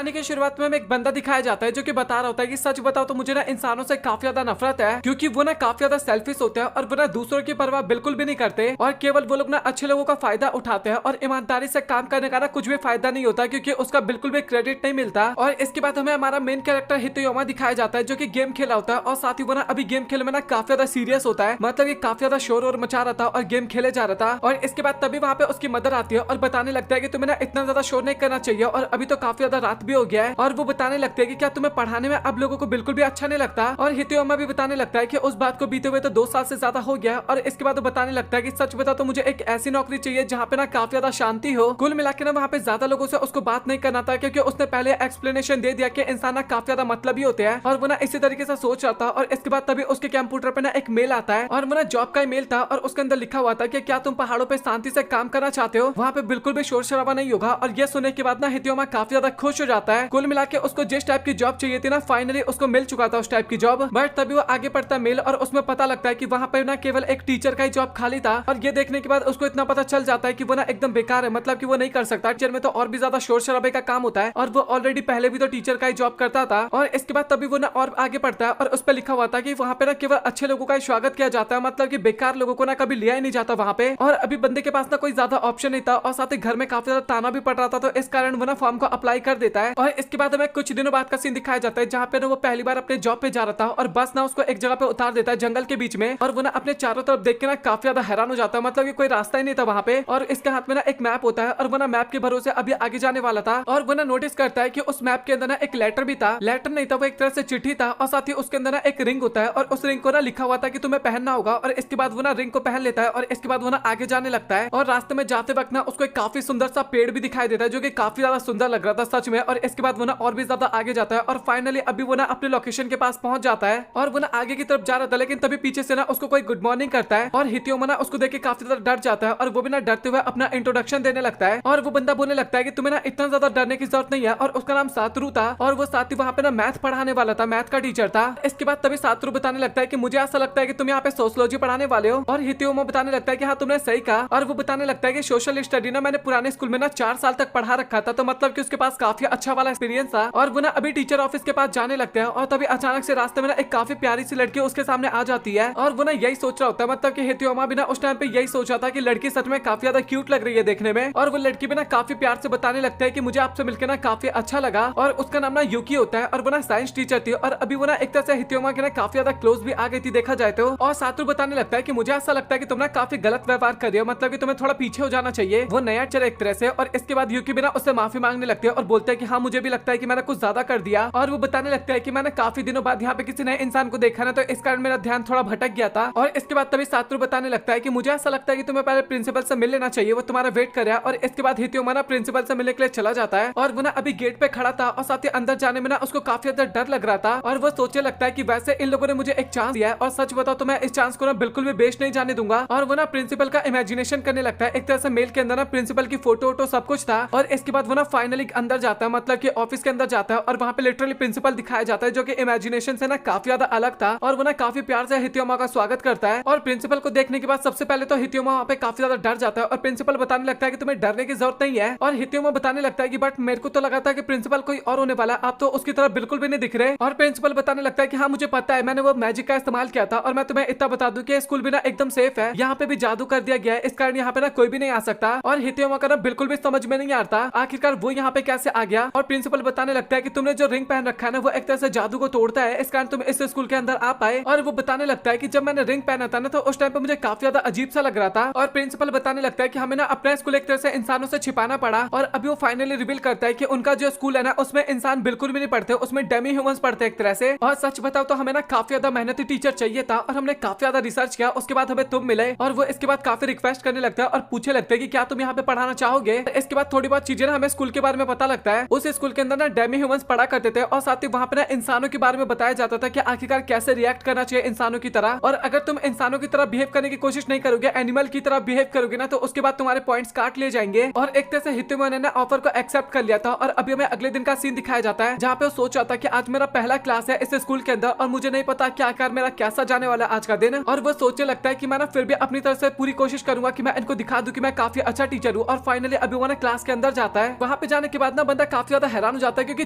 कहानी की शुरुआत में हमें एक बंदा दिखाया जाता है जो कि बता रहा होता है कि सच बताओ तो मुझे ना इंसानों से काफी ज्यादा नफरत है, क्योंकि वो ना काफी ज्यादा सेल्फिश होते हैं और वो ना दूसरों की परवाह बिल्कुल भी नहीं करते और केवल वो लोग ना अच्छे लोगों का फायदा उठाते हैं और ईमानदारी से काम करने का ना कुछ भी फायदा नहीं होता क्योंकि उसका बिल्कुल भी क्रेडिट नहीं मिलता। और इसके बाद हमें हमारा मेन कैरेक्टर हितोयोमा दिखाया जाता है जो कि गेम खेला होता है और साथ ही वो ना अभी गेम खेलने में ना काफी ज्यादा सीरियस होता है, मतलब ये काफी ज्यादा शोर और मचा रहा था और गेम खेले जा रहा था। और इसके बाद तभी वहाँ पे उसकी मदर आती है और बताने लगता है कि तुम्हें ना इतना ज्यादा शोर नहीं करना चाहिए और अभी तो काफी ज्यादा रात भी हो गया है। और वो बताने लगते हैं कि क्या तुम्हें पढ़ाने में अब लोगों को बिल्कुल भी अच्छा नहीं लगता। और हितोयोमा भी बताने लगता है कि उस बात को बीते हुए तो 2 साल से ज्यादा हो गया। और इसके बाद वो बताने लगता है कि सच बता तो मुझे एक ऐसी नौकरी चाहिए जहाँ पे ना काफी ज्यादा शांति हो। कुल मिला के ना वहाँ पे ज्यादा लोगों से उसको बात नहीं करना था क्योंकि उसने पहले एक्सप्लेनेशन दे दिया कि इंसान ना काफी ज्यादा मतलबी होते हैं और वो ना इसी तरीके से सोच रहा था। और इसके बाद तभी उसके कंप्यूटर पे ना एक मेल आता है और वो ना जॉब का मेल था और उसके अंदर लिखा हुआ था कि क्या तुम पहाड़ों पे शांति से काम करना चाहते हो, वहाँ पे बिल्कुल भी शोर शराबा नहीं होगा। और ये सुनने के बाद ना हितोयोमा काफी ज्यादा खुश हो जाता है। कुल मिला के उसको जिस टाइप की जॉब चाहिए थी ना फाइनली उसको मिल चुका था उस टाइप की जॉब। बट तभी वो आगे पढ़ता मेल और उसमें पता लगता है कि वहाँ पे ना केवल एक टीचर का ही जॉब खाली था। और ये देखने के बाद उसको इतना पता चल जाता है कि वो ना एकदम बेकार है, मतलब कि वो नहीं कर सकता। टीचर में तो और भी ज्यादा शोर शराबे का काम होता है और वो ऑलरेडी पहले भी तो टीचर का ही जॉब करता था। और इसके बाद तभी वो ना और आगे पढ़ता है और उस पर लिखा हुआ था कि वहाँ पे ना केवल अच्छे लोगों का ही स्वागत किया जाता है, मतलब कि बेकार लोगों को ना कभी लिया ही नहीं जाता वहाँ पे। और अभी बंदे के पास ना कोई ज्यादा ऑप्शन नहीं था और साथ ही घर में काफी ज्यादा ताना भी पड़ रहा था, तो इस कारण वो ना फॉर्म को अप्लाई कर देता है। और इसके बाद हमें कुछ दिनों बाद का सीन दिखाया जाता है जहाँ पे ना वो पहली बार अपने जॉब पे जा रहा था और बस ना उसको एक जगह पे उतार देता है जंगल के बीच में। और वो ना अपने चारों तरफ देख के ना काफी ज्यादा हैरान हो जाता है, मतलब कि कोई रास्ता ही नहीं था वहाँ पे। और इसके हाथ में ना एक मैप होता है और वो ना मैप के भरोसे अभी आगे जाने वाला था। और वो ना नोटिस करता है कि उस मैप के अंदर ना एक लेटर भी था, लेटर नहीं था वो एक तरह से चिट्ठी था। और साथ ही उसके अंदर ना एक रिंग होता है और उस रिंग को ना लिखा हुआ था कि तुम्हें पहनना होगा। और इसके बाद वो ना रिंग को पहन लेता है और इसके बाद वो ना आगे जाने लगता है। और रास्ते में जाते वक्त ना उसको एक काफी सुंदर सा पेड़ भी दिखाई देता है जो कि काफी ज्यादा सुंदर लग रहा था सच में। और इसके बाद वो ना और भी ज्यादा आगे जाता है और फाइनली अभी वो ना अपने लोकेशन के पास पहुंच जाता है और वो ना आगे की तरफ जा रहा था, लेकिन तभी पीछे से ना उसको कोई गुड मॉर्निंग करता है और हितोयोमा ना उसको देख के काफी ज्यादा डर जाता है और वो भी ना डरते हुए अपना इंट्रोडक्शन देने लगता है। और वो बंदा बोलने लगता है कि तुम्हें ना इतना ज्यादा डरने की जरूरत नहीं है। और उसका नाम सातरू था और वो साथ ही वहाँ पे ना मैथ पढ़ाने वाला था, मैथ का टीचर था। इसके बाद तभी सातरू बताने लगता है कि मुझे ऐसा लगता है कि तुम यहाँ पे सोशियोलॉजी पढ़ाने वाले हो। और हितोयोमा बताने लगता है कि हाँ तुमने सही कहा। और वो बताने लगता है कि सोशल स्टडी ना मैंने पुराने स्कूल में ना 4 साल तक पढ़ा रखा था, तो मतलब कि उसके पास काफी अच्छा वाला एक्सपीरियंस था। और वो ना अभी टीचर ऑफिस के पास जाने लगते हैं और तभी अचानक से रास्ते में ना एक काफी प्यारी सी लड़की उसके सामने आ जाती है। और वो ना यही सोच रहा होता है, मतलब कि हितोयोमा भी ना उस टाइम पे यही सोच रहा था कि लड़की सच में काफी ज्यादा क्यूट लग रही है देखने में। और वो लड़की भी ना काफी प्यार से बताने लगता है कि मुझे आपसे मिलकर ना काफी अच्छा लगा। और उसका नाम ना यूकी होता है और वो ना साइंस टीचर थी और अभी वो ना एक तरह से हितोयोमा के ना काफी ज्यादा क्लोज भी आ गई थी देखा जाए तो। और सातरू बताने लगता है कि मुझे ऐसा लगता है कि तुम ना काफी गलत व्यवहार कर रही हो, मतलब कि तुम्हें थोड़ा पीछे हो जाना चाहिए। वो नया टीचर एक तरह से। और इसके बाद यूकी भी ना उससे माफी मांगने लगती है और बोलते हैं कि हाँ मुझे भी लगता है कि मैंने कुछ ज्यादा कर दिया। और वो बताने लगता है कि मैंने काफी दिनों बाद यहाँ पे किसी नए इंसान को देखा ना, तो इस कारण मेरा ध्यान थोड़ा भटक गया था। और इसके बाद तभी सातरू बताने लगता है कि मुझे ऐसा लगता है कि तुम्हें पहले प्रिंसिपल से मिल लेना चाहिए, वो तुम्हारा वेट कर रहा है। और इसके बाद हितोयोमा ना प्रिंसिपल से मिलने के लिए चला जाता है और वो ना अभी गेट पे खड़ा था और साथ ही अंदर जाने में ना उसको काफी ज्यादा डर लग रहा था। और वो सोचने लगता है कि वैसे इन लोगों ने मुझे एक चांस दिया है और सच बताओ तो मैं इस चांस को ना बिल्कुल भी वेस्ट नहीं जाने दूंगा। और वो ना प्रिंसिपल का इमेजिनेशन करने लगता है, एक तरह से मेल के अंदर ना प्रिंसिपल की फोटो वोटो सब कुछ था। और इसके बाद वो ना फाइनली अंदर जाता है, मतलब कि ऑफिस के अंदर जाता है और वहाँ पे लिटरली प्रिंसिपल दिखाया जाता है जो कि इमेजिनेशन से ना काफी ज्यादा अलग था। और वो ना काफी प्यार से हितोयोमा का स्वागत करता है। और प्रिंसिपल को देखने के बाद सबसे पहले तो हितोयोमा वहाँ पे काफी ज्यादा डर जाता है और प्रिंसिपल बताने लगता है कि तुम्हें डरने की जरूरत नहीं है। और हितोयोमा बताने लगता है कि बट मेरे को तो लगा था कि प्रिंसिपल कोई और होने वाला, आप तो उसकी तरफ बिल्कुल भी नहीं दिख रहे। और प्रिंसिपल बताने लगता है कि हाँ मुझे पता है, मैंने वो मैजिक का इस्तेमाल किया था और मैं तुम्हें इतना बता दूं कि स्कूल भी ना एकदम सेफ है, यहाँ पे भी जादू कर दिया गया है, इस कारण यहाँ पे ना कोई भी नहीं आ सकता। और हितोयोमा का ना बिल्कुल भी समझ में नहीं आता आखिरकार वो यहाँ पे कैसे आ गया। और प्रिंसिपल बताने लगता है कि तुमने जो रिंग पहन रखा है ना वो एक तरह से जादू को तोड़ता है, इस कारण तुम इस स्कूल के अंदर आ पाए। और वो बताने लगता है कि जब मैंने रिंग पहना था ना तो उस टाइम पे मुझे काफी ज्यादा अजीब सा लग रहा था। और प्रिंसिपल बताने लगता है कि हमें ना अपना स्कूल एक तरह से इंसानों से छिपाना पड़ा। और अभी वो फाइनली रिवील करता है कि उनका जो स्कूल है ना उसमें इंसान बिल्कुल भी नहीं पढ़ते, उसमें डेमी ह्यूमंस पढ़ते एक तरह से। और सच बताओ तो हमें ना काफी ज्यादा मेहनती टीचर चाहिए था और हमने काफी ज्यादा रिसर्च किया, उसके बाद हमें तुम मिले। और वो इसके बाद काफी रिक्वेस्ट करने लगता है और पूछने लगता है कि क्या तुम यहाँ पे पढ़ाना चाहोगे। इसके बाद थोड़ी बहुत चीजें ना हमें स्कूल के बारे में पता लगता है। उस स्कूल के अंदर ना डेमी ह्यूमंस पढ़ा करते थे और साथ ही वहाँ पे ना इंसानों के बारे में बताया जाता था कि आखिरकार कैसे रिएक्ट करना चाहिए इंसानों की तरह। और अगर तुम इंसानों की तरह बिहेव करने की कोशिश नहीं करोगे, एनिमल की तरह बिहेव करोगे ना, तो उसके बाद तुम्हारे पॉइंट्स काट लिए जाएंगे। और एक तरह से हितोयोमा ने ना ऑफर को एक्सेप्ट कर लिया था। और अभी हमें अगले दिन का सीन दिखाया जाता है जहाँ पे वो सोच रहा था कि आज मेरा पहला क्लास है इस स्कूल के अंदर और मुझे नहीं पता क्या आखिर मेरा कैसा जाने वाला आज का दिन। और वो सोचने लगता है कि मैं ना फिर भी अपनी तरफ से पूरी कोशिश करूंगा कि मैं इनको दिखा दूं कि मैं काफी अच्छा टीचर हूँ। और फाइनली अभी वो ना क्लास के अंदर जाता है। वहाँ पे जाने के बाद ना बंदा काफी ज्यादा हैरान हो जाता है क्योंकि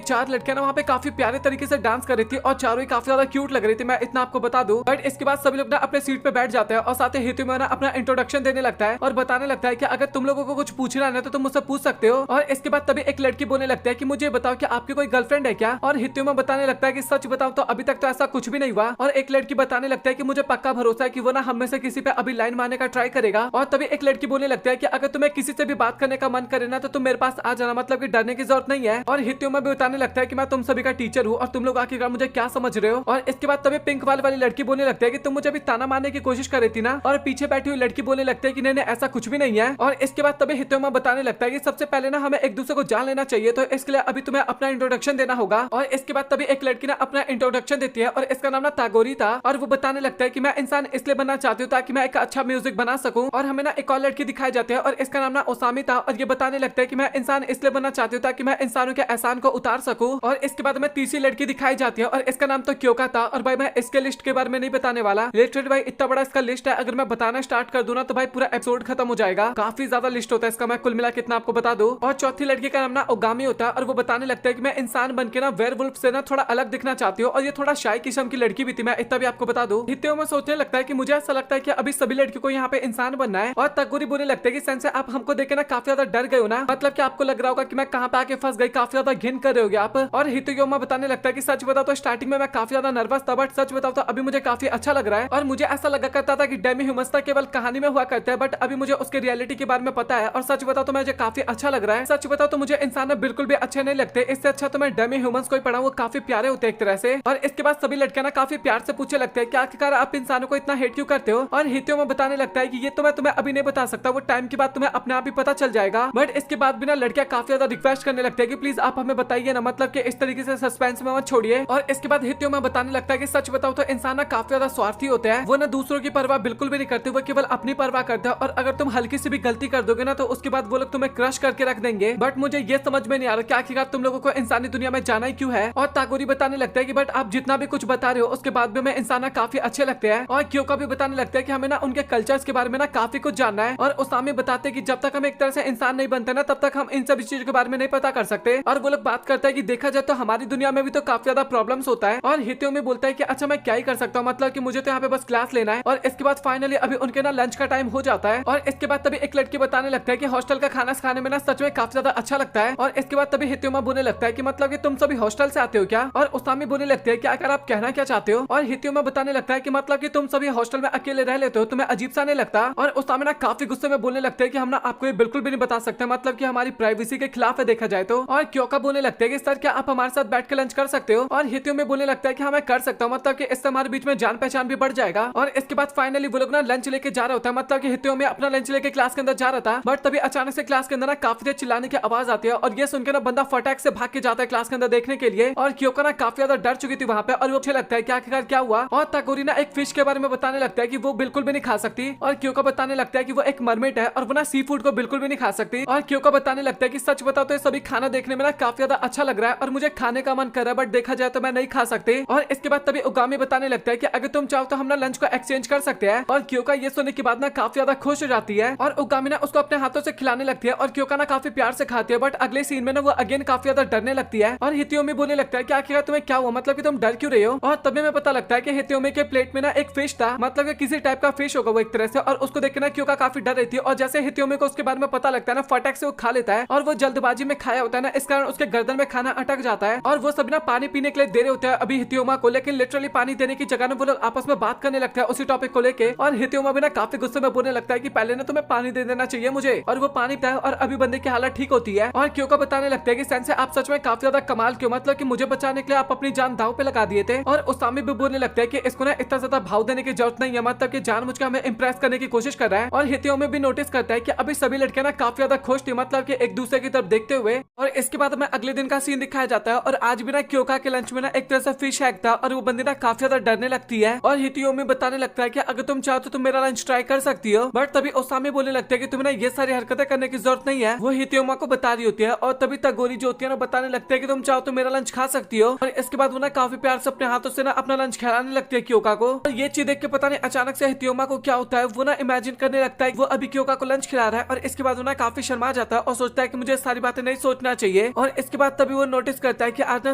4 लड़कियां ना वहाँ पे काफी प्यारे तरीके से डांस कर रही थी और चारों ही काफी ज्यादा क्यूट लग रही थी, मैं इतना आपको बता दूं। बट इसके बाद सभी लोग ना अपने सीट पे बैठ जाते हैं और साथ ही हित्योमा ना अपना इंट्रोडक्शन देने लगता है और बताने लगता है कि अगर तुम लोगों को कुछ पूछना है तो तुम मुझसे पूछ सकते हो। और इसके बाद तभी एक लड़की बोलने लगता है कि मुझे बताओ कि आपकी कोई गर्लफ्रेंड है क्या। और हित्योमा बताने लगता है कि सच बताओ तो अभी तक तो ऐसा कुछ भी नहीं हुआ। और एक लड़की बताने लगता है कि मुझे पक्का भरोसा है कि वो ना हम में से किसी पे अभी लाइन मारने का ट्राई करेगा। और तभी एक लड़की बोलने लगता है कि अगर तुम्हें किसी से भी बात करने का मन करे ना तो तुम मेरे पास आ जाना, मतलब कि डरने की जरूरत नहीं है। और हित्योमा भी बताने लगता है कि मैं तुम सभी का टीचर हूँ और तुम लोग आखिरकार मुझे क्या समझ रहे हो। और इसके बाद तभी पिंक वाली लड़की बोलने लगती है कि तुम मुझे अभी ताना मारने की कोशिश कर रही थी ना। और पीछे बैठी हुई लड़की बोलने लगती है कि नहीं ऐसा कुछ भी नहीं है। और इसके बाद तभी हित्योमा बताने लगता है कि सबसे पहले ना हमें एक दूसरे को जान लेना चाहिए, तो इसके लिए अभी तुम्हें अपना इंट्रोडक्शन देना होगा। और इसके बाद तभी एक लड़की ना अपना इंट्रोडक्शन देती है और इसका नाम ना तागोरी था। और वो बताने लगता है कि मैं इंसान इसलिए बनना चाहती हूँ ताकि मैं एक अच्छा म्यूजिक बना सकूं। और हमें ना एक और लड़की दिखाई जाती है और इसका नाम ना ओसामी था और ये बताने लगता है कि मैं इंसान इसलिए बनना चाहती हूँ ताकि मैं इंसानों के एहसान को उतार सकूं। और इसके बाद में तीसरी लड़की दिखाई जाती है और इसका नाम तो क्योका था। और भाई मैं इसके लिस्ट के बारे में नहीं बताने वाला, लिटरली भाई इतना बड़ा इसका लिस्ट है, अगर मैं बताना स्टार्ट कर दूं ना तो भाई पूरा एपिसोड खत्म हो जाएगा। काफी ज्यादा लिस्ट होता है इसका, मैं कुल मिला कितना आपको बता दूं। और चौथी लड़की का नाम ना ओगामी होता है और वो बताने लगता है कि मैं इंसान बनके ना वेयरवुल्फ से ना थोड़ा अलग दिखना चाहती हूँ। और ये थोड़ा शाय किस्म की लड़की भी थी, मैं इतना भी आपको बता दूं। हित्योमा सोचने लगता है कि मुझे ऐसा लगता है कि अभी सभी लड़कियों को यहाँ पे इंसान बनना है। और तागोरी बोलने लगता है कि सेंसे आप हमको देखे ना काफी ज्यादा डर गए हो ना, मतलब कि आपको लग रहा होगा कि मैं कहाँ पे आके फंस गई, काफी ज्यादा घिन कर रहे होगे आप। और हित्योमा बताने लगता है कि सच बताओ तो स्टार्टिंग में मैं काफी ज्यादा नर्वस था, बट सच बताओ तो अभी मुझे काफी अच्छा लग रहा है। और मुझे ऐसा लगा करता था कि डेमी ह्यूमंस केवल कहानी में हुआ करता है, बट अभी मुझे उसके रियलिटी के बारे में पता है। और सच बताओ तो मुझे काफी अच्छा लग रहा है। सच बताओ तो मुझे इंसान बिल्कुल भी अच्छे नहीं लगते, इससे अच्छा तो मैं डेमी ह्यूमंस को ही पढ़ा, वो काफी प्यारे होते हैं एक तरह से। और इसके बाद सभी लड़कियां ना काफी प्यार से पूछने लगते हैं कि आखिरकार आप इंसानों को इतना हेट क्यों करते हो। और हित्योमा बताने लगता है कि ये तो मैं तुम्हें अभी नहीं बता सकता, वो टाइम के बाद तुम्हें अपने आप ही पता चल जाएगा। बट इसके बाद भी ना लड़कियां काफी ज्यादा रिक्वेस्ट करने लगती है कि प्लीज आप हमें बताइए ना, मतलब कि इस तरीके से सस्पेंस में मत छोड़िए। और इसके बाद हित्योमा बताने लगता है कि सच बताओ तो इंसान ना काफी ज्यादा स्वार्थी होता है, वो ना दूसरों की परवाह बिल्कुल भी नहीं करते, वो केवल अपनी परवाह करता है। और अगर तुम हल्की सी भी गलती कर दोगे ना तो उसके बाद वो लोग तुम्हें क्रश करके रख देंगे। बट मुझे ये समझ में नहीं आ रहा कि आखिरकार तुम लोगों को इंसानी दुनिया में जाना ही क्यों है। और तागोरी बताने लगता है कि बट आप जितना भी कुछ बता रहे हो उसके बाद भी हमें इंसान काफी अच्छे लगते हैं। और क्योका भी बताने लगता है कि हमें ना उनके कल्चर्स के बारे में ना काफी कुछ जानना है। और ओसामी बताते हैं कि जब तक हम एक तरह से इंसान नहीं बनते ना तब तक हम इन सभी चीजों के बारे में नहीं पता कर सकते। और वो लोग बात करता है कि देखा जाए तो हमारी दुनिया में भी तो काफी ज्यादा प्रॉब्लम्स होता है। और हित्योमी बोलता है कि अच्छा मैं क्या ही कर सकता हूँ, मतलब कि मुझे तो यहाँ पे बस क्लास लेना है। और इसके बाद फाइनली अभी उनके ना लंच का टाइम हो जाता है। और इसके बाद तभी एक लड़की बताने लगता है कि हॉस्टल का खाना खाने में ना सच में काफी ज्यादा अच्छा लगता है। और इसके बाद तभी हित्योमा बोलने लगता है कि मतलब कि तुम सभी हॉस्टल से आते हो क्या। और ओसामी बोलने लगते हैं कि आखिर आप कहना क्या चाहते हो। और हित्योमा बताने लगता है कि मतलब कि तुम सभी हॉस्टल में अकेले रह लेते हो, तुम्हें अजीब सा नहीं लगता। और ओसामी ना काफी गुस्से में बोलने लगते हैं कि हम ना आपको ये बिल्कुल भी नहीं बता सकते, मतलब कि हमारी प्राइवेसी के खिलाफ है देखा जाए तो। और क्योका बोलने लगते हैं कि सर क्या आप हमारे साथ बैठ के लंच कर सकते हो। और हित्योमी बोलने लगता है कि हाँ मैं कर सकता हूँ, मतलब कि इससे हमारे बीच में जान पहचान भी बढ़ जाएगा। और इसके बाद फाइनली वो लोग ना लंच लेके जा रहा होता है, मतलब कि हित्योमी अपना लंच लेके क्लास के अंदर जा रहा था। बट तभी अचानक से क्लास के अंदर ना काफी देर चिल्लाने की आवाज आती है और ये सुनकर ना बंदा फटाक से भाग के जाता है क्लास के अंदर देखने के लिए। और क्योका ना काफी ज्यादा डर चुकी थी वहाँ पे और वो अच्छे लगता है कि आखिरकार क्या हुआ। और तागोरी ना एक फिश के बारे में बताने लगता है कि वो बिल्कुल भी नहीं खा सकती। और क्योका बताने लगता है कि वो एक मरमेड है और वो ना सी फूड को बिल्कुल भी नहीं खा सकती। और क्योका बताने लगता है कि सच बताओ तो ये सभी खाना देखने में ना काफी ज्यादा अच्छा लग रहा है और मुझे खाने का मन कर रहा है, बट देखा जाए तो मैं नहीं खा सकती। और इसके बाद तभी ओगामी बताने लगता है कि अगर तुम चाहो तो हम ना लंच को एक्सचेंज कर सकते हैं। और क्योका ये सुनने के बाद ना काफी ज्यादा खुश हो जाती है और ओगामी ना उसको अपने हाथों से खिलाने लगती है। और क्योका ना काफी प्यार से खाती है, बट अगले सीन में ना वो अगेन काफी ज्यादा डरने लगती है। और हित्योमी बोलने लगता है कि आखिर तुम्हें क्या हुआ, मतलब कि तुम डर क्यों रहे हो। और तभी में पता लगता है कि हित्योमी के प्लेट में ना एक फिश था, मतलब कि किसी टाइप का फिश होगा वो एक तरह से। और उसको देख के ना क्योका काफी डर रही थी। और जैसे हित्योमी को उसके बारे में पता लगता है ना फटाक से वो खा लेता है। और वो जल्दबाजी में खाया होता है ना, इस कारण उसके गर्दन में खाना अटक जाता है। और वो सभी ना पानी पीने के लिए दे रहे होते हैं अभी हित्योमा को, लेकिन लिटरली पानी देने की जगह ना वो लोग आपस में बात करने लगता है उसी टॉपिक को लेके। और हित्योमा भी ना काफी गुस्से में बोलने लगता है कि पहले ना तुम्हें पानी दे देना चाहिए मुझे। और वो पानी पिता है और अभी बंदे की हालत ठीक होती है। और क्योका बताने लगता है कि सेंसे आप सच में काफी ज्यादा कमाल क्यों, मतलब कि मुझे बचाने के लिए आप अपनी जान दांव पे लगा दिए थे। और ओसामी भी बोलने लगता है कि इसको ना इतना ज्यादा भाव देने की जरूरत नहीं है, मतलब कि जानबूझ के हमें इंप्रेस करने की कोशिश कर रहा है। और हित्योमी भी नोटिस करता है कि अभी सभी लड़कियां ना काफी ज्यादा खुश थी, मतलब कि एक दूसरे की तरफ देखते हुए। और इसके बाद हमें अगले दिन का सीन दिखाया जाता है और आज भी ना क्योका के लंच में ना एक तरह से फिश हैक था और वो बंदी ना काफी ज्यादा डरने लगती है। और हित्योमी बताने लगता है कि अगर तुम चाहो तो तुम मेरा लंच ट्राई कर सकती हो। बट तभी ओसामी बोलने लगता है कि तुम्हें ना ये सारी हरकतें करने की जरूरत नहीं है, वो हित्योमा को बता रही होती है। और तभी तागोरी जो होती है ना बताने लगता है कि तुम चाहो तो मेरा लंच खा सकती हो। और इसके बाद वो ना काफी प्यार से अपने हाथों से ना अपना लंच खिलाने लगती है क्योका को। और ये चीज देख के पता नहीं अचानक से हित्योमा को क्या होता है, वो ना इमेजिन करने लगता है वो अभी क्योका को लंच खिला रहा है। और इसके बाद वो ना काफी शर्मा जाता है और सोचता है कि मुझे सारी बातें नहीं सोचना चाहिए। चाहिए। और इसके बाद तभी वो नोटिस करता है कि आज ना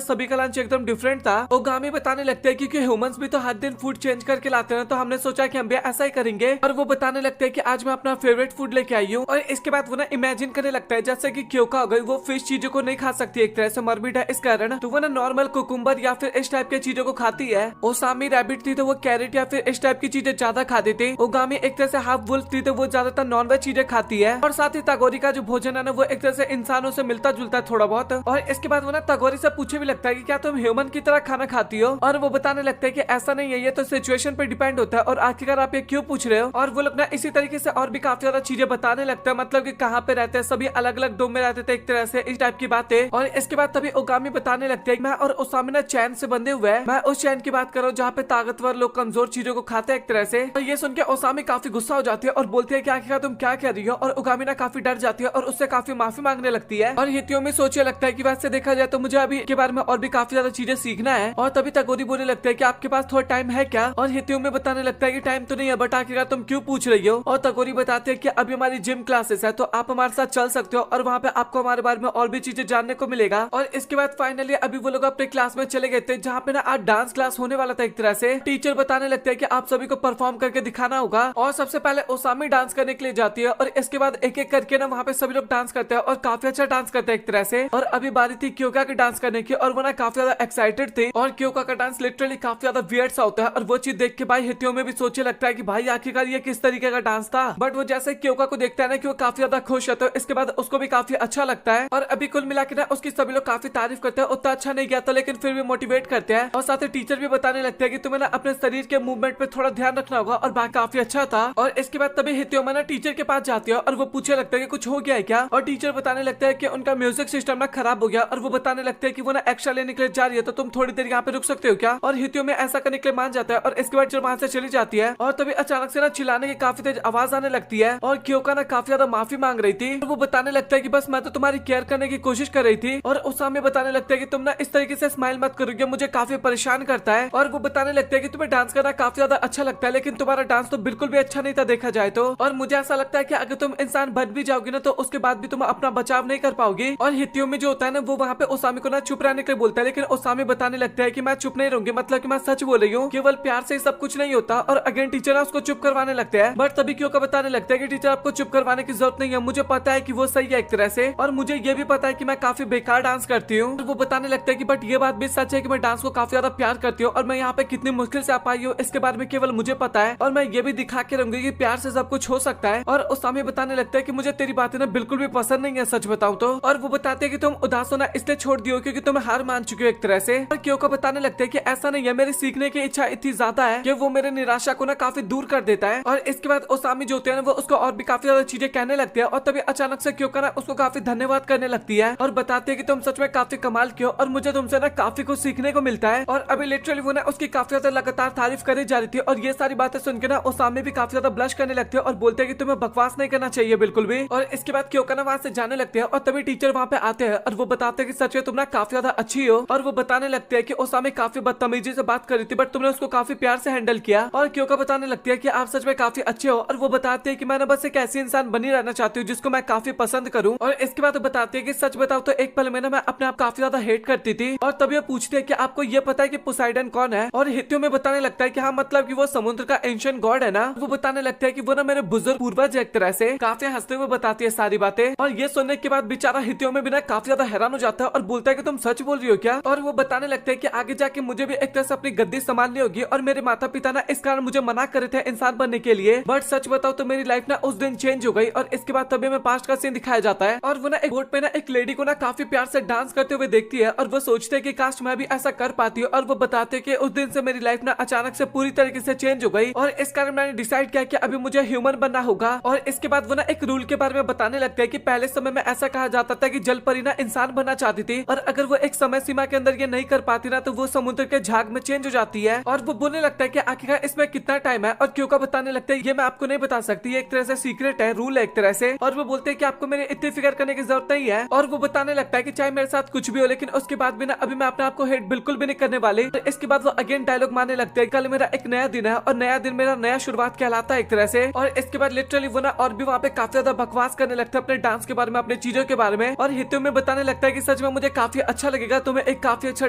सभी का लंच एकदम डिफरेंट था। ओगामी बताने लगते हैं क्योंकि ह्यूमंस भी तो हर दिन फूड चेंज करके लाते हैं, तो हमने सोचा कि हम भी ऐसा ही करेंगे। और वो बताने लगते हैं कि आज मैं अपना फेवरेट फूड लेके आई हूँ। और इसके बाद वो ना इमेजिन करने लगता है जैसे कि क्योका हो गई, वो फिश चीजों को नहीं खा सकती, एक तरह से मॉर्बिड है इस कारण, तो वो ना नॉर्मल कुकुम्बर या फिर इस टाइप की चीजों को खाती है। ओसामी रैबिट थी तो वो कैरेट या फिर इस टाइप की चीजें ज्यादा खाती थी। ओगामी एक तरह से हाफ वुल्फ थी तो वो ज्यादातर नॉनवेज चीजें खाती है। और साथ ही तागोरी का जो भोजन है ना वो एक तरह से इंसानों से मिलता जुलता है थोड़ा बहुत। और इसके बाद वो ना तागोरी से पूछे भी लगता है कि क्या तुम ह्यूमन की तरह खाना खाती हो, और वो बताने लगता है कि ऐसा नहीं है, ये तो सिचुएशन पे डिपेंड होता है और आखिरकार आप ये क्यों पूछ रहे हो। और वो लोग ना इसी तरीके से और भी काफी ज्यादा चीजें बताने लगता है, मतलब कि कहाँ पे रहते हैं, सभी अलग अलग डोम में रहते थे एक तरह से, इस टाइप की बातें। और इसके बाद तभी ओगामी बताने लगते हैं मैं और ओसामी ना चैन से बंधे हुए हैं। मैं उस चैन की बात कर रहा हूँ जहाँ पे ताकतवर लोग कमजोर चीजों को खाते हैं एक तरह से। तो ये सुन के ओसामी काफी गुस्सा हो जाती है और बोलती है कि आखिरकार तुम क्या कह रही हो। और ओगामी ना काफी डर जाती है और उससे काफी माफी मांगने लगती है। और हितियोमी सोचने लगता है कि वैसे देखा जाए तो मुझे अभी के बारे में और भी काफी ज्यादा चीजें सीखना है। और तभी तागोरी बोलने लगता है कि आपके पास थोड़ा टाइम है क्या। और हितियोमी बताने लगता है कि टाइम तो नहीं है, बट आखिरकार तुम क्यों पूछ रही हो। और तागोरी बताते हैं कि अभी हमारी जिम क्लासेस है तो आप हमारे साथ चल सकते हो और वहाँ पे आपको हमारे बारे में और भी चीजें जानने को मिलेगा। और इसके बाद फाइनली अभी वो लोग अपने क्लास में चले गए थे जहाँ पे ना आज डांस क्लास होने वाला था एक तरह से। टीचर बताने लगते हैं कि आप सभी को परफॉर्म करके दिखाना होगा। और सबसे पहले ओसामी डांस करने के लिए जाती है और इसके बाद एक एक करके ना वहाँ पे सभी लोग डांस करते हैं और काफी अच्छा डांस करते हैं एक तरह से। और अभी बारी थी क्योका के डांस करने की और वो ना काफी ज्यादा एक्साइटेड थे। और क्योका का डांस लिटरली काफी ज्यादा वियर्ड सा होता है और वो चीज देख के भाई हितियों में भी सोचने लगता है कि भाई आखिरकार ये किस तरीके का डांस था। बट वो जैसे क्योका को देखता है ना कि वो काफी ज्यादा खुश है तो इसके बाद उसको भी काफी अच्छा लगता है। और अभी कुल मिला के ना उसकी सभी लोग काफी तारीफ करते हैं। उतना अच्छा नहीं गया था लेकिन फिर भी मोटिवेट करते हैं। और साथ ही टीचर भी बताने लगते हैं कि तुम्हें ना अपने शरीर के मूवमेंट पे थोड़ा ध्यान रखना होगा और बाकी काफी अच्छा था। और इसके बाद तभी हितियोमा ना टीचर के पास जाती है और वो पूछने लगता है कि कुछ हो गया है क्या। और टीचर बताने लगता है कि उनका म्यूजिक सिस्टम ना खराब हो गया। और वो बताने लगते हैं कि वो ना एक्स्ट्रा लेने के लिए जा रही है तो तुम थोड़ी देर यहाँ पे रुक सकते हो क्या। और हितियो में ऐसा करने के लिए मान जाता है और इसके बाद वहां से चली जाती है। और तभी अचानक से ना चिल्लाने की काफी तेज आवाज आने लगती है और क्योका ना काफी ज्यादा माफी मांग रही थी। वो बताने लगता है कि बस मैं तो तुम्हारी केयर करने की कोशिश कर रही थी। और ओसामी बताने लगता है कि तुम ना इस तरीके से स्माइल मत करोगे, मुझे काफी परेशान करता है। और वो बताने लगता है कि तुम्हें डांस करना काफी ज्यादा अच्छा लगता है लेकिन तुम्हारा डांस तो बिल्कुल भी अच्छा नहीं था देखा जाए तो। और मुझे ऐसा लगता है कि अगर तुम इंसान बन भी जाओगी ना तो उसके बाद भी तुम अपना बचाव नहीं कर पाओगी। और हितियो में जो होता है ना वो वहाँ पे ओसामी को ना चुप रहने के लिए बोलता है लेकिन ओसामी बताने लगता है कि मैं चुप नहीं रहूंगी, मतलब कि मैं सच बोल रही हूँ, केवल प्यार से सब कुछ नहीं होता। और अगेन टीचर उसको चुप करवाने लगते हैं। बट तभी क्यों का बताने लगता है कि टीचर आपको चुप करवाने की जरूरत नहीं है, मुझे पता है कि वो सही है एक तरह से और मुझे ये भी पता है कि मैं काफी बेकार डांस करती हूँ। वो बताने लगता है कि बट ये बात भी सच है कि मैं डांस को काफी ज्यादा प्यार करती हूँ और मैं यहाँ पे कितनी मुश्किल से आ पाई हूँ इसके बारे में केवल मुझे पता है। और मैं ये भी दिखा के रहूंगी कि प्यार से सब कुछ हो सकता है। और ओसामी बताने लगता है कि मुझे तेरी बातें ना बिल्कुल भी पसंद नहीं है सच बताऊं तो। और वो बताते हैं कि तुम उदास होना इसलिए छोड़ दियो क्योंकि तुम हार मान चुके हो एक तरह से। और क्यों को बताने लगते हैं कि ऐसा नहीं है, मेरी सीखने की इच्छा इतनी ज्यादा है कि वो मेरे निराशा को ना काफी दूर कर देता है। और इसके बाद ओसामी जो होते हैं वो उसको और भी काफी ज्यादा चीजें कहने लगते हैं। और तभी अचानक से क्यों ना उसको काफी धन्यवाद करने लगती है और बताते हैं कि तुम सच में काफी कमाल किया और मुझे तुमसे ना काफी कुछ सीखने को मिलता है। और अभी लिटरली वो ना उसकी काफी ज्यादा लगातार तारीफ करी जा रही थी और ये सारी बातें सुन के ना ओसामी भी काफी ज्यादा ब्लश करने लगते हैं और बोलते हैं कि तुम्हें बकवास नहीं करना चाहिए बिल्कुल भी। और इसके बाद क्यों ना वहाँ से जाने लगते हैं और तभी टीचर वहाँ पे आते हैं और वो बताते हैं कि सच में तुम ना काफी ज्यादा अच्छी हो। और वो बताने लगते हैं कि ओसामी काफी बदतमीजी से बात कर रही थी बट तुमने उसको काफी प्यार से हैंडल किया। और क्यों का बताने लगती है कि आप सच में काफी अच्छे हो। और वो बताते हैं कि मैं बस एक ऐसी इंसान बनी रहना चाहती हूँ जिसको मैं काफी पसंद करूँ। और इसके बाद बताते हैं कि सच बताओ तो एक पल में ना मैं अपने आप काफी ज्यादा हेट करती थी। और तभी वो पूछते हैं कि आपको ये पता है कि पोसाइडन कौन है। और हितियो में बताने लगता है कि हाँ मतलब कि वो समुद्र का एंशिएंट गॉड है ना। वो बताने लगता है कि वो ना मेरे बुजुर्ग पूर्वज एक तरह से। काफी हंसते हुए बताती है सारी बातें। और ये सुनने के बाद बेचारा हितियो में भी ना काफी ज्यादा हैरान हो जाता है और बोलता है कि तुम सच बोल रही हो क्या। और वो बताने लगते हैं कि आगे जाके मुझे भी एक तरह से अपनी गद्दी संभालनी होगी और मेरे माता पिता ना इस कारण मुझे मना कर रहे थे इंसान बनने के लिए। बट सच बताओ तो मेरी लाइफ ना उस दिन चेंज हो गई। और इसके बाद तभी में पास्ट का सीन दिखाया जाता है और वो ना एक बोट पे ना एक लेडी को ना काफी प्यार से डांस करते हुए देखती है और वो सोचते हैं कि काश मैं भी ऐसा कर पाती हूँ। और वो बताते हैं कि उस दिन से मेरी लाइफ ना अचानक से पूरी तरीके से चेंज हो गई और इस कारण मैंने डिसाइड किया कि अभी मुझे ह्यूमन बनना होगा। और इसके बाद वो ना एक रूल के बारे में बताने लगते हैं कि पहले समय में ऐसा कहा जाता था कि जल परी ना इंसान बनना चाहती थी और अगर वो एक समय सीमा के अंदर ये नहीं कर पाती ना तो वो समुद्र के झाग में चेंज हो जाती है। और वो बोलने लगता है कि आखिरकार इसमें कितना टाइम है। और क्यों का बताने लगता है ये मैं आपको नहीं बता सकती, ये एक तरह से सीक्रेट है, रूल है एक तरह से। और वो बोलते हैं कि आपको मेरे इतनी फिक्र करने की जरूरत नहीं है। और वो बताने लगता है कि चाहे मेरे साथ कुछ भी हो लेकिन उसके बाद भी ना अभी मैं अपने आप को हेट बिल्कुल भी नहीं करने वाली। तो इसके बाद वो अगेन डायलॉग मारने लगते हैं कल मेरा एक नया दिन है और नया दिन मेरा नया शुरुआत कहलाता है एक तरह से। और इसके बाद लिटरली वो ना और भी वहाँ पे काफी ज्यादा बकवास करने लगता है अपने डांस के बारे में, अपने चीजों के बारे में। और हित्योमी बताने लगता है कि सच में मुझे काफी अच्छा लगेगा तुम्हें एक काफी अच्छा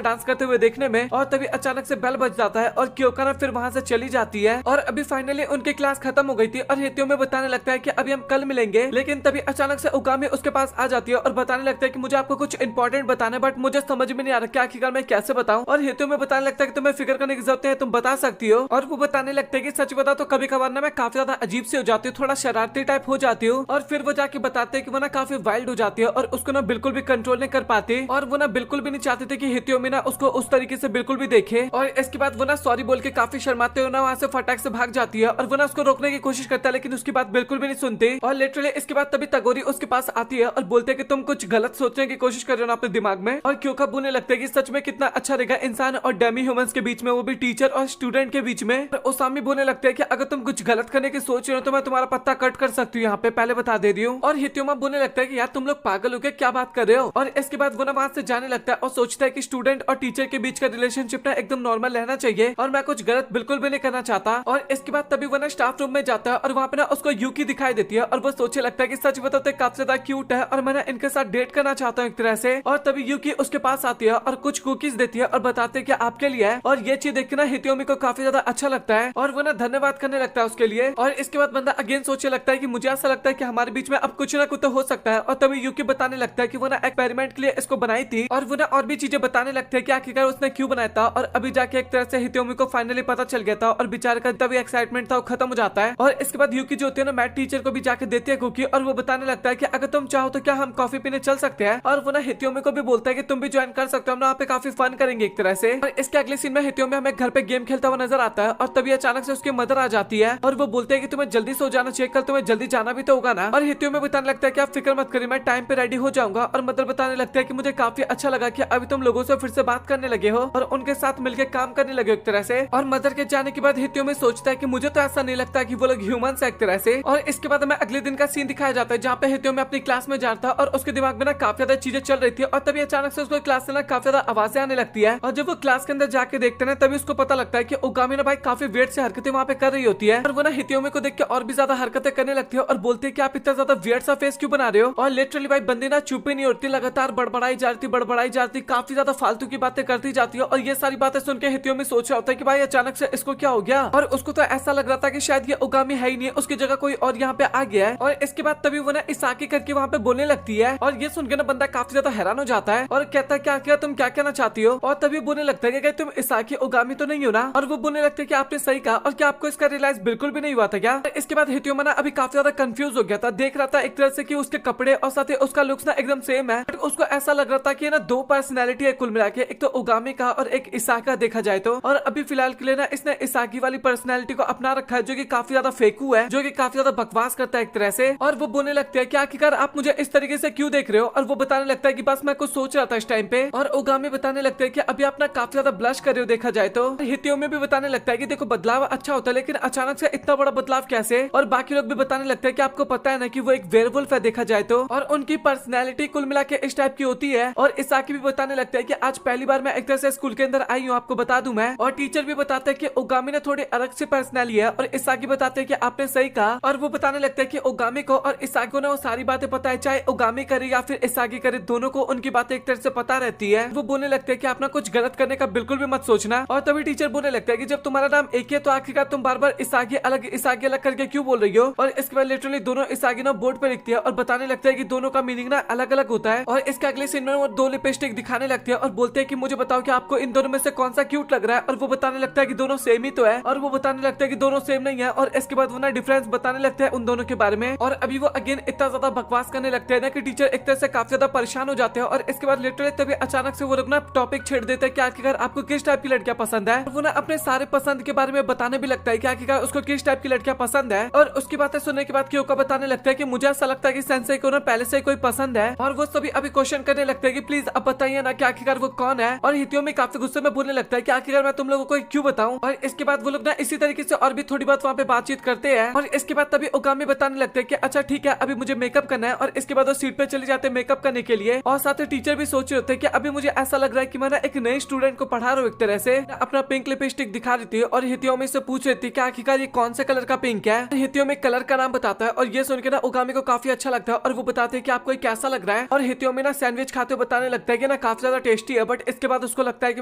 डांस करते हुए देखने में। और तभी अचानक से बेल बज जाता है और क्योका ना फिर वहां से चली जाती है। और अभी फाइनली उनकी क्लास खत्म हो गई थी और हित्योमी बताने लगता है कि अभी हम कल मिलेंगे। लेकिन तभी अचानक से उगामी उसके पास आ जाती है और बताने लगता है कि मुझे आपको कुछ इंपॉर्टेंट बताना है, बट मुझे समझ में नहीं आ रहा क्या आखिरकार मैं कैसे बताऊं। और हित्योमी बताने लगता है कि तुम्हें फिक्र करने की जरूरत है, तुम बता सकती हो। और वो बताने लगता है कि सच बता तो कभी कभार ना मैं काफी ज्यादा अजीब से हो जाती हूँ, थोड़ा शरारती टाइप हो जाती हूँ। और फिर वो जाके बताते हैं कि वो ना काफी वाइल्ड हो जाती है और उसको ना बिल्कुल भी कंट्रोल नहीं कर पाती। और वो ना बिल्कुल भी नहीं चाहते थे कि हित्योमी ना उसको उस तरीके से बिल्कुल भी देखे। और इसके बाद वो ना सॉरी बोल के काफी शर्माते हुए ना वहाँ से फटाक से भाग जाती है। और वो ना उसको रोकने की कोशिश करता है लेकिन उसकी बात बिल्कुल भी नहीं सुनती। और लिटरली इसके बाद तभी तगोरी उसके पास आती है और बोलते हैं कि तुम कुछ गलत सोचने की कोशिश कर रहे हो ना अपने दिमाग में। और क्योंकि बोलने लगता है कि सच में कितना अच्छा रहेगा इंसान और डेमी ह्यूमंस के बीच में, वो भी टीचर और स्टूडेंट के बीच में। और ओसामी बोलने लगता है कि अगर तुम कुछ गलत करने की सोच रहे हो तो मैं तुम्हारा पत्ता कट कर सकती हूँ, यहाँ पे पहले बता दे रही हूँ। और हित्योमा बोलने लगता है कि यार तुम लोग पागल हो गए, क्या बात कर रहे हो। और इसके बाद वो ना वहां से जाने लगता है और सोचता है कि स्टूडेंट और टीचर के बीच का रिलेशनशिप ना एकदम नॉर्मल रहना चाहिए और मैं कुछ गलत बिल्कुल भी नहीं करना चाहता। और इसके बाद तभी वो ना स्टाफ रूम में जाता है और वहाँ पे ना उसको यूकी दिखाई देती है और वो सोचे लगता है कि सच बताते काफी ज्यादा क्यूट है और मैं ना इनके साथ डेट करना चाहता हूँ एक तरह से। और तभी यूकी उसके पास आती है और कुछ कुकीज देती है और बताते हैं कि आपके लिए है। और ये चीज देख के ना हित्योमी को काफी ज्यादा अच्छा लगता है और वो ना धन्यवाद करने लगता है उसके लिए। और इसके बाद बंदा अगेन सोचने लगता है कि मुझे ऐसा लगता है कि हमारे बीच में अब कुछ ना कुछ तो हो सकता है। और तभी यूकी बताने लगता है कि वो ना एक्सपेरिमेंट के लिए इसको बनाई थी और वो ना और भी चीजें बताने लगते हैं कि आखिरकार उसने क्यों बनाया था। और अभी जाके एक तरह से हित्योमी को फाइनली पता चल गया था और बेचारे का तभी एक्साइटमेंट था वो खत्म हो जाता है। और इसके बाद यूकी जो होती है ना मैथ टीचर को भी जाके देती है कुकी और वो बताने लगता है कि अगर तुम चाहो तो क्या हम कॉफी पीने चल सकते हैं। और वो ना हित्योमी को भी बोलता है कि तुम भी ज्वाइन कर सकते हो, हम ना वहाँ पे काफी फन करेंगे एक तरह से। और इसके अगले सीन में हित्योमी हमें घर पे गेम खेलता हुआ नजर आता है और तभी अचानक से उसकी मदर आ जाती है और वो बोलते हैं कि तुम्हें जल्दी सो जाना चाहिए, कल तुम्हें जल्दी जाना भी तो होगा ना। और हित्योमी बताने लगता है कि आप फिक्र मत करिए, मैं टाइम पे रेडी हो जाऊंगा। और मदर बताने लगता है कि मुझे काफी अच्छा लगा कि अभी तुम लोगों से फिर से बात करने लगे हो और उनके साथ मिलकर काम करने लगे एक तरह से। और मदर के जाने के बाद हित्योमी सोचता है कि मुझे तो ऐसा नहीं लगता कि वो लोग ह्यूमंस है एक तरह से। और इसके बाद हमें अगले दिन का सीन दिखाया जाता है जहाँ पे हित्योमी अपनी क्लास में जाता है और उसके दिमाग में ना काफी ज्यादा चीजें चल रही थी। और तभी अचानक से उसको क्लास से ना काफी ज्यादा आवाजें आने लगती है और जब वो क्लास के अंदर जाके देखते हैं तभी उसको पता लगता है कि उगामी ना भाई काफी वियर्ड से हरकतें वहाँ पे कर रही होती है। और वो ना हित्योमी को देख के और भी ज्यादा हरकतें करने लगती है और बोलती है कि आप इतना ज्यादा वियर्ड सा फेस क्यों बना रहे हो। और लिटरली भाई बंदी ना चुप ही नहीं होती, लगातार बड़बड़ाई जाती काफी ज्यादा फालतू की बातें करती जाती है। और ये सारी बातें सुन के हित्योमी सोच रहा होता है कि भाई अचानक से इसको क्या हो गया। और उसको तो ऐसा लग रहा था कि शायद ये उगामी है ही नहीं, उसकी जगह कोई और यहाँ पे आ गया है। और इसके बाद तभी वो ना इसाकी करके वहाँ पे बोलने लगती है और ये सुन के ना बंदा काफी ज्यादा हैरान हो जाता है और कहता है क्या क्या तुम क्या कहना चाहती हो। और तभी बोलने लगता है कि तुम इसाकी उगामी तो नहीं हो ना। और वो बोलने लगता है कि आपने सही कहा और क्या आपको इसका रियलाइज बिल्कुल भी नहीं हुआ था क्या। इसके बाद हित्योमी ना अभी काफी ज्यादा कंफ्यूज हो गया था, देख रहा था एक तरह से कि उसके कपड़े और साथ ही उसका लुक्स ना एकदम सेम है, बट उसको ऐसा लग रहा था कि ना दो पर्सनैलिटी है कुल मिला के, एक तो उगामी का और एक इसाका देखा जाए तो। और अभी फिलहाल के लिए ना इसने इसाकी वाली पर्सनैलिटी को अपना रखा है जो कि काफी ज्यादा फेकू है, जो कि काफी ज्यादा बकवास करता है एक तरह से। और वो बोलने लगता है कि आखिरकार आप मुझे इस तरीके से क्यों देख रहे हो। और वो बताने लगता है कि बस मैं कुछ सोच रहा था इस टाइम पे। और उगामी बताने लगता है कि अभी आप ना काफी ज्यादा ब्लश कर रहे हो देखा जाए तो। हित्योमी भी बताने लगता है कि देखो बदलाव अच्छा होता है लेकिन अचानक से इतना बड़ा बदलाव कैसे। और बाकी लोग भी बताने लगते हैं कि आपको पता है ना कि वो एक वेयरवुल्फ है देखा जाए तो, और उनकी पर्सनैलिटी कुल मिला के इस टाइप की होती है। और इसाकी भी बताने लगता है कि आज पहली बार मैं एक तरह से स्कूल के अंदर आई हूँ, आपको बता दूं मैं। और टीचर भी बताते हैं कि उगामी ने थोड़ी अलग से पर्सनैलिटी है। और इसाकी बताते हैं कि आपने सही कहा। और वो बताने लगते हैं कि उगामी को और इसाकी को ना वो सारी बातें पता है, चाहे उगामी करे या फिर इसाकी करे, दोनों को उनकी बातें एक तरह से पता रहती है। वो बोलने लगते हैं कि आप ना कुछ गलत करने का बिल्कुल भी मत सोचना। और तभी टीचर बोलने लगता है कि जब तुम्हारा नाम एक है तो आखिरकार तुम बार बार इसाकी अलग करके क्यों बोल रही हो। और इसके बाद लिटरली दोनों इसाकी ना बोर्ड पे लिखती है और बताने लगता है कि दोनों का मीनिंग ना अलग अलग होता है। और इसके अगले सीन में वो दो लिपस्टिक दिखाने लगती है और बोलते हैं कि मुझे बताओ कि आपको इन दोनों में से कौन सा क्यूट लग रहा है। और वो बताने लगता है कि दोनों सेम ही तो है। और वो बताने लगता है कि दोनों सेम नहीं है। और इसके बाद वो ना डिफरेंस बताने लगता है उन दोनों के बारे में। और अभी वो अगेन इतना ज्यादा बकवास करने लगते हैं ना कि टीचर एक तरह से काफी ज्यादा परेशान हो जाते हैं। और इसके बाद लिटरली तभी अचानक से वो लोग ना टॉपिक छेड़ देते हैं कि आखिरकार आपको किस टाइप की लड़कियां पसंद है। वो ना अपने सारे पसंद के बारे में बताने भी लगता है कि आखिरकार उसको किस टाइप की लड़कियां पसंद है। और उसकी बातें सुनने के बाद क्यों बताने लगता है कि मुझे ऐसा लगता है कि सेंसेई को ना पहले से कोई पसंद है। और वो सभी अभी क्वेश्चन करने लगते हैं कि प्लीज अब बताइए ना कि आखिरकार वो कौन है। और हित्योमी काफी गुस्से में बोलने लगता है कि आखिरकार मैं तुम लोगों को क्यों बताऊं। और इसके बाद वो लोग ना इसी तरीके से और भी थोड़ी बात वहाँ पे बातचीत करते हैं। और इसके बाद तभी उगामी बताने लगते हैं कि अच्छा ठीक है अभी मुझे मेकअप करना है। और इसके बाद वो सीट पे चले जाते हैं मेकअप करने के लिए। और साथ ही टीचर भी सोच रहे होते हैं कि अभी मुझे ऐसा लग रहा है कि मैं ना एक नए स्टूडेंट को पढ़ा रहा हूँ एक तरह से। अपना पिंक लिपस्टिक दिखा रही थी और हित्योमी से पूछ रही थी कि आखिरकार ये कौन से कलर का पिंक है। हित्योमी कलर का नाम बताता है और ये सुन के ना उगामी को काफी अच्छा लगता है। और वो बताते हैं कि आपको कैसा लग लग रहा है। और हितोमी ना सैंडविच खाते हुए बताने लगता है कि ना काफी ज्यादा टेस्टी है, बट इसके बाद उसको लगता है कि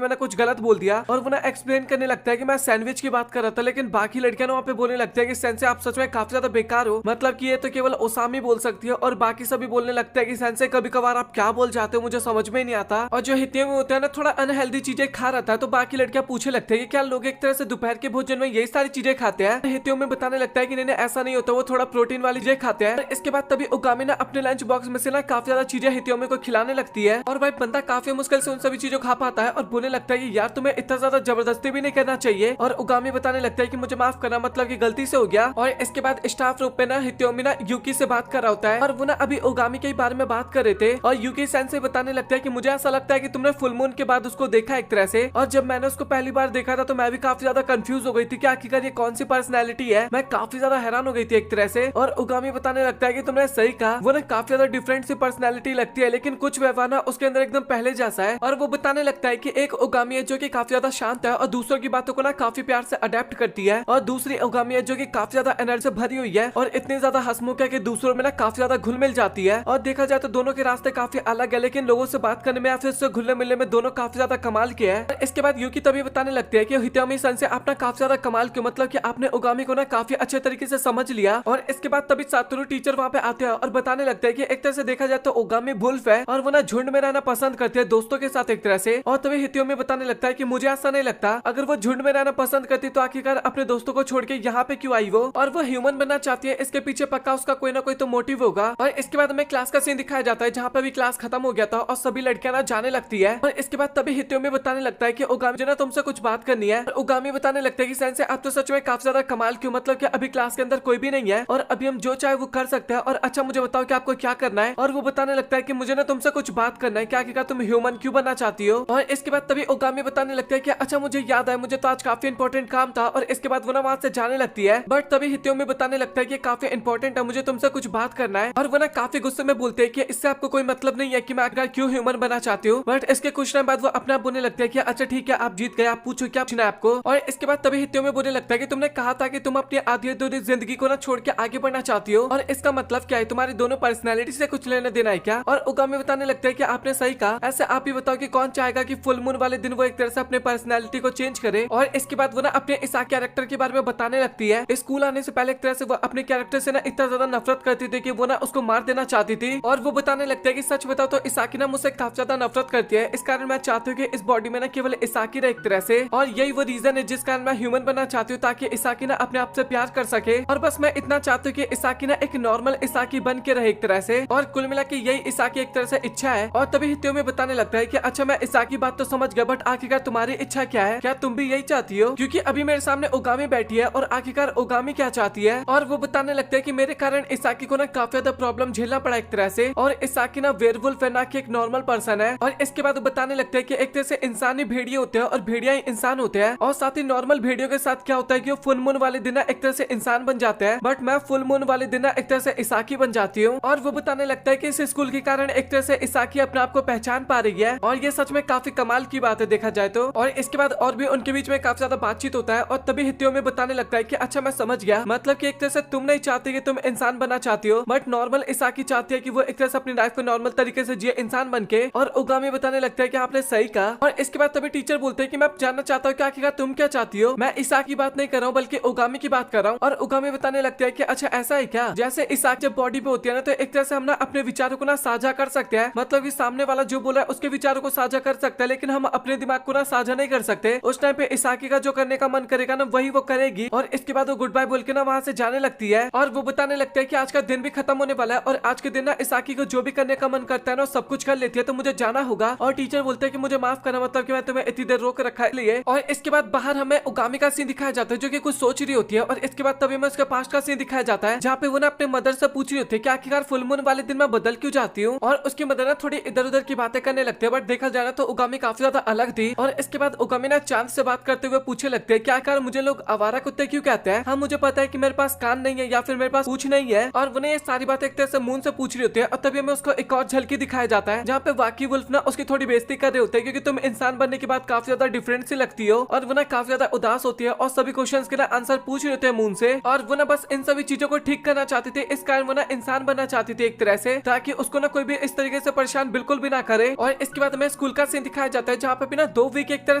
मैंने कुछ गलत बोल दिया और वो ना एक्सप्लेन करने लगता है कि मैं सैंडविच की बात कर रहा था। लेकिन बाकी लड़कियां वहाँ पे बोलने लगते हैं कि सेंसे आप सच में काफी ज्यादा बेकार हो, मतलब कि ये तो केवल ओसामी बोल सकती है। और बाकी सभी बोलने लगता है कि सेंसे कभी कभार आप क्या बोल जाते हो, मुझे समझ में नहीं आता। और जो हितोमी होता है ना थोड़ा अनहेल्दी चीजें खा रहा था, तो बाकी लड़कियां पूछे लगते हैं कि क्या लोग एक तरह से दोपहर के भोजन में यही सारी चीजें खाते हैं। हितोमी बताने लगता है कि नहीं ऐसा नहीं होता, वो थोड़ा प्रोटीन वाली चीजें खाते हैं। इसके बाद तभी ओगामी ना अपने लंच बॉक्स में से ना काफी ज्यादा चीजें हितोमी को खिलाने लगती है। और भाई बंदा काफी मुश्किल से उन सभी चीजों खा पाता है और बोलने लगता है कि यार तुम्हें इतना ज्यादा जबरदस्ती भी नहीं करना चाहिए। और ओगामी बताने लगता है कि मुझे माफ करना, मतलब कि गलती से हो गया। और इसके बाद स्टाफ रूम पे ना हितोमी ना यूकी से बात कर रहा होता है और वो ना अभी ओगामी के बारे में बात कर रहे थे। और यूकी सेंसे बताने लगता है कि मुझे ऐसा लगता है कि तुमने फुल मून के बाद उसको देखा एक तरह से। और जब मैंने उसको पहली बार देखा था तो मैं भी काफी ज्यादा कंफ्यूज हो गई थी कि आखिरकार ये कौन सी पर्सनैलिटी है। मैं काफी ज्यादा हैरान हो गई थी एक तरह से। और ओगामी बताने लगता है कि तुमने सही कहा, वो ना काफी ज्यादा डिफरेंट सी पर्सनैलिटी लगती है, लेकिन कुछ व्यवहार ना उसके अंदर एकदम पहले जैसा है। और वो बताने लगता है कि एक ओगामी है जो कि काफी ज्यादा शांत है और दूसरों की बातों को ना काफी प्यार से अडेप्ट करती है। और दूसरी ओगामी है जो कि काफी ज्यादा एनर्जी से भरी हुई है और इतनी ज्यादा हंसमुख है कि दूसरों में ना काफी ज्यादा घुल मिल जाती है। और देखा जाए तो दोनों के रास्ते काफी अलग है, लेकिन लोगों से बात करने में या फिर उससे घुलने मिलने में दोनों काफी ज्यादा कमाल के हैं। इसके बाद यूकी तभी बताने लगती है कि हितोमी सन से आप ना काफी ज्यादा कमाल के, मतलब कि आपने ओगामी को ना काफी अच्छे तरीके से समझ लिया। और इसके बाद तभी सातोरू टीचर वहाँ पे आते हैं और बताने लगते हैं कि एक तरह से देखा जाए तो ओगामी वुल्फ है और वो ना झुंड में रहना पसंद करते हैं दोस्तों के साथ एक तरह से। और तभी हितोमी बताने लगता है कि मुझे ऐसा नहीं लगता, अगर वो झुंड में रहना पसंद करती तो आखिरकार अपने दोस्तों को छोड़ के यहाँ पे क्यों आई वो, और वो ह्यूमन बनना चाहती है, इसके पीछे पक्का उसका कोई ना कोई तो मोटिव होगा। और इसके बाद हमें क्लास का सीन दिखाया जाता है जहाँ पे भी क्लास खत्म हो गया था और सभी लड़कियां ना जाने लगती है। और इसके बाद तभी हितोमी बताने लगता है कि ओगामी जो ना तुमसे कुछ बात करनी है। ओगामी बताने लगता है कि सेंसे आप तो सच में काफी ज्यादा कमाल क्यों, मतलब कि अभी क्लास के अंदर कोई भी नहीं है और अभी हम जो चाहे वो कर सकते हैं। और अच्छा मुझे बताओ कि आपको क्या करना है। और वो बताने लगता है कि मुझे ना तुमसे कुछ बात करना है, क्या आखिरकार तुम ह्यूमन क्यों बनना चाहती हो। और इसके बाद तभी ओगामी बताने लगता है कि अच्छा मुझे याद है, मुझे तो आज काफी इंपॉर्टेंट काम था। और इसके बाद वो ना वहां से जाने लगती है, बट तभी हितोमी बताने लगता है कि काफी इंपॉर्टेंट है, मुझे तुमसे कुछ बात करना है। और वो ना काफी गुस्से में बोलते हैं कि इससे आपको कोई मतलब नहीं है कि मैं आखिरकार क्यों ह्यूमन बनना चाहती हूँ। बट इसके कुछ टाइम बाद वो अपना बोलने लगते हैं कि अच्छा ठीक है आप जीत गए, आप पूछो क्या पूछना है आपको। और इसके बाद तभी हितोमी बोलने लगता है कि तुमने कहा था कि तुम अपनी आधी अधूरी जिंदगी को ना छोड़ के आगे बढ़ना चाहती हो, और इसका मतलब क्या है, तुम्हारी दोनों पर्सनैलिटी से कुछ लेना देना है क्या। और ओगामी बताने लगता है कि आपने सही कहा, ऐसे आप ही बताओ कि कौन चाहेगा कि फुल मून वाले दिन वो एक तरह से अपने पर्सनैलिटी को चेंज करे। और इसके बाद वो ना अपने इस कैरेक्टर के बारे में बताने लगती है। स्कूल आने से पहले एक तरह से वो अपने कैरेक्टर से ना इतना ज्यादा नफरत करती थी कि वो ना उसको मार देना चाहती थी। और वो बताने लगता है कि सच बताओ तो इसाकी ना मुझसे काफी ज्यादा नफरत करती है, इस कारण मैं चाहती हूँ कि इस बॉडी में ना केवल इसाकी रहे एक तरह से। और यही वो रीजन है जिस कारण मैं ह्यूमन बनना चाहती हूँ, ताकि इसाकी ना अपने आप से प्यार कर सके। और बस मैं इतना चाहती हूँ कि इसाकी ना एक नॉर्मल इसाकी बन के रहे एक तरह से। और कुल मिला के यही इसाकी एक तरह से इच्छा है। और तभी हितोमी बताने लगता है कि अच्छा मैं इसाकी बात तो समझ गया, बट आखिरकार तुम्हारी इच्छा क्या है, क्या तुम भी यही चाहती हो, क्योंकि अभी मेरे सामने ओगामी बैठी है और आखिरकार ओगामी क्या चाहती है। और वो बताने लगता है कि मेरे कारण इसाकी को ना काफी ज्यादा प्रॉब्लम झेलना पड़ा एक तरह से, और इसाकी ना वेयरवुल्फ है, ना कि एक नॉर्मल पर्सन है। और इसके बाद वो बताने लगते हैं कि एक तरह से इंसान ही भेड़िए होते हैं और भेड़िया ही इंसान होते हैं। और साथ ही नॉर्मल भेड़ियों के साथ क्या होता है कि वो फुल मून वाले दिन एक तरह से इंसान बन जाते हैं, बट मैं फुल मून वाले दिन एक तरह से इसाकी बन जाती हूँ। और वो बताने लगता है कि इस स्कूल के कारण एक तरह से इसाकी अपने आप को पहचान पा रही है, और ये सच में काफी कमाल की बात है देखा जाए तो। और इसके बाद और भी उनके बीच में काफी ज्यादा बातचीत होता है। और तभी हितोमी बताने लगता है कि अच्छा मैं समझ गया, मतलब कि एक तरह से तुम नहीं चाहती कि तुम इंसान बनना चाहती हो, बट नॉर्मल इसाकी चाहती है कि वो एक तरह से अपनी लाइफ को नॉर्मल तरीके से जिए इंसान बन के। और ओगामी बताने लगता है कि आपने सही कहा। और इसके बाद तभी टीचर बोलते हैं कि मैं जानना चाहता हूँ कि आखिरकार तुम क्या चाहती हो। मैं इसाकी की बात नहीं कर रहा हूँ बल्कि ओगामी की बात कर रहा हूँ। और ओगामी बताने लगता है कि अच्छा ऐसा है क्या, जैसे इसाकी जब बॉडी पे होती है ना तो एक तरह से हम ना अपने विचारों को ना साझा कर सकते हैं, मतलब कि सामने वाला जो बोला है उसके विचारों को साझा कर सकते हैं, लेकिन हम अपने दिमाग को ना साझा नहीं कर सकते। उस टाइम पे इसाकी का जो करने का मन करेगा ना वही वो करेगी। और इसके बाद वो गुड बाय बोल के ना वहाँ से जाने लगती है। और वो बताने लगता है कि आज का दिन भी खत्म होने वाला है और आज के दिन ना इसाकी को जो भी करने का मन करता है ना सब कुछ कर लेती है, तो मुझे जाना होगा। और टीचर बोलते हैं कि मुझे माफ करना, मतलब कि मैं तुम्हें इतनी देर रोक रखा है। और इसके बाद बाहर हमें ओगामी का सीन दिखाया जाता है जो कि कुछ सोच रही होती है। और इसके बाद तभी मैं उसके पास्ट का सीन दिखाया जाता है जहाँ पे वो ना अपने मदर से पूछ रही होती है कि आखिरकार फुल मून वाले दिन मैं बदल क्यों जाती हूँ। और उसकी मदर ना थोड़ी इधर उधर की बातें करने लगती है, बट देखा जाए तो ओगामी काफी ज्यादा अलग थी। और इसके बाद ओगामी ना चांद से बात करते हुए पूछे लगते हैं कि आखिर मुझे लोग आवारा कुत्ते क्यों कहते हैं। हाँ मुझे पता है कि मेरे पास कान नहीं है या फिर मेरे पास पूंछ नहीं है। और वो ये सारी बातें एक तरह से मून से पूछ रही होती है। और तभी हमें उसको एक और झलकी दिखाया जाता है जहाँ पे वाकी वुल्फ ना उसकी थोड़ी बेइज्जती कर रहे होते हैं, क्योंकि तुम इंसान बनने के बाद काफी ज्यादा डिफरेंट सी लगती हो। और वो ना काफी ज्यादा उदास होती है और सभी क्वेश्चंस के ना आंसर पूछ रहे होते हैं मून से। और वो ना बस इन सभी चीजों को ठीक करना चाहती थी, इस कारण वो ना इंसान बनना चाहती थी एक तरह से, ताकि उसको ना कोई भी इस तरीके से परेशान बिल्कुल भी ना करे। और इसके बाद हमें स्कूल का सीन दिखाया जाता है जहाँ पे भी ना 2 वीक एक तरह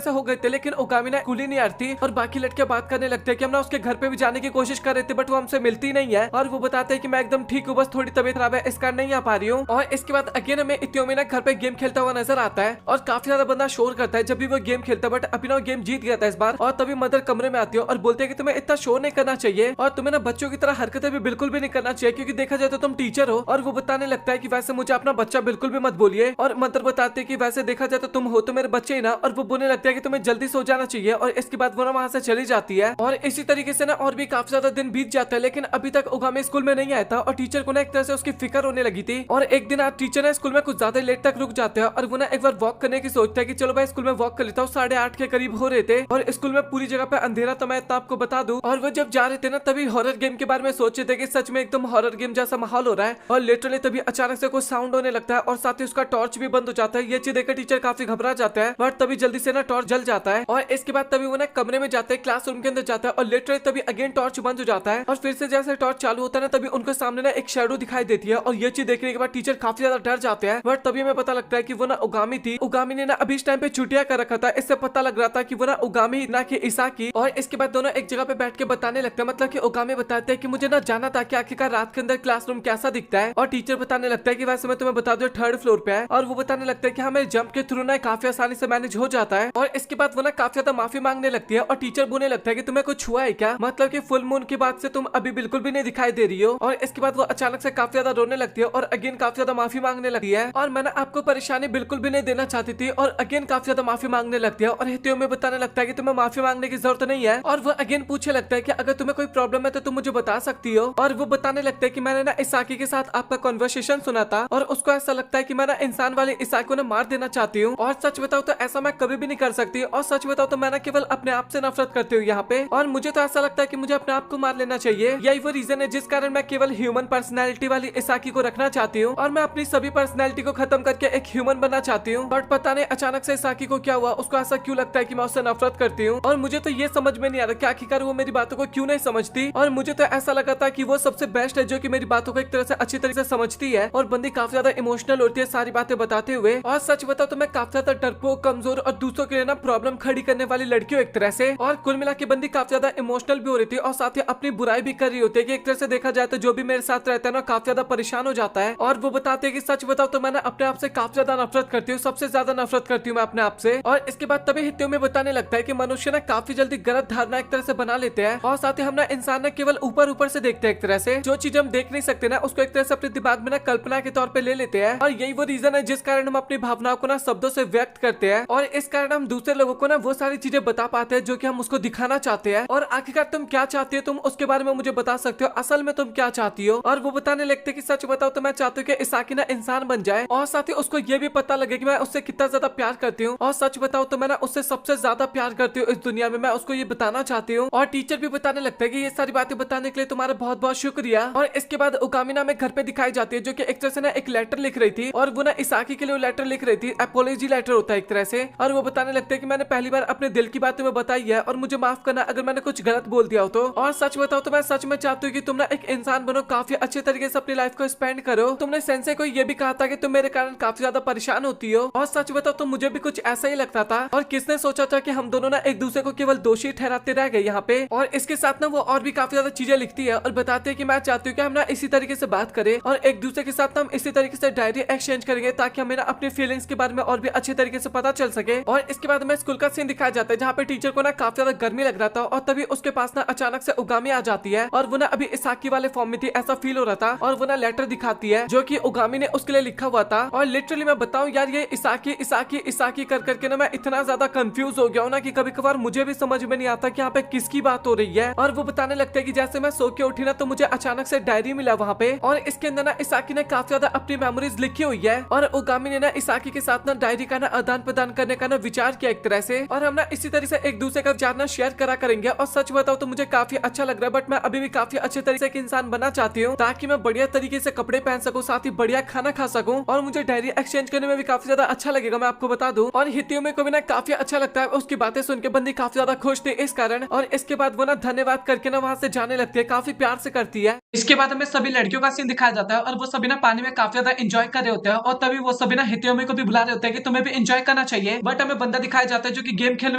से हो गए थे, लेकिन ओगामी ना स्कूल ही नहीं आती और बाकी लड़कियां बात करने लगते हैं कि हम ना उसके घर पे भी जाने की कोशिश कर रहे थे बट वो हमसे मिलती नहीं है। और वो बताते हैं कि मैं एकदम ठीक हूँ, बस थोड़ी तबीयत खराब है, इस कारण नहीं आ पा रही हूँ। और इसके बाद अगेन हमें इत्योमी ना घर पे गेम खेलता हुआ नजर आता है और काफी ज्यादा बंदा शोर करता है जब भी वो गेम खेलता है, बट अभी ना गेम जीत गया था इस बार। और तभी मदर कमरे में आती है और बोलते हैं कि तुम्हें इतना शोर नहीं करना चाहिए और तुम्हें ना बच्चों की तरह हरकतें भी बिल्कुल भी नहीं करना चाहिए, क्योंकि देखा जाए तो तुम टीचर हो। और वो बताने लगता है कि वैसे मुझे अपना बच्चा बिल्कुल भी मत बोलिए। और मदर बताते हैं कि वैसे देखा जाए तो तुम हो तो मेरे बच्चे ही ना। और वो बोलने लगता है कि तुम्हें जल्दी सो जाना चाहिए। और इसके बाद वो ना वहां से चली जाती है। और इसी तरीके से ना और भी काफी ज्यादा दिन बीत जाता है, लेकिन अभी तक ओगामी स्कूल में नहीं आया था और टीचर को ना एक तरह से उसकी फिक्र होने लगी थी। और एक दिन आज टीचर ना स्कूल में कुछ ज्यादा लेट तक रुक जाते हैं और वो ना एक बार वॉक करने की सोचता है कि चलो भाई स्कूल में वॉक कर लेता हूँ। 8:30 के करीब हो रहे थे और स्कूल में पूरी जगह पे अंधेरा, तो मैं इतना आपको बता दूं। और वो जब जा रहे थे ना तभी हॉरर गेम के बारे में सोच रहे थे कि सच में एकदम हॉरर गेम जैसा माहौल हो रहा है। और लिटरली तभी अचानक से कुछ साउंड होने लगता है और साथ ही उसका टॉर्च भी बंद हो जाता है। ये चीज देखकर टीचर काफी घबरा जाता है, बट तभी जल्दी से ना टॉर्च जल जाता है। और इसके बाद तभी वो ना कमरे में जाते हैं, क्लासरूम के अंदर जाता है और लिटरली तभी अगेन टॉर्च बंद हो जाता है। और फिर से जैसे टॉर्च चालू होता है ना तभी उनके सामने ना एक शैडो दिखाई देती है। और ये चीज देखने के बाद टीचर काफी ज्यादा डर जाते हैं, बट तभी हमें पता लगता है कि वो ना ओगामी थी। ओगामी ने ना अभी इस टाइम पे छुट्टियां कर रखा था, इससे पता लग रहा था कि वो ना ओगामी ना कि इसाकी। और इसके बाद दोनों एक जगह पे बैठ के बताने लगते हैं, मतलब कि ओगामी बताते हैं कि मुझे ना जाना था कि आखिरकार रात के अंदर क्लासरूम कैसा दिखता है। और टीचर बताने लगता है कि वैसे मैं तुम्हें बता दूं 3rd फ्लोर पे है। और वो बताने लगता है कि हमें जंप के थ्रू ना काफी आसानी से मैनेज हो जाता है। और इसके बाद वो ना काफी ज्यादा माफी मांगने लगती है और टीचर बोलने लगता है कि तुम्हें कुछ हुआ है क्या, मतलब कि फुल मून के बाद से तुम अभी बिल्कुल भी नहीं दिखाई दे रही हो। और इसके बाद वो अचानक से काफी ज्यादा रोने लगती है और अगेन काफी ज्यादा माफी मांगने लगती है। और मैंने आपको परेशानी बिल्कुल भी नहीं देना चाहती थी और अगेन काफी ज्यादा माफी मांगने लगती है। और हितियो में बताने लगता है कि तुम्हें माफी मांगने की जरूरत नहीं है। और वो अगेन पूछने लगता है कि अगर तुम्हें कोई प्रॉब्लम है तो तुम मुझे बता सकती हो। और वो बताने लगता है कि मैंने ना इसाकी के साथ आपका कॉन्वर्सेशन सुना था और उसको ऐसा लगता है कि मैं ना इंसान वाले इसाकी को ना मार देना चाहती हूँ। और सच बताओ तो ऐसा मैं कभी भी नहीं कर सकती। और सच बताओ तो मैं ना केवल अपने आप से नफरत करती हूँ यहाँ पे। और मुझे तो ऐसा लगता है कि मुझे अपने आप को मार लेना चाहिए। यही वो रीजन है जिस कारण मैं केवल ह्यूमन पर्सनैलिटी वाली इसाकी को रखना चाहती हूँ और मैं अपनी सभी पर्सनैलिटी को खत्म करके एक ह्यूमन बनना चाहती हूँ। बट पता नहीं अचानक से इसाकी को क्या हुआ, उसको ऐसा क्यों लगता है कि मैं उससे नफरत करती हूँ। और मुझे तो ये समझ में नहीं आ रहा कि आखिरकार वो मेरी बातों को क्यों नहीं समझती। और मुझे तो ऐसा लगा था कि वो सबसे बेस्ट है जो कि मेरी बातों को एक तरह से अच्छी तरह से समझती है। और बंदी काफी ज्यादा इमोशनल होती है सारी बातें बताते हुए। और सच बताओ तो मैं काफी ज्यादा डरपोक, कमजोर और दूसरों के लिए ना प्रॉब्लम खड़ी करने वाली लड़की हूँ एक तरह से। और कुल मिला के बंदी काफी ज्यादा इमोशनल भी हो रही थी और साथ ही अपनी बुराई भी कर रही होती है कि एक तरह से देखा जाए तो जो भी मेरे साथ रहता है ना काफी ज्यादा परेशान हो जाता है। और वो बताते हैं कि सच बताओ तो मैं ना अपने आप से काफी ज्यादा नफरत करती हूँ, सबसे ज्यादा नफरत करती हूँ मैं अपने आप से। और इसके बाद तभी हित्यो में बताने लगता है कि मनुष्य ना काफी जल्दी गलत धारणा एक तरह से बना लेते हैं और साथ ही हम ना इंसान ना केवल ऊपर ऊपर से देखते हैं एक तरह से, जो चीज हम देख नहीं सकते ना उसको एक तरह से अपने दिमाग में ना कल्पना के तौर पे ले लेते हैं। और यही वो रीजन है जिस कारण हम अपनी भावनाओं को ना शब्दों से व्यक्त करते हैं और इस कारण हम दूसरे लोगों को ना वो सारी चीजें बता पाते हैं जो कि हम उसको दिखाना चाहते हैं। और आखिरकार तुम क्या चाहती हो, तुम उसके बारे में मुझे बता सकते हो असल में तुम क्या चाहती हो। और वो बताने लगते कि सच बताओ तो मैं चाहती हूँ कि इसाकी ना इंसान बन जाए और साथ ही उसको ये भी पता लगे कि मैं उससे कितना ज्यादा प्यार करती हूँ। और सच बताओ तो मैं ना उससे सबसे ज्यादा प्यार करती हूँ इस दुनिया में, मैं उसको ये बताना चाहती हूँ। और टीचर भी बताने लगता है कि ये सारी बातें बताने के लिए तुम्हारा बहुत बहुत शुक्रिया। और इसके बाद उकामिना में घर पे दिखाई जाती है जो कि एक तरह से ना एक लेटर लिख रही थी और वो ना इसाकी के लिए लेटर लिख रही थी, अपोलॉजी लेटर होता है एक तरह से। और वो बताने लगते हैं कि मैंने पहली बार अपने दिल की बात तुम्हें बताई है और मुझे माफ करना अगर मैंने कुछ गलत बोल दिया हो तो। और सच बताओ तो मैं सच में चाहती हूँ कि तुम ना एक इंसान बनो, काफी अच्छे तरीके से अपनी लाइफ को स्पेंड करो। तुमने सेंसे को ये भी कहा था कि तुम मेरे कारण काफी ज्यादा परेशान होती हो और सच बताओ तो मुझे भी कुछ ऐसा ही लगता था। और किसने सोचा था कि हम दोनों ना एक दूसरे को केवल दोषी ठहराते रह गए यहाँ पे। और इसके साथ ना वो और भी काफी ज्यादा चीजें लिखती है और बताते हैं कि मैं चाहती हूँ कि हम ना इसी तरीके से बात करें और एक दूसरे के साथ हम इसी तरीके से डायरी एक्सचेंज करेंगे ताकि हमें ना अपनी फीलिंग्स के बारे में और भी अच्छे तरीके से पता चल सके। और इसके बाद हमें स्कूल का सीन दिखाया जाता है जहाँ पे टीचर को ना काफी ज्यादा गर्मी लग रहा था और तभी उसके पास ना अचानक से उगामी आ जाती है और वो ना अभी इसाकी वाले फॉर्म में थी ऐसा फील हो रहा था। और वो ना लेटर दिखाती है जो कि उगामी ने उसके लिए लिखा हुआ था। और लिटरली मैं बताऊं यार ये इसाकी इसाकी इसाकी कर करके ना मैं इतना ज्यादा कंफ्यूज हो गया हूँ ना कि कभी कभार मुझे भी समझ में नहीं आता कि यहाँ पे किसकी बात हो रही है। और वो बताने लगता है कि जैसे मैं सो के उठी ना तो मुझे अचानक से डायरी मिला वहाँ पे और इसके अंदर ना इसाकी ने काफी ज्यादा अपनी मेमोरीज लिखी हुई है और उगामी ने ना इसाकी के साथ ना डायरी का ना आदान प्रदान करने का ना विचार किया एक तरह से। और हम ना इसी तरह से एक दूसरे का विचार ना शेयर करा करेंगे। और सच बताओ तो मुझे काफी अच्छा लग रहा है बट मैं अभी भी काफी अच्छे तरीके से इंसान बनना चाहती हूँ ताकि मैं बढ़िया तरीके से कपड़े पहन सकूँ, साथ ही बढ़िया खाना खा सकूँ और मुझे डायरी एक्सचेंज करने में भी काफी ज्यादा अच्छा लगेगा मैं आपको बता दूं। और हितियोमी को भी ना काफी अच्छा लगता है, उसकी बातें सुन के बंदी काफी ज्यादा खुश थी इस कारण। और इसके बाद वो ना धन्यवाद करके ना वहाँ से जाने लगती है, काफी प्यार से करती है। इसके बाद हमें सभी लड़कियों का सीन दिखाया जाता है और वो सभी ना पानी में काफी ज्यादा एंजॉय कर रहे होते हैं और तभी वो सभी ना हितोमी को भी बुला रहे होते हैं कि तुम्हें भी एंजॉय करना चाहिए। बट हमें बंदा दिखाया जाता है जो कि गेम खेलने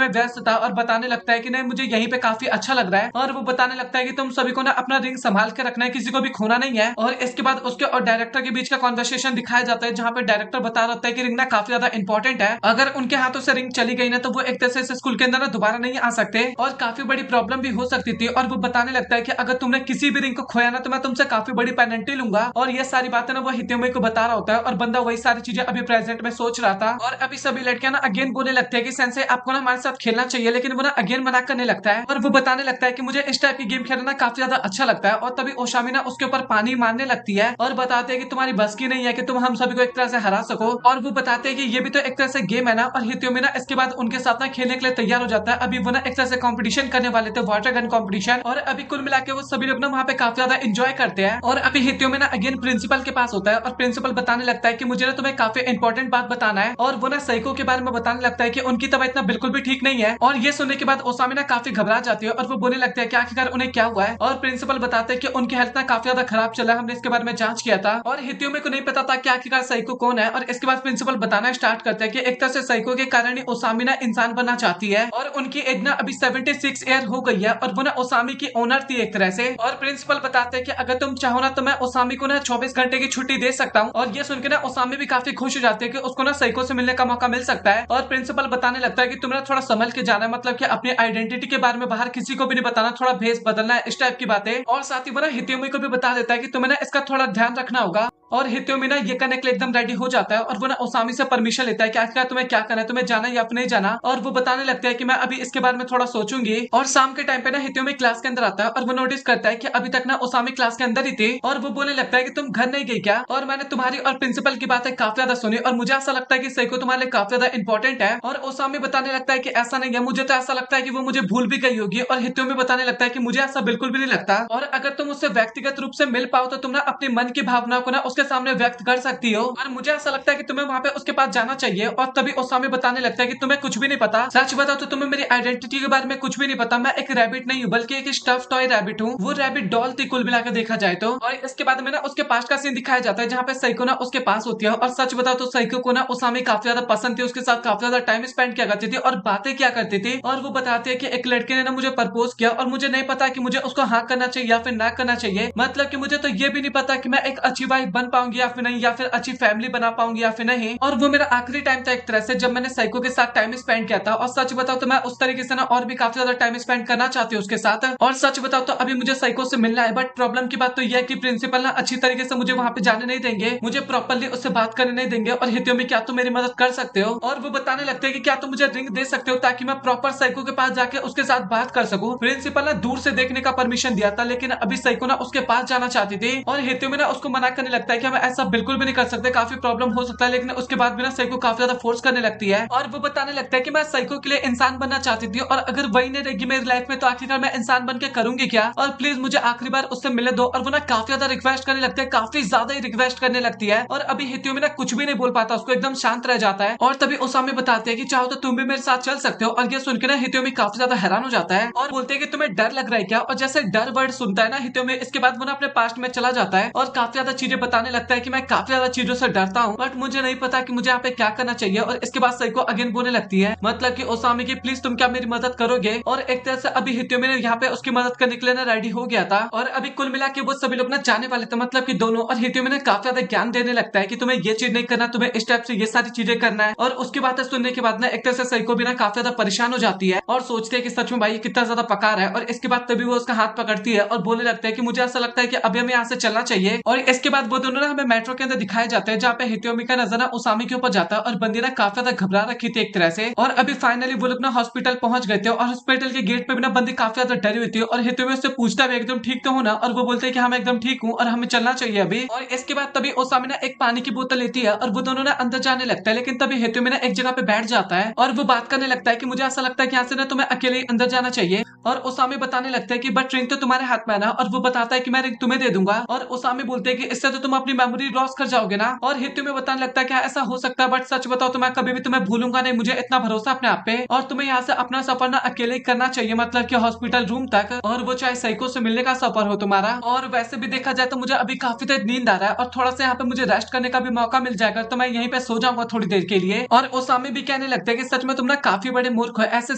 में व्यस्त था और बताने लगता है कि नहीं मुझे यहीं पे काफी अच्छा लग रहा है, और वो बताने लगता है कि तुम सभी को ना अपना रिंग संभाल के रखना है, किसी को भी खोना नहीं है। और इसके बाद उसके और डायरेक्टर के बीच का कॉन्वर्सेशन दिखाया जाता है जहाँ पे डायरेक्टर बता रहा होता है कि रिंग ना काफी ज्यादा इंपॉर्टेंट है, अगर उनके हाथों से रिंग चली गई ना तो वो एक तरह से स्कूल के अंदर ना दोबारा नहीं आ सकते और काफी बड़ी प्रॉब्लम भी हो सकती थी। और वो बताने लगता है कि अगर तुमने किसी भी रिंग को खोया ना तो मैं तुमसे काफी बड़ी पेनल्टी लूंगा, और ये सारी बातें ना वो हितोमी को बता रहा होता है और बंदा वही सारी चीजें अभी प्रेजेंट में सोच रहा था। और अभी सभी लड़कियां ना अगेन बोलने लगते हैं कि सेंसे आपको ना हमारे साथ खेलना चाहिए, लेकिन वो ना अगेन मना करने लगता है और वो बताने लगता है कि मुझे इस टाइप की गेम खेलना काफी ज्यादा अच्छा लगता है। और तभी ओशामी ना उसके ऊपर पानी मारने लगती है और बताते हैं कि तुम्हारी बस की नहीं है कि तुम हम सभी को एक तरह से हरा सको, और वो बताते हैं कि ये भी तो एक तरह से गेम है ना। और हितोमी ना इसके बाद उनके साथ ना खेलने के लिए तैयार हो जाता है। अभी वो ना एक तरह से कंपटीशन करने वाले थे, वाटर गन कंपटीशन, और अभी कुल मिला के वो सभी लोग ना वहाँ पे काफी ज्यादा एंजॉय करते हैं। और अभी हितोमी ना अगेन प्रिंसिपल के पास होता है और प्रिंसिपल बताने लगता है कि मुझे ना तुम्हें काफी इंपॉर्टेंट बात बताना है, और वो ना साइको के बारे में बताने लगता है कि उनकी तबीयत इतना बिल्कुल भी ठीक नहीं है। और ये सुनने के बाद ओसामी ना काफी घबरा जाती है और वो बोलने लगता है कि आखिरकार उन्हें क्या हुआ है। और प्रिंसिपल बताते हैं कि उनकी हेल्थ ना काफी ज्यादा खराब चला है, हमने इसके बारे में जांच किया था। और हितोमी को नहीं पता था कि आखिरकार साइको कौन है। और इसके बाद प्रिंसिपल बताना स्टार्ट करते हैं कि एक तरह से साइको के कारण ही ओसामी ना इंसान बनना चाहती है, और उनकी एज ना अभी 76 ईयर हो गई है, और वो ना ओसामी की ओनर थी एक तरह से। और प्रिंसिपल बताते हैं कि अगर तुम चाहो ना तो मैं ओसामी को ना 24 घंटे की छुट्टी दे सकता हूँ। और ये सुन के ना ओसामी भी काफी खुश हो जाते हैं कि उसको ना साइको से मिलने का मौका मिल सकता है। और प्रिंसिपल बताने लगता है कि तुम्हें थोड़ा संभल के जाना है, मतलब कि अपनी आइडेंटिटी के बारे में बाहर किसी को भी नहीं बताना, थोड़ा भेस बदलना है, इस टाइप की बातें। और साथ ही वो ना हितोमी को भी बता देता है कि तुम्हें ना इसका थोड़ा ध्यान रखना होगा। और हितोमी ना ये करने के लिए एकदम रेडी हो जाता है और वो ना ओसामी से परमिशन लेता है कि आखिर तुम्हें क्या करना है, तुम्हें जाना या फिर नहीं जाना। और वो बताने लगता है कि मैं अभी इसके बारे में थोड़ा सोचूंगी। और शाम के टाइम पे ना हितोमी क्लास के अंदर आता है और वो नोटिस करता है कि अभी तक ना ओसामी क्लास के अंदर ही थी, और वो बोलने लगता है कि तुम घर नहीं गई क्या, और मैंने तुम्हारी और प्रिंसिपल की बातें काफी ज्यादा सुनी और मुझे ऐसा लगता है कि साइको तुम्हारे लिए काफी ज्यादा इंपॉर्टेंट है। और ओसामी बताने लगता है कि ऐसा नहीं है, मुझे तो ऐसा लगता है कि वो मुझे भूल भी गई होगी। और हितोमी बताने लगता है कि मुझे ऐसा बिल्कुल भी नहीं लगता, और अगर तुम उससे व्यक्तिगत रूप से मिल पाओ तो तुम ना अपने मन की भावनाओं को ना उसके सामने व्यक्त कर सकती हो, और मुझे ऐसा लगता है कि तुम्हें वहां पे उसके पास जाना चाहिए। और तभी ओसामी बताने लगता है कि तुम्हें कुछ भी नहीं पता, सच बताओ तो तुम्हें मेरी आइडेंटिटी के बारे में कुछ भी नहीं पता, मैं एक रैबिट नहीं हूँ बल्कि एक स्टफ टॉय रैबिट हूँ, वो रैबिट डॉल थी कुल मिलाकर देखा जाए तो। और इसके बाद में ना उसके पास का सीन दिखाया जाता है जहाँ पे साइको ना उसके पास होती है, और सच बताओ तो साइको को ना ओसामी काफी ज्यादा पसंद थी, उसके साथ काफी ज्यादा टाइम स्पेंड किया करती थी और बातें क्या करती थी। और वो बताती है कि एक लड़के ने ना मुझे प्रपोज किया और मुझे नहीं पता कि मुझे उसको हाँ करना चाहिए या फिर ना करना चाहिए, मतलब कि मुझे तो ये भी नहीं पता कि मैं एक अच्छी वाइफ बन पाऊंगी या फिर नहीं, या फिर अच्छी फैमिली बना पाऊंगी या फिर नहीं। और वो मेरा आखिरी टाइम था एक तरह से जब मैंने साइको के साथ टाइम स्पेंड किया था, और सच बताओ तो मैं उस तरीके से ना और भी काफी ज्यादा टाइम स्पेंड करना चाहती हूँ उसके साथ। और सच बताओ तो अभी मुझे साइको से मिलना है, बट प्रॉब्लम की बात तो यह है कि प्रिंसिपल ना अच्छी तरीके से मुझे वहां पे जाने नहीं देंगे, मुझे प्रॉपरली उससे बात करने नहीं देंगे। और हितोमी क्या तुम मेरी मदद कर सकते हो? और वो बताने लगते हैं कि क्या तुम मुझे रिंग दे सकते हो ताकि मैं प्रॉपर साइको के पास जाके उसके साथ बात कर सकूं। प्रिंसिपल ने दूर से देखने का परमिशन दिया था, लेकिन अभी साइको ना उसके पास जाना चाहती थी, और हितोमी ना उसको मना करने लगता है कि हम ऐसा बिल्कुल भी नहीं कर सकते, काफी प्रॉब्लम हो सकता है। लेकिन उसके बाद भी ना साइको काफी ज्यादा फोर्स करने लगती है, और वो बताने लगता है कि मैं साइको के लिए इंसान बनना चाहती थी, और अगर वही नहीं रहेगी मेरी लाइफ में तो आखिरकार मैं इंसान बन के करूंगी क्या, और प्लीज मुझे आखिरी बार उससे मिलने दो। और वो ना काफी ज्यादा रिक्वेस्ट करने लगते हैं, काफी ज्यादा ही रिक्वेस्ट करने लगती है। और अभी हितोमी ना कुछ भी नहीं बोल पाता, उसको एकदम शांत रह जाता है। और तभी ओसामी बताते हैं कि चाहो तो तुम भी मेरे साथ चल सकते हो। और ये सुनकर ना हितोमी काफी ज्यादा हैरान हो जाता है और बोलते हैं कि तुम्हें डर लग रहा है क्या। और जैसे डर वर्ड सुनता है ना हितोमी, इसके बाद वो ना अपने पास्ट में चला जाता है और काफी ज्यादा चीजें बताने लगता है कि मैं काफी ज्यादा चीजों से डरता हूँ, बट मुझे नहीं पता कि मुझे यहाँ पे क्या करना चाहिए। और इसके बाद साइको अगेन बोलने लगती है, मतलब कि ओसामी की प्लीज तुम क्या मेरी मदद करोगे। और एक तरह से अभी हितोमी ने यहाँ पे उसकी मदद करने के लिए ना रेडी हो गया था, और अभी कुल मिला के वो सभी लोग ना जाने वाले थे, मतलब कि दोनों। और हितोमी ने काफी ज्यादा ज्ञान देने लगता है कि तुम्हें ये चीज नहीं करना, तुम्हें इस टाइप से ये सारी चीजें करना है। और उसकी बातें सुनने के बाद ना एक तरह से साइको भी ना काफी ज्यादा परेशान हो जाती है और सोचते है कि सच में भाई कितना ज्यादा पकार है। और इसके बाद तभी वो उसका हाथ पकड़ती है और बोलने लगता है कि मुझे ऐसा लगता है कि अभी हमें यहाँ से चलना चाहिए। और इसके बाद वो दोनों ना हमें मेट्रो के अंदर दिखाए जाते हैं जहाँ पे हितोमी का नजर ना ओसामी के ऊपर जाता है, और बंदी ना काफी ज्यादा घबरा रखी थी एक तरह से। और अभी फाइनली वो लोग ना हॉस्पिटल पहुंच गए थे, और हॉस्पिटल के गेट पे भी ना बंदी काफी ज्यादा डरी हुई थी। और हितोमी उससे पूछता है एकदम ठीक तो हो ना, और वो बोलते हैं कि हाँ मैं एकदम ठीक हूँ और हमें चलना चाहिए अभी। और इसके बाद तभी ओसामी ना एक पानी की बोतल लेती है और वो दोनों ना अंदर जाने लगता है, लेकिन तभी हितोमी ना एक जगह पे बैठ जाता है और वो बात करने लगता है कि मुझे ऐसा लगता है कि यहाँ से ना तुम्हें अकेले ही अंदर जाना चाहिए। और ओसामी बताने लगता है कि बट रिंग तो तुम्हारे हाथ में है ना, और वो बताता है कि मैं रिंग तुम्हें दे दूंगा। और ओसामी बोलते हैं कि इससे तो तुम अपनी मेमोरी लॉस कर जाओगे ना। और हित्यो में बताने लगता है क्या ऐसा हो सकता है, बट सच बताओ तो मैं कभी भी तुम्हें भूलूंगा नहीं, मुझे इतना भरोसा अपने आप पे। और तुम्हें यहाँ से अपना सफर ना अकेले ही करना चाहिए, मतलब कि हॉस्पिटल रूम तक, और वो चाहे साइको से मिलने का सफर हो तुम्हारा। और वैसे भी देखा जाए तो मुझे अभी काफी देर नींद आ रहा है और थोड़ा सा यहाँ पे मुझे रेस्ट करने का भी मौका मिल जाएगा, तो मैं यहीं पे सो जाऊंगा थोड़ी देर के लिए। और ओसामी भी कहने लगता है कि सच में तुम ना काफी बड़े मूर्ख हो, ऐसे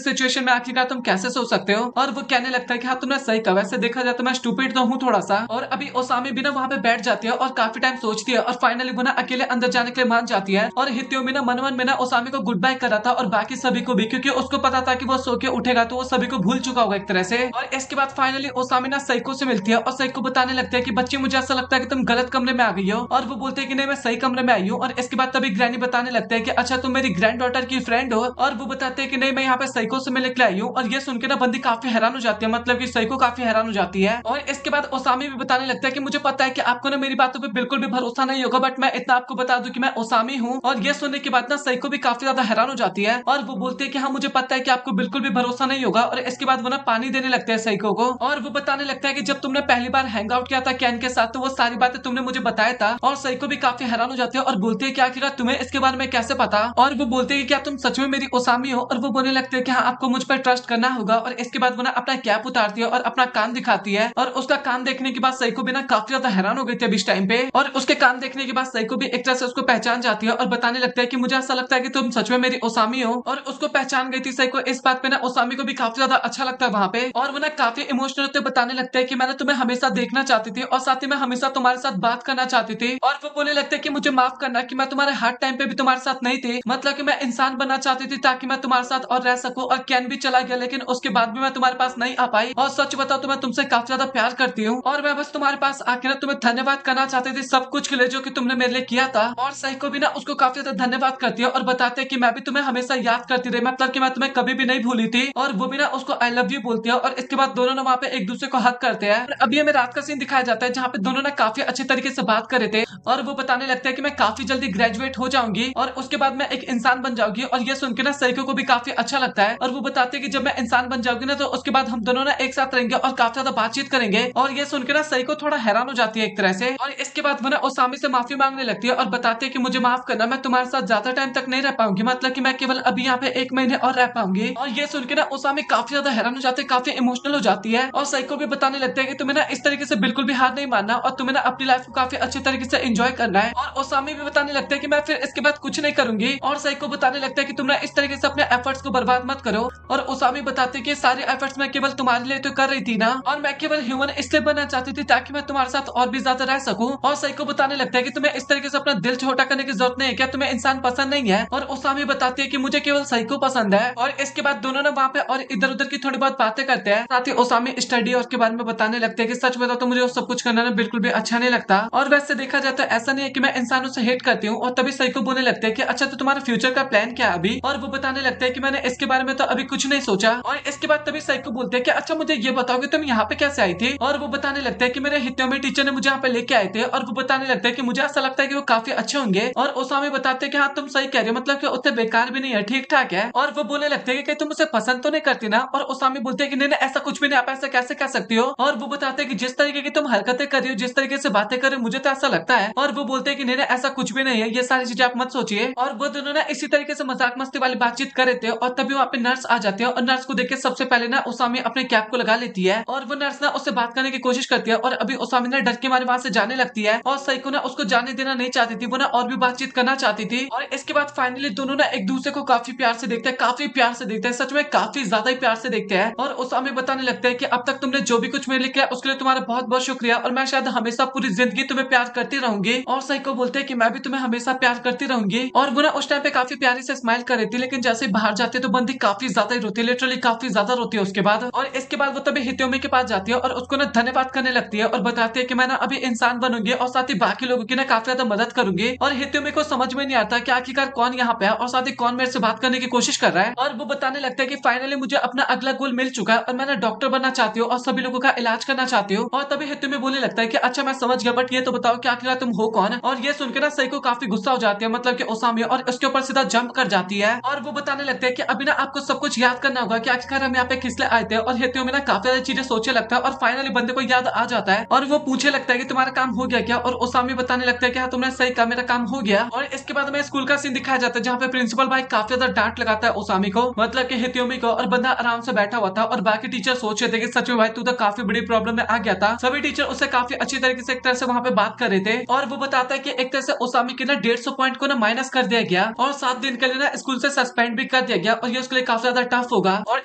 सिचुएशन में आखिरकार तुम कैसे सो सकते हो। और वो कहने लगता है कि हाँ तुमने सही कहा, वैसे देखा जाए तो मैं स्टूपिड तो हूँ थोड़ा सा। और अभी ओसामी भी ना वहाँ पे बैठ जाती है और काफी टाइम सोचती है और फाइनली वो ना अकेले अंदर जाने के लिए मान जाती है। और हित्यो भी ना मन मन में ना ओसामी को गुड बाय कर रहा था और बाकी सभी को भी, क्योंकि उसको पता था कि वो सो के उठेगा तो वो सभी को भूल चुका होगा एक तरह से। और इसके बाद फाइनली ओसामी ना साइको से मिलती है और साइको बताने लगता है कि बच्ची मुझे ऐसा लगता है कि तुम गलत कमरे में आ गई हो। और वो बोलते हैं कि नहीं मैं सही कमरे में आई हूँ। और इसके बाद तभी ग्रैनी बताने लगता है कि अच्छा तुम मेरी ग्रैंड डॉटर की फ्रेंड हो। और वो बताते हैं कि नहीं मैं यहाँ पे साइको से मिलने के लिए आई हूँ। और ये सुन के ना बंदी काफी हैरान हो जाती है, मतलब कि साइको काफी हैरान हो जाती है। और इसके बाद ओसामी भी बताने लगता है कि मुझे पता है कि आपको ना मेरी बातों पे बिल्कुल भी भरोसा नहीं होगा, बट मैं इतना आपको बता दूं कि मैं ओसामी हूँ। और ये सुनने के बाद ना साइको भी काफी ज्यादा हैरान हो जाती है और वो बोलते हैं कि हाँ मुझे पता है कि आपको बिल्कुल भी भरोसा नहीं होगा। और इसके बाद वो ना पानी देने लगते हैं साइको को। और वो बताने लगता है कि जब तुमने पहली बार हैंग आउट किया था कैन के साथ तो वो सारी बातें तुमने मुझे बताया था। और साइको भी काफी हैरान हो जाती है और बोलते हैं कि आखिर तुम्हें इसके बारे में कैसे पता। और वो बोलते हैं कि क्या तुम सच में मेरी ओसामी हो। और वो बोलने लगते हैं कि हाँ आपको मुझ पर ट्रस्ट करना होगा। और इसके बाद वो ना अपना कैप उतारती है और अपना कान दिखाती है। और उसका कान देखने के बाद साइको भी ना काफी ज्यादा हैरान हो गई थी अभी इस टाइम पे। और उसके कान देखने के बाद साइको भी एक तरह से उसको पहचान जाती है और बताने लगता है कि मुझे ऐसा लगता है कि तुम सच में मेरी ओसामी हो। और उसको पहचान गई थी साइको। इस बात पे ना ओसामी को भी काफी ज्यादा अच्छा लगता है वहाँ पे। और वो ना काफी इमोशनल होते बताने लगता है कि मैंने तुम्हें हमेशा देखना चाहती थी और साथ ही मैं हमेशा तुम्हारे साथ बात करना चाहती थी। और वो बोलने लगते हैं कि मुझे माफ करना कि मैं तुम्हारे हर टाइम पे भी तुम्हारे साथ नहीं थी, मतलब कि मैं इंसान बनना चाहती थी ताकि मैं तुम्हारे साथ और रह सकूं। और कैन भी चला गया लेकिन उसके बाद भी मैं तुम्हारे पास नहीं आ पाई। और सच बताओ तो मैं तुमसे काफी ज्यादा प्यार करती हूँ और मैं बस तुम्हारे पास आके ना तुम्हें धन्यवाद करना चाहती थी सब कुछ के लिए जो कि तुमने मेरे लिए किया था। और साइको भी ना उसको काफी ज्यादा धन्यवाद करती है और बताते हैं कि मैं भी तुम्हें हमेशा याद करती रही, मतलब कि मैं तुम्हें कभी भी नहीं भूली थी। और वो भी ना उसको आई लव यू बोलती है। और इसके बाद दोनों ने वहाँ पे एक दूसरे को हक करते हैं। अभी हमें रात का सीन दिखाया जाता है जहाँ पे दोनों ने काफी अच्छे तरीके से बात करे थे। और वो बताने लगता है कि मैं काफी जल्दी ग्रेजुएट हो जाऊंगी और उसके बाद मैं एक इंसान बन जाऊंगी। और ये सुन के ना साइको को भी काफी अच्छा लगता है। और वो बताते हैं कि जब मैं इंसान बन जाऊंगी ना तो उसके बाद हम दोनों ना एक साथ रहेंगे और काफी ज्यादा बातचीत करेंगे। और ये सुन के ना साइको थोड़ा हैरान हो जाती है एक तरह से। और इसके बाद वो ना ओसामी से माफी मांगने लगती है और बताते हैं कि मुझे माफ करना, मैं तुम्हारे साथ ज्यादा टाइम तक नहीं रह पाऊंगी, मतलब कि मैं केवल अभी यहाँ पे 1 महीने और रह पाऊंगी। और ये सुन के ना ओसामी काफी ज्यादा हैरान हो जाती है, काफी इमोशनल हो जाती है। और साइको भी बताने लगते हैं कि तुम्हें ना इस तरीके से बिल्कुल भी हार नहीं मानना और तुम्हें ना अपनी लाइफ को काफी अच्छे तरीके से एंजॉय करना है। और ओसामी भी बताने लगता है कि मैं फिर इसके बाद कुछ नहीं करूंगी। और साइको बताने लगता है कि तुम ना इस तरीके से अपने एफर्ट्स को बर्बाद मत करो। और ओसामी बताते हैं कि सारे एफर्ट्स मैं केवल तुम्हारे लिए तो कर रही थी ना, और मैं केवल ह्यूमन इसलिए बनना चाहती थी ताकि मैं तुम्हारे साथ और भी ज्यादा रह सकूं। और साइको बताने लगता है कि तुम्हें इस तरीके से अपना दिल छोटा करने की जरूरत नहीं है, क्या तुम्हें इंसान पसंद नहीं है। और ओसामी बताती है कि मुझे केवल साइको पसंद है। और इसके बाद दोनों ने वहाँ पे और इधर उधर की थोड़ी बहुत बातें करते हैं। साथ ही ओसामी स्टडी और के बारे में बताने लगते हैं कि सच बताओ तो मुझे सब कुछ करना ना बिल्कुल भी अच्छा नहीं लगता। और वैसे देखा जाए तो ऐसा नहीं है कि मैं इंसानों से हेट करती हूँ। और तभी साइको बोलने लगते हैं कि अच्छा तो तुम्हारा फ्यूचर का प्लान क्या है अभी। और वो बताने लगते हैं कि मैंने इसके बारे में तो अभी कुछ नहीं सोचा। और इसके बाद तभी साइको बोलते हैं कि अच्छा मुझे ये बताओ कि तुम यहाँ पे कैसे आई थी। और वो बताने लगता है कि मेरे हित्योमी टीचर ने मुझे यहाँ पे लेके आए थे। और वो बताने लगता है कि मुझे ऐसा लगता है कि वो काफी अच्छे होंगे। और ओसामी बताते हैं कि हाँ तुम सही कह रहे हो, मतलब कि उतने बेकार भी नहीं है, ठीक ठाक है। और वो बोलने लगते हैं कि तुम उसे पसंद तो नहीं करती ना। और ओसामी बोलते हैं कि नहीं ऐसा कुछ भी नहीं, आप ऐसा कैसे कह सकती हो। और वो बताते हैं कि जिस तरीके की तुम हरकतें कर रही हो, जिस तरीके से बातें कर रहे हो, मुझे तो ऐसा लगता है। और वो बोलते हैं कि नहीं ऐसा कुछ भी नहीं है, ये सारी चीजें आप मत सोचिए। और वो दोनों ना इसी तरीके से मजाक मस्ती वाली बातचीत कर रहे थे और तभी वहाँ पे नर्स आ जाती है। और नर्स को देख के सबसे पहले ना ओसामी अपने कैप को लगा लेती है। और वो नर्स ना उससे बात करने की कोशिश करती है। और अभी ओसामी ना डर के मारे वहाँ से जाने लगती है। और साइको ना उसको जाने देना नहीं चाहती थी, वो ना और भी बातचीत करना चाहती थी। और इसके बाद फाइनली दोनों ना एक दूसरे को काफी प्यार से देखते हैं, काफी प्यार से देखते हैं, सच में काफी ज्यादा ही प्यार से देखते हैं। और ओसामी बताने लगते हैं कि अब तक तुमने जो भी कुछ मेरे लिए किया उसके लिए तुम्हारा बहुत बहुत शुक्रिया, और मैं शायद हमेशा पूरी जिंदगी तुम्हें प्यार करती रहूंगी। और साइको बोलते हैं कि मैं भी तुम्हें हमेशा प्यार करती रहूंगी। और वो ना उस टाइम पे काफी प्यारी से स्माइल कर रही थी, लेकिन जैसे बाहर जाते तो बंदी काफी ज्यादा ही रोती है, लिटरली काफी ज्यादा रोती है उसके बाद। और इसके बाद वो तभी हित्योमी के पास जाती है और उसको ना धन्यवाद करने लगती है और बताती है कि मैं ना अभी इंसान बनूंगी और साथ ही बाकी लोगों की ना काफी ज्यादा मदद करूंगी। और हित्योमी को समझ में नहीं आता कि आखिरकार कौन यहाँ पे है और साथ ही कौन मेरे से बात करने की कोशिश कर रहा है। और वो बताने लगता है कि फाइनली मुझे अपना अगला गोल मिल चुका है और मैं ना डॉक्टर बनना चाहती हूँ और सभी लोगों का इलाज करना चाहती हूँ। और तभी हित्योमी बोलने लगता है कि अच्छा मैं समझ गया, बट ये तो बताओ कि आखिरकार तुम हो कौन। और ये सुनकर ना साइको काफी गुस्सा हो जाती है, मतलब कि ओसामी, और उसके ऊपर सीधा जंप कर जाती है। और वो बताने लगते हैं कि अभी ना आपको सब कुछ याद करना होगा कि आखिरकार हम यहाँ पे किस लिए आए थे। और हित्योमी ना काफी ज्यादा चीजें सोचने लगता है और फाइनली बंदे को याद आ जाता है और वो पूछे लगता है कि तुम्हारा काम हो गया क्या। और ओसामी बताने लगता है कि हाँ तुमने सही कहा, मेरा काम हो गया। और इसके बाद में स्कूल का सीन दिखाया जाता है जहाँ पे प्रिंसिपल भाई काफी ज्यादा डांट लगाता है ओसामी को, मतलब कि हितोमी को, और बंदा आराम से बैठा हुआ था और बाकी टीचर सोच रहे थे कि सच में भाई तू तो काफी बड़ी प्रॉब्लम में आ गया था। सभी टीचर उससे काफी अच्छी तरीके से एक तरह से वहाँ पे बात कर रहे थे और वो बताता है कि एक तरह से ओसामी के ना 150 पॉइंट को ना माइनस कर दिया गया और 7 दिन के लिए ना स्कूल से सस्पेंड भी कर दिया गया और ये उसके लिए काफी ज्यादा टफ होगा। और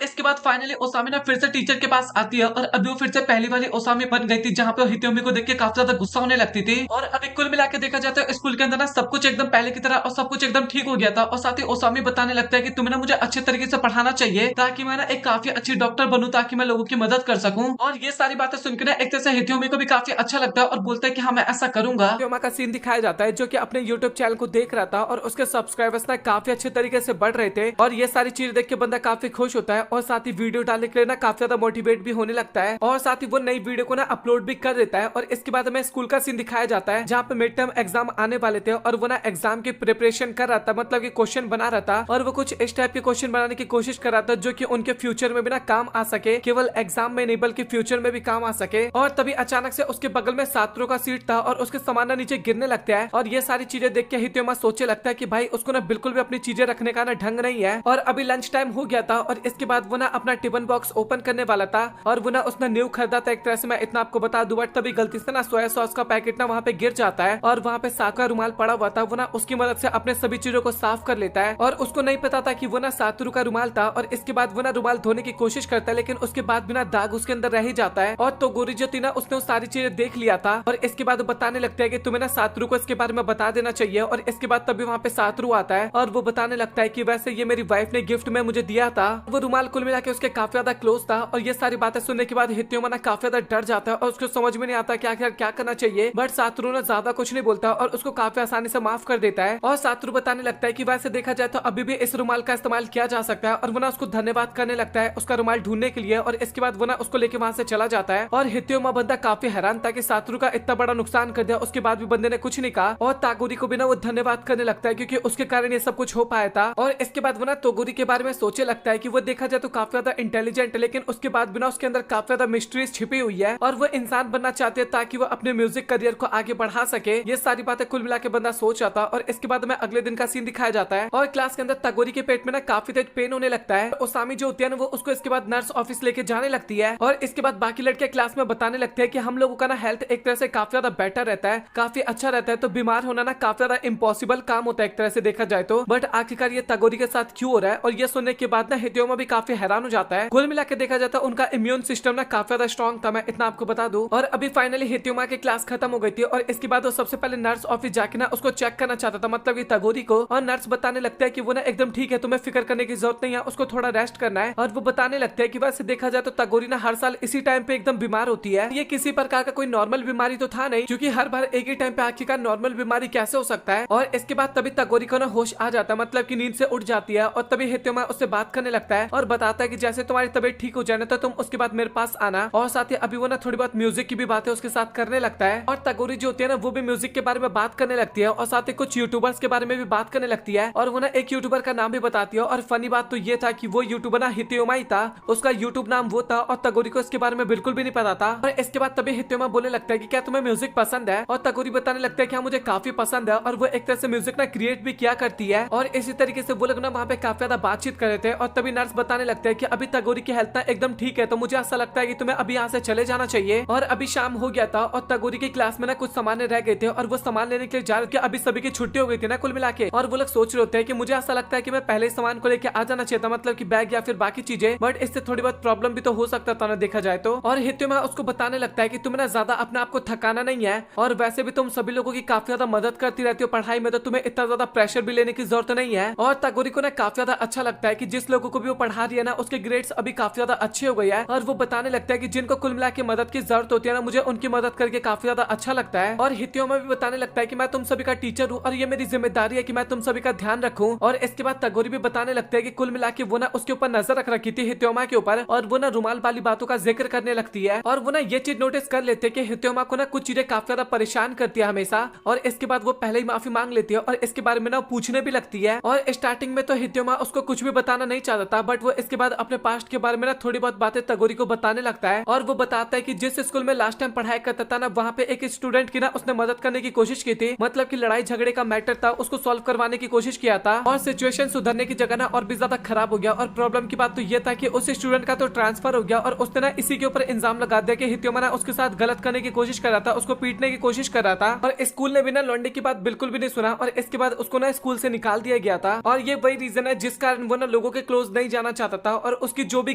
इसके बाद फाइनली ओसामी ना फिर से टीचर के पास आती है और अभी वो फिर से पहली वाली ओसामी बन गई थी जहाँ पे हितोमी को देख के काफी ज्यादा गुस्सा होने लगती थी। और अभी कुल मिला के देखा जाता है स्कूल के अंदर ना सब कुछ एकदम पहले की तरह और सब कुछ एकदम ठीक हो गया था। और साथ ही ओसामी बताने लगता है कि तुम्हें ना मुझे अच्छे तरीके से पढ़ाना चाहिए ताकि मैं ना एक काफी अच्छी डॉक्टर बनूं, ताकि मैं लोगों की मदद कर सकूं। और ये सारी बातें सुनकर ना एक तरह से हितोमी को भी काफी अच्छा लगता है और बोलता है कि हाँ मैं ऐसा करूंगा। हितोमा का सीन दिखाया जाता है जो कि अपने यूट्यूब चैनल को देख रहा था और उसके सब्सक्राइबर्स ना काफी अच्छे तरीके से बढ़ रहे थे और ये सारी चीजें देख के बंदा काफी खुश होता है और साथ ही वीडियो डालने के लिए ना काफी ज्यादा मोटिवेट भी होने लगता है और साथ ही वो नई वीडियो को ना अपलोड भी कर देता है। और इसके बाद में स्कूल का सीन दिखाया जाता है जहाँ पे मिड टर्म एग्जाम आने वाले थे और वो ना एग्जाम की प्रिपरेशन कर रहा था, मतलब कि क्वेश्चन बना रहा था और वो कुछ इस टाइप के क्वेश्चन बनाने की कोशिश कर रहा था जो कि उनके फ्यूचर में भी ना काम आ सके, केवल एग्जाम में नहीं बल्कि फ्यूचर में भी काम आ सके। और तभी अचानक से उसके बगल में छात्रों का सीट था और उसके सामान ना नीचे गिरने लगता है और ये सारी चीजें देख के हितोमा सोचे लगता है कि भाई उसको ना बिल्कुल भी अपनी चीजें रखने का ना ढंग नहीं है। और अभी लंच टाइम हो गया था और इसके बाद वो ना अपना टिफिन बॉक्स ओपन करने वाला था और वो ना उसने न्यू खरीदा था एक तरह से, मैं इतना आपको बता दूं, बट तभी गलती से ना सोया सॉस का पैकेट ना वहाँ पे गिर जाता है और वहाँ पे साथ का रुमाल पड़ा हुआ था। वो ना उसकी मदद से अपने सभी चीजों को साफ कर लेता है और उसको नहीं पता था कि वो ना सातुरु का रुमाल था। और इसके बाद वो ना रुमाल धोने की कोशिश करता है लेकिन उसके बाद बिना दाग उसके अंदर रह ही जाता है। और तो गोरी जो थी ना उसने उस सारी चीजें देख लिया था और इसके बाद वो बताने लगता है कि तुम्हें ना सातुरु को इसके बारे में बता देना चाहिए। और इसके बाद तभी वहाँ पे सातुरु आता है और वो बताने लगता है कि वैसे ये मेरी वाइफ ने गिफ्ट में मुझे दिया था। वो रुमाल कुल मिला के उसके काफी ज्यादा क्लोज था। और ये सारी बातें सुनने के बाद हितोमा ना काफी ज्यादा डर जाता है और उसको समझ में नहीं आता क्या करना चाहिए, बट सातुरु ने ज्यादा कुछ नहीं बोलता और उसको काफी आसानी से माफ कर देता है। और सातुरु बताने लगता है कि वैसे देखा जाए तो अभी भी इस रुमाल का इस्तेमाल किया जा सकता है और वो ना उसको धन्यवाद करने लगता है उसका रुमाल ढूंढने के लिए। और इसके बाद वो ना उसको लेके वहां से चला जाता है और हितोमा बंदा काफी हैरान था कि सातुरु का इतना बड़ा नुकसान कर दिया, उसके बाद भी बंदे ने कुछ नहीं कहा। और तागोरी को भी ना वो धन्यवाद करने लगता है क्योंकि उसके कारण ये सब कुछ हो पाया था। और इसके बाद वो ना तोगोरी के बारे में सोचे लगता है कि वो देखा जाए तो काफी ज्यादा इंटेलिजेंट है, लेकिन उसके बाद भी ना उसके अंदर काफी ज्यादा मिस्ट्रीज छिपी हुई है और वो इंसान बनना चाहते हैं ताकि वो अपने म्यूजिक करियर को आगे बढ़ा सके। ये सारी बातें कुल मिला के बंदा सोच रहा था। और इसके बाद में अगले दिन का सीन दिखाया जाता है और क्लास के अंदर तागोरी के पेट में ना काफी तेज पेन होने लगता है। ओसामी जो होती है ना वो उसको इसके बाद नर्स ऑफिस लेके जाने लगती है और इसके बाद बाकी लड़के क्लास में बताने लगते हैं कि हम लोगों का ना हेल्थ एक तरह से काफी ज्यादा बेटर रहता है, काफी अच्छा रहता है, तो बीमार होना ना काफी ज्यादा इम्पॉसिबल काम होता है एक तरह से देखा जाए तो, बट आखिरकार ये तागोरी के साथ क्यों हो रहा है। और ये सुनने के बाद ना हितोमा भी काफी हैरान हो जाता है। कुल मिला के देखा जाता है उनका इम्यून सिस्टम ना काफी ज्यादा स्ट्रॉन्ग था, मैं इतना आपको बता दूं। और अभी फाइनली हितोमा की क्लास खत्म हो गई थी और इसके बाद वो सबसे पहले नर्स ऑफिस जाके ना उसको चेक करना चाहता था, मतलब कि तागोरी को। और नर्स बताने लगता है कि वो ना एकदम ठीक है, तुम्हें फिक्र करने की जरूरत नहीं है, उसको थोड़ा रेस्ट करना है। और वो बताने लगते हैं कि वैसे देखा जाए तो तागोरी ना हर साल इसी टाइम पे एकदम बीमार होती है, ये किसी प्रकार का कोई नॉर्मल बीमारी तो था नहीं, क्योंकि हर बार एक ही टाइम पे आखिरकार नॉर्मल बीमारी कैसे हो सकता है। और इसके बाद तभी तागोरी को ना होश आ जाता है, मतलब कि नींद से उठ जाती है। और तभी हितोमा उससे बात करने लगता है और बताता है कि जैसे तुम्हारी तबीयत ठीक हो जाए तो तुम उसके बाद मेरे पास आना। और साथ ही अभी वो ना थोड़ी बहुत म्यूजिक की भी बातें उसके साथ करने लगता है और तागोरी जो होती है ना वो भी म्यूजिक के बारे में बात करने लगती है और साथ ही कुछ यूट्यूबर्स के बारे में भी बात करने लगती है। और वो ना एक यूट्यूबर का नाम भी बताती है। और फनी बात तो ये था कि वो यूट्यूबर ना हितोमा ही था, उसका यूट्यूब नाम वो था और तागोरी को इसके बारे में बिल्कुल भी नहीं पता था। और इसके बाद तभी हितोमा बोलने लगता है कि क्या तुम्हें म्यूजिक पसंद है, और तागोरी बताने लगता है कि हाँ मुझे काफी पसंद है। और वो एक तरह से म्यूजिक ना क्रिएट भी किया करती है और इसी तरीके से वो लोग ना वहाँ पे काफी ज्यादा बातचीत कर रहे थे। और तभी नर्स बताने लगते हैं कि अभी तागोरी की हेल्थ ना एकदम ठीक है, तो मुझे ऐसा लगता है कि तुम्हें अभी यहाँ से चले जाना चाहिए। और अभी शाम हो गया था और तागोरी की क्लास में ना कुछ सामान रह गए थे और वो सामान लेने के लिए जा रहे थे। अभी सभी की छुट्टी हो गई थी ना कुल मिला के, और वो लोग सोच रहे होते हैं कि मुझे ऐसा लगता है कि मैं पहले सामान को लेकर आ जाना चाहिए था, मतलब कि बैग या फिर बाकी चीजें, बट इससे थोड़ी बहुत प्रॉब्लम भी तो हो सकता था ना देखा जाए तो। और हितोमा उसको बताने लगता है कि तुम्हें ना ज्यादा अपने आप को थकाना नहीं है और वैसे भी तुम सभी लोगों की काफी ज्यादा मदद करती रहती हो पढ़ाई में, तो तुम्हें इतना ज्यादा प्रेशर भी लेने की जरूरत नहीं है। और तागोरी को ना काफी ज्यादा अच्छा लगता है कि जिस लोगों को भी वो पढ़ा रही है ना उसके ग्रेड्स अभी काफी ज्यादा अच्छे हो गए हैं। और वो बताने लगता है कि जिनको कुल मिला के मदद की जरूरत होती है ना मुझे उनकी मदद करके काफी ज्यादा अच्छा लगता है। और हितोमा भी बताने लगता है कि मैं तुम सभी का टीचर हूँ और ये मेरी जिम्मेदारी है कि मैं तुम सभी का ध्यान रखूं। और इसके बाद तागोरी भी बताने लगता है कि कुल मिला के वो ना उसके ऊपर नजर रख रखी थी हितोमा के ऊपर, और वो ना रुमाल वाली बातों का जिक्र करने लगती है। और वो ना ये चीज नोटिस कर लेते हैं कि हितोमा को ना कुछ चीजें काफी ज्यादा परेशान करती है हमेशा। और इसके बाद वो पहले ही माफी मांग लेती है और इसके बारे में ना पूछने भी लगती है। और स्टार्टिंग में तो हितोमा उसको कुछ भी बताना नहीं चाहता था, बट वो इसके बाद अपने पास्ट के बारे में ना थोड़ी बहुत बातें तागोरी को बताने लगता है। और वो बताता है कि जिस स्कूल में लास्ट टाइम पढ़ाई करता था ना वहाँ पे एक स्टूडेंट की ना उसने मदद करने की कोशिश की थी, मतलब की लड़ाई झगड़े का मैटर था उसको सॉल्व करवाने की कोशिश किया था और सिचुएशन सुधरने की जगह ना और भी ज्यादा खराब हो गया। और प्रॉब्लम की बात तो ये था कि उस स्टूडेंट का तो ट्रांसफर हो गया और उसने ना इसी के ऊपर इल्जाम लगा दिया कि हित्योमा ना उसके साथ गलत करने की कोशिश कर रहा था, उसको पीटने की कोशिश कर रहा था। और स्कूल ने भी ना लौंडे की बात बिल्कुल भी नहीं सुना और इसके बाद उसको ना स्कूल से निकाल दिया गया था। और ये वही रीजन है जिस कारण वो ना लोगों के क्लोज नहीं जाना चाहता था। और उसकी जो भी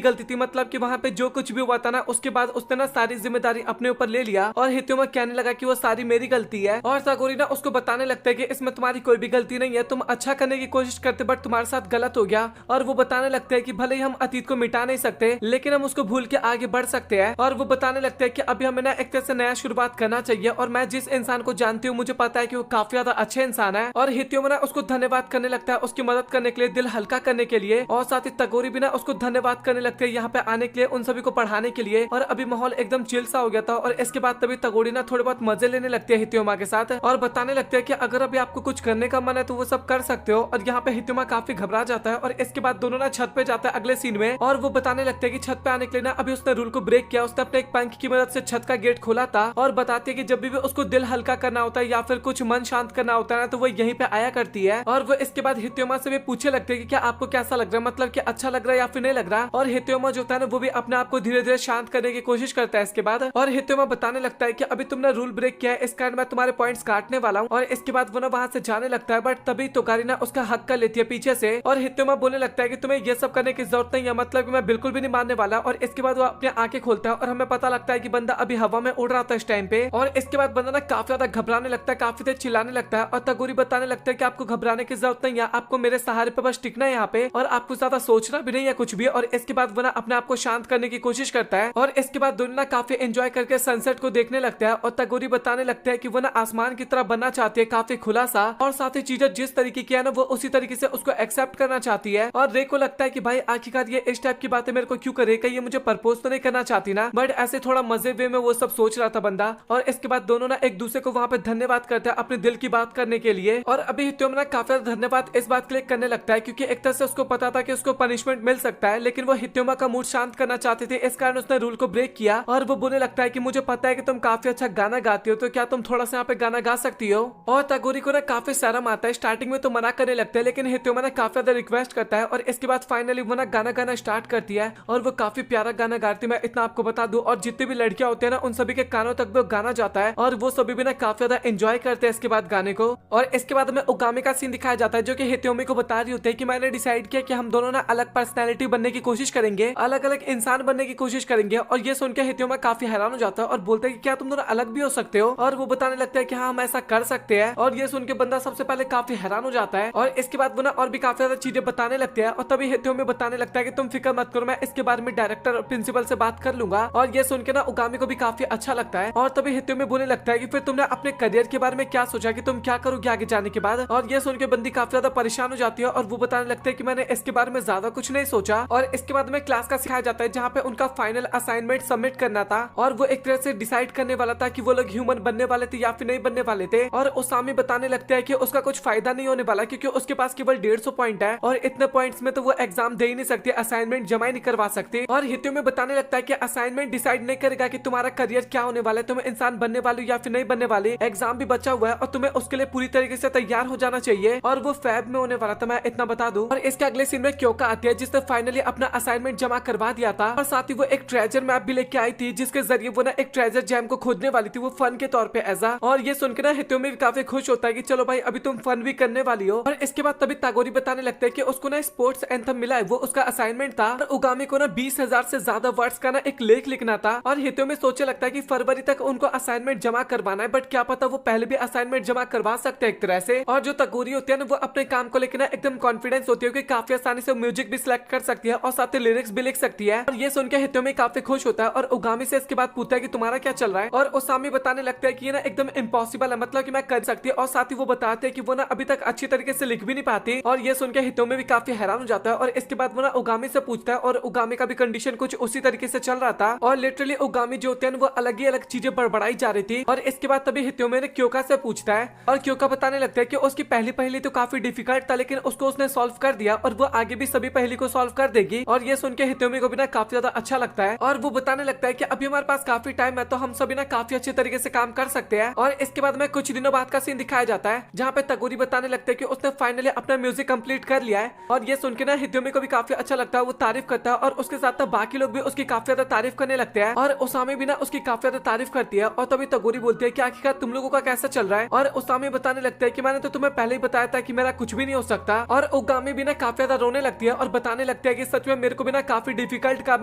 गलती थी, मतलब कि वहाँ पे जो कुछ भी हुआ था ना, उसके बाद उसने ना सारी जिम्मेदारी अपने ऊपर ले लिया और हित्योमा कहने लगा कि वो सारी मेरी गलती है। और सागोरी ना उसको बताने लगता है कि इसमें तुम्हारी कोई भी गलती नहीं है, तुम अच्छा करने की कोशिश करते बट तुम्हारे साथ गलत हो गया। और वो बताने लगते हैं कि भले ही हम अतीत को मिटा नहीं सकते लेकिन हम उसको भूल के आगे बढ़ सकते हैं। और वो बताने लगते हैं कि अभी हमें ना एक तरह से नया शुरुआत करना चाहिए और मैं जिस इंसान को जानती हूँ मुझे पता है कि वो काफी ज्यादा अच्छे इंसान है। और हित्योमा ना उसको धन्यवाद करने लगता है उसकी मदद करने के लिए, दिल हल्का करने के लिए। और साथ ही तगोरी भी ना उसको धन्यवाद करने लगते हैं यहाँ पे आने के लिए, उन सभी को पढ़ाने के लिए। और अभी माहौल एकदम चिल सा हो गया था। और इसके बाद तभी तगोरी ना थोड़े बहुत मजे लेने लगते हैं हित्योमा के साथ और बताने लगते हैं कि अगर अभी आपको कुछ करने का मन है तो वो सब कर सकते हो। और यहाँ पे हित्योमा काफी घबरा जाता है और इसके बाद दोनों ना छत पे जाता है अगले सीन में। और वो बताने लगते हैं कि छत पे आने के लिए ना अभी उसने रूल को ब्रेक किया, उसने अपने एक पंख की मदद से छत का गेट खोला था। और बताती है कि जब भी उसको दिल हल्का करना होता है या फिर कुछ मन शांत करना होता है ना तो वो यहीं पे आया करती है। और वो इसके बाद हित्योमा से भी पूछे लगते हैं कि क्या आपको कैसा लग रहा है, मतलब कि अच्छा लग रहा है या फिर नहीं लग रहा। और हित्योमा जो होता है ना वो भी अपने आप को धीरे धीरे शांत करने की कोशिश करता है इसके बाद। और हित्योमा बताने लगता है कि अभी तुमने रूल ब्रेक किया है इस कारण मैं तुम्हारे पॉइंट्स काटने वाला हूँ। और इसके बाद वो ना वहां से जाने लगता है बट तभी तोकारी ना उसका हक कर लेती है पीछे से। और हित्योमा बोलने लगता है कि तुम्हें ये सब करने की जरूरत नहीं है, मतलब कि मैं बिल्कुल भी नहीं मानने वाला। और इसके बाद वो अपनी आंखें खोलता है और हमें पता लगता है कि बंदा अभी हवा में उड़ रहा था इस टाइम पे। और इसके बाद बंदा ना काफी ज्यादा घबराने लगता है, काफी देर चिल्लाने लगता है। और तगोरी बताने लगता है कि आपको घबराने की जरूरत नहीं है, आपको मेरे सहारे पे बस टिकना है यहाँ पे और आपको ज्यादा सोचना भी नहीं है कुछ भी। और इसके बाद वो ना अपने आप को शांत करने की कोशिश करता है और इसके बाद दोनों ना काफी एंजॉय करके सनसेट को देखने लगता है। और तगोरी बताने लगता है कि वो ना आसमान की तरह बनना चाहती है, काफी खुला सा, और साथ ही चीजें जिस तरीके की है ना वो उसी तरीके से उसको एक्सेप्ट करना चाहती है। और रे को लगता है कि भाई आखिरकार ये इस टाइप की बातें मेरे को क्यों करे, कहीं ये मुझे प्रपोज तो नहीं करना चाहती ना। बट ऐसे थोड़ा मजे वे में वो सब सोच रहा था बंदा। और इसके बाद दोनों ना एक दूसरे को वहाँ पे धन्यवाद करते हैं अपने दिल की बात करने के लिए। और अभी हित्योमा ना काफी धन्यवाद इस बात के लिए करने लगता है क्योंकि एक तरह से उसको पता था कि उसको पनिशमेंट मिल सकता है, लेकिन वो हित्योमा का मूड शांत करना चाहते थे, इस कारण उसने रूल को ब्रेक किया। और वो बोलने लगता है कि मुझे पता है कि तुम काफी अच्छा गाना गाती हो, तो क्या तुम थोड़ा सा यहाँ पे गाना गा सकती हो। और तगोरी को ना काफी शर्म आता है, स्टार्टिंग में तो मना करने लगता है लेकिन हित्योमा ना काफी ज्यादा रिक्वेस्ट करता है। और इसके बाद फाइनली वो ना गाना गाना स्टार्ट करती है और वो काफी प्यारा गाना गाती है, मैं इतना आपको बता दूं। और जितनी भी लड़कियां होती है ना उन सभी के कानों तक वो गाना जाता है और वो सभी भी ना काफी ज्यादा एंजॉय करते हैं इसके बाद गाने को। और इसके बाद हमें ओगामी का सीन दिखाया जाता है जो कि हित्योमी को बता रही होती है कि मैंने डिसाइड किया कि हम दोनों ना अलग पर्सनैलिटी बनने की कोशिश करेंगे, अलग अलग इंसान बनने की कोशिश करेंगे। और ये सुन के हित्योमा काफी हैरान हो जाता है और बोलते हैं कि क्या तुम दोनों अलग भी हो सकते हो। और वो बताने लगता है कि हाँ हम ऐसा कर सकते हैं। और ये सुन के बंदा सबसे पहले काफी हैरान हो जाता है और इसके बाद वो ना और भी काफी ज्यादा चीजें बताने लगते हैं। और तभी हित्योमी बताने लगता है कि तुम फिक्र मत करो, मैं इसके बारे में डायरेक्टर और प्रिंसिपल से बात कर लूंगा। और ये सुन के ना ओगामी को भी काफी अच्छा लगता है। और तभी हित्योमी बोलने लगता है कि फिर तुमने अपने करियर के बारे में क्या सोचा कि तुम क्या करोगे आगे जाने के बाद। और ये सुन के बंदी काफी ज्यादा परेशान हो जाती है और वो बताने लगते हैं कि मैंने इसके बारे में ज्यादा कुछ नहीं सोचा। और इसके बाद में क्लास का सिखाया जाता है जहाँ पे उनका फाइनल असाइनमेंट सबमिट करना था और वो एक तरह से डिसाइड करने वाला था कि वो लोग ह्यूमन बनने वाले थे या फिर नहीं बनने वाले थे। और ओसामी बताने लगते हैं कि उसका कुछ फायदा नहीं होने वाला क्योंकि उसके पास केवल 150 पॉइंट है और इतने पॉइंट्स में तो वो एग्जाम दे ही नहीं सकती, असाइनमेंट जमा ही नहीं करवा सकती। और हित्योमी बताने लगता है कि असाइनमेंट डिसाइड नहीं करेगा कि तुम्हारा करियर क्या होने वाला है, तुम इंसान बनने वाले या फिर नहीं बनने वाले, एग्जाम भी बचा हुआ है और तुम्हें उसके लिए पूरी तरीके से तैयार हो जाना चाहिए। और वो फैब में होने वाला था, मैं इतना बता दूं। और इसके अगले सीन में क्योका आती है जिसने फाइनली अपना असाइनमेंट जमा करवा दिया था और साथ ही वो एक ट्रेजर मैप भी लेके आई थी जिसके जरिए वो ना एक ट्रेजर जैम को खोजने वाली थी, वो फन के तौर पे ऐसा। और ये सुनकर ना हित्योमी काफी खुश होता है कि चलो भाई अभी तुम फन भी करने वाली हो। और इसके बाद तभी तागोरी बताने लगता है कि उसको ना स्पोर्ट्स एंथम मिला है, वो उसका असाइनमेंट था। और ओगामी को ना 20,000 से ज्यादा वर्ड्स का ना एक लेख लिखना था। और हित्योमी सोचे लगता है कि फरवरी तक उनको असाइनमेंट जमा करवाना है, बट क्या पता वो पहले भी असाइनमेंट जमा करवा सकते हैं एक तरह से। और जो तागोरी होती है ना वो अपने काम को लेकर ना एकदम कॉन्फिडेंस होती है कि काफी आसानी से म्यूजिक भी सिलेक्ट कर सकती है और साथ ही लिरिक्स भी लिख सकती है। और ये सुन के हित्योमी काफी खुश होता है और ओगामी से इसके बाद पूछता है कि तुम्हारा क्या चल रहा है। और ओसामी बताने लगता है कि ये ना एकदम इम्पॉसिबल है, मतलब कि मैं कर सकती है। और साथ ही वो बताते हैं कि वो ना अभी तक अच्छी तरीके से लिख भी नहीं पाती। और ये सुन के हित्योमी भी काफी हैरान हो जाता है। और इसके बाद वो ना ओगामी से पूछता है और ओगामी का भी कंडीशन कुछ उसी तरीके से चल रहा था और लिटरली ओगामी जो होते हैं वो अलग ही अलग चीजें बड़बड़ाई जा रही थी। और इसके बाद तभी हित्योमी ने क्योका से पूछता है और क्योका बताने लगता है कि उसकी पहली पहेली तो काफी डिफिकल्ट था लेकिन उसको उसने सॉल्व कर दिया और वो आगे भी सभी पहेली को सॉल्व कर देगी। और ये सुन के हित्योमी को भी ना काफी ज्यादा अच्छा लगता है और वो बताने लगता है कि अभी हमारे पास काफी टाइम है तो हम सभी ना काफी अच्छे तरीके तरीके से काम कर सकते हैं। और इसके बाद में कुछ दिनों बाद का सीन दिखाया जाता है जहाँ पे तगोरी बताने लगते हैं कि उसने फाइनली अपना म्यूजिक कंप्लीट कर लिया है। और ये सुन के ना हितोमी को भी काफी अच्छा लगता है, वो तारीफ करता है और उसके साथ बाकी लोग भी उसकी काफी ज्यादा तारीफ करने लगते हैं। और उसामी भी ना उसकी काफी ज्यादा तारीफ करती है। और तभी तगोरी बोलती है कि आखिरकार तुम लोगों का कैसा चल रहा है। और उसामी बताने लगता है कि मैंने तो तुम्हें पहले ही बताया था कि मेरा कुछ भी नहीं हो सकता। और उगामी भी ना काफी ज्यादा रोने लगती है और बताने लगती है कि सच में मेरे को भी ना काफी डिफिकल्ट काम